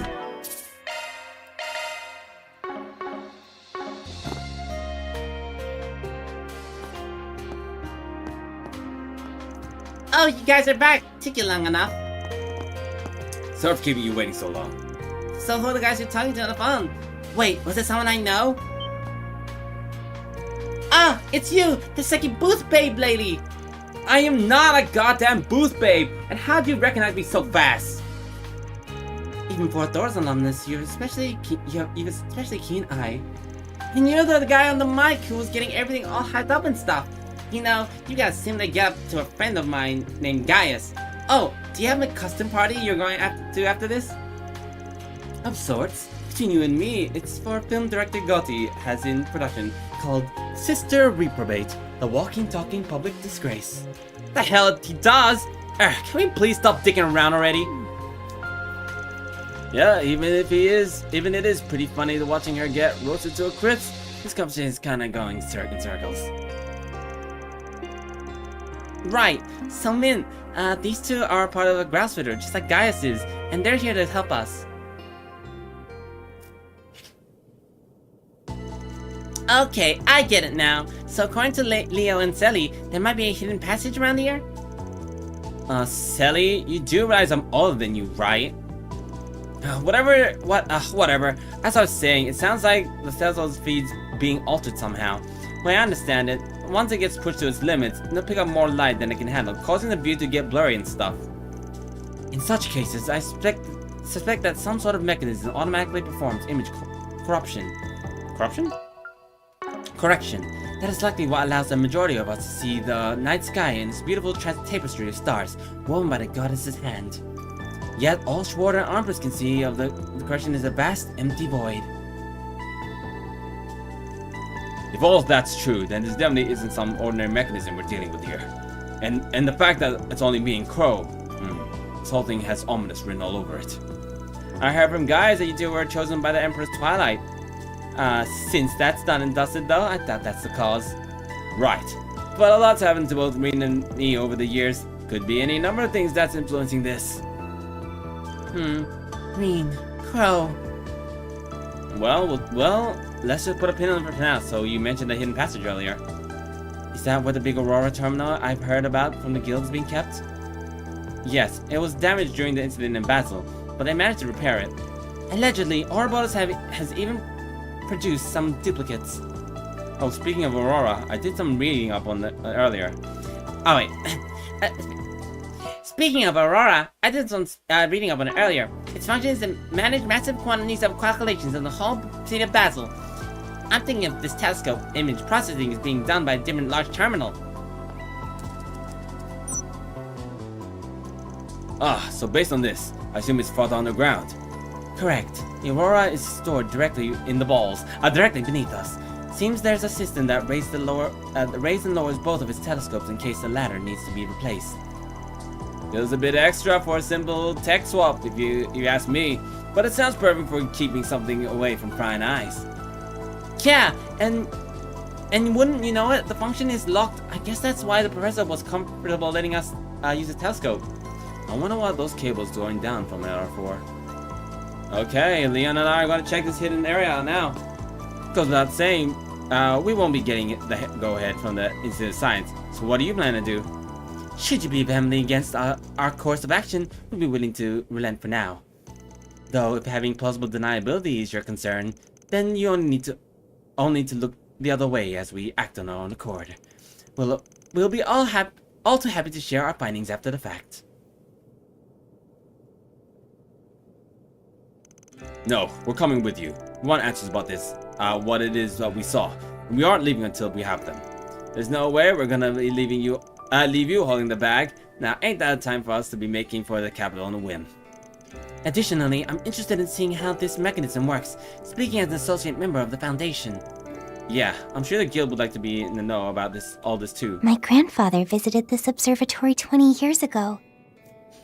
Oh, you guys are back. Took you long enough. Sorry for keeping you waiting so long. So who are the guys you're talking to on the phone? Wait, was it someone I know? Ah, it's you, the second booth babe lady. I am not a goddamn booth babe, and how do you recognize me so fast? Even for a Thor's alumnus, you have especially keen eye. And you're the guy on the mic who was getting everything all hyped up and stuff. You know, you guys seem to get up to a friend of mine named Gaius. Oh, do you have a custom party you're going to after this? Of sorts. Between you and me, it's for film director Gotti has in production called Sister Reprobate, the walking, talking public disgrace. The hell he does? Can we please stop dicking around already? Yeah, even it is pretty funny watching her get roasted to a crisp. This conversation is kind of going in circles. Right, so Min, these two are part of a Groundsfitter, just like Gaius is, and they're here to help us. Okay, I get it now. So according to Leo and Sally, there might be a hidden passage around here? Sally, you do realize I'm older than you, right? Whatever. As I was saying, it sounds like the Cecil's feed's being altered somehow. Well, I understand it. Once it gets pushed to its limits, it'll pick up more light than it can handle, causing the view to get blurry and stuff. In such cases, I suspect that some sort of mechanism automatically performs image corruption. Correction. That is likely what allows the majority of us to see the night sky in its beautiful tapestry of stars, woven by the goddess's hand. Yet all Schwartz and Armbrust can see of the correction is a vast, empty void. If all of that's true, then this definitely isn't some ordinary mechanism we're dealing with here. And the fact that it's only me and Crow, this whole thing has ominous written all over it. I heard from guys that you two were chosen by the Emperor's Twilight. Since that's done and dusted though, I thought that's the cause. Right. But a lot's happened to both Reen and me over the years. Could be any number of things that's influencing this. Reen, Crow. Well, let's just put a pin on it for now. So you mentioned the hidden passage earlier. Is that where the big Aurora terminal I've heard about from the guilds being kept? Yes, it was damaged during the incident in Basel, but they managed to repair it. Allegedly, Ouroboros has even produced some duplicates. Oh, speaking of Aurora, I did some reading up on it earlier. Oh wait. Speaking of Aurora, I did some reading up on it earlier. Its function is to manage massive quantities of calculations in the whole city of Basel. I'm thinking of this telescope image processing is being done by a different large terminal. Ah, so based on this, I assume it's farther underground. Correct. The Aurora is stored directly in the balls, directly beneath us. Seems there's a system that raises and lowers both of its telescopes in case the latter needs to be replaced. Feels a bit extra for a simple tech swap, if you ask me, but it sounds perfect for keeping something away from prying eyes. Yeah, and wouldn't you know it, the function is locked. I guess that's why the professor was comfortable letting us use the telescope. I wonder what those cables going down from it are for. Okay, Leon and I are going to check this hidden area now. Goes without saying, we won't be getting the go-ahead from the Institute of Science. So what do you plan to do? Should you be vehemently against our course of action, we'll be willing to relent for now. Though, if having plausible deniability is your concern, then you only need to look the other way as we act on our own accord. We'll be all too happy to share our findings after the fact. No, we're coming with you. We want answers about this, what it is we saw. We aren't leaving until we have them. There's no way we're gonna be leave you holding the bag. Now, ain't that a time for us to be making for the capital on a whim? Additionally, I'm interested in seeing how this mechanism works, speaking as an associate member of the Foundation. Yeah, I'm sure the guild would like to be in the know about all this too. My grandfather visited this observatory 20 years ago.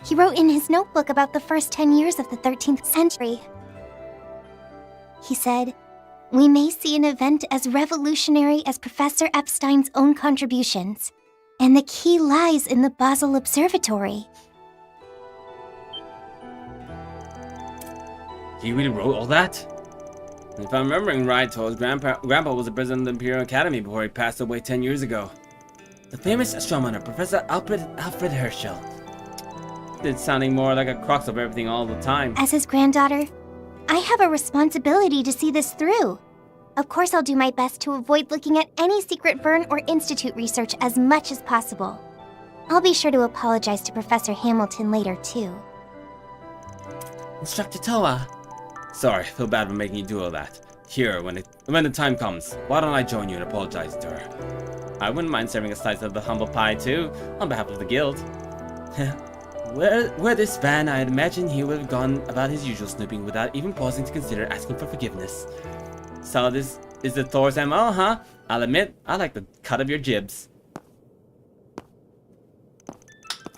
He wrote in his notebook about the first 10 years of the 13th century. He said, "We may see an event as revolutionary as Professor Epstein's own contributions, and the key lies in the Basel Observatory." He really wrote all that? If I'm remembering right, his grandpa was the president of the Imperial Academy before he passed away 10 years ago. The famous astronomer, Professor Alfred Herschel. It's sounding more like a crux of everything all the time. As his granddaughter, I have a responsibility to see this through. Of course, I'll do my best to avoid looking at any secret Vern or Institute research as much as possible. I'll be sure to apologize to Professor Hamilton later, too. Instructor Toa. Sorry, I feel bad for making you do all that. Here, when the time comes, why don't I join you and apologize to her? I wouldn't mind serving a slice of the humble pie, too, on behalf of the guild. Were this Van, I'd imagine he would have gone about his usual snooping without even pausing to consider asking for forgiveness. So this is the Thor's MO, huh? I'll admit, I like the cut of your jibs.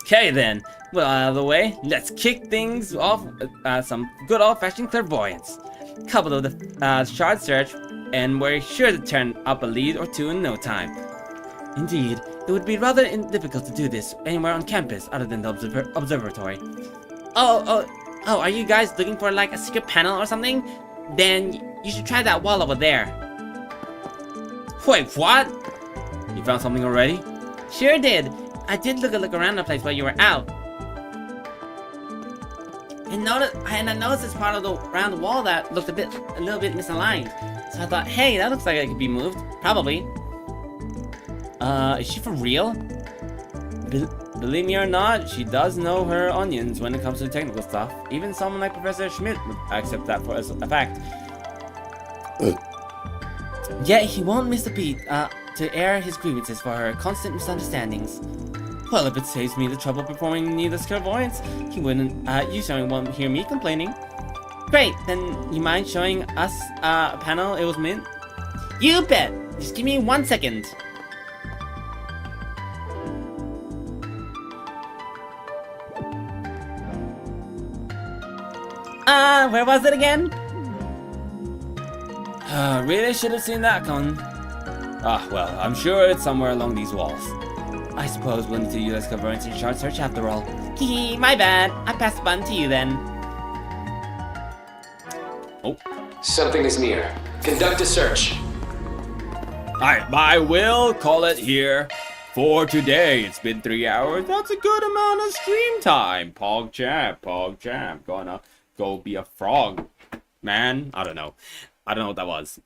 Okay then, well, out of the way, let's kick things off with some good old-fashioned clairvoyance. Couple of the shard search, and we're sure to turn up a lead or two in no time. Indeed, it would be rather difficult to do this anywhere on campus other than the observatory. Oh, are you guys looking for like a secret panel or something? Then you should try that wall over there. Wait, what? You found something already? Sure did. I did look around the place while you were out. And I noticed this part of the round wall that looked a little bit misaligned. So I thought, hey, that looks like it could be moved. Probably. Is she for real? Believe me or not, she does know her onions when it comes to technical stuff. Even someone like Professor Schmidt would accept that as a fact. Yet he won't miss a beat to air his grievances for her constant misunderstandings. Well, if it saves me the trouble of performing needless clairvoyance, you certainly won't hear me complaining. Great, then you mind showing us a panel it was mint? You bet! Just give me 1 second. Where was it again? Really should have seen that coming. Well, I'm sure it's somewhere along these walls. I suppose we'll need to use clairvoyance and shard search after all. Hee, my bad. I passed the button to you then. Oh. Something is near. Conduct a search. Alright, I will call it here. for today. It's been 3 hours. That's a good amount of stream time. PogChamp. Gonna go be a frog, man. I don't know what that was.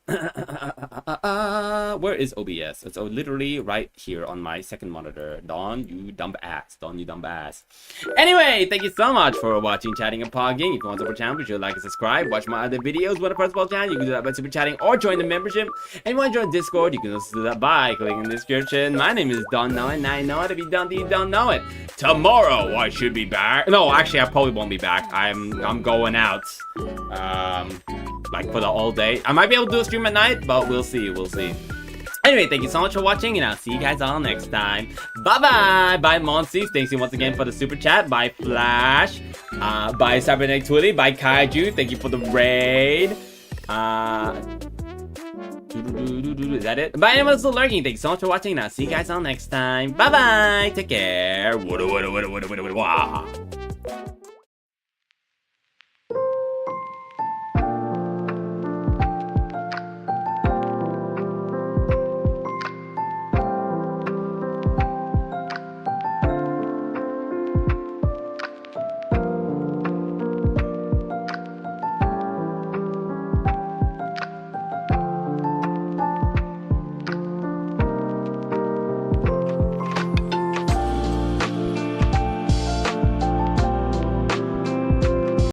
Where is OBS? It's literally right here on my second monitor. Dawn, you dumb ass. Anyway, thank you so much for watching, chatting, and pogging. If you want to support the channel, be sure to like and subscribe. Watch my other videos with a personal channel. You can do that by super chatting or join the membership. And if you want to join Discord, you can also do that by clicking in the description. My name is Dawn Nowitt, and I know it. If you don't know it. Tomorrow, I should be back. No, actually, I probably won't be back. I'm going out. Like for the all day. I might be able to do a stream at night, but we'll see. Anyway, thank you so much for watching, and I'll see you guys all next time. Bye-bye! Bye, Monsi. Thanks once again for the super chat. Bye, Flash. Bye, Cybernetic Twilly. Bye, Kaiju. Thank you for the raid. Is that it? Bye, anyone still lurking. Thanks so much for watching, and I'll see you guys all next time. Bye-bye! Take care. Wah.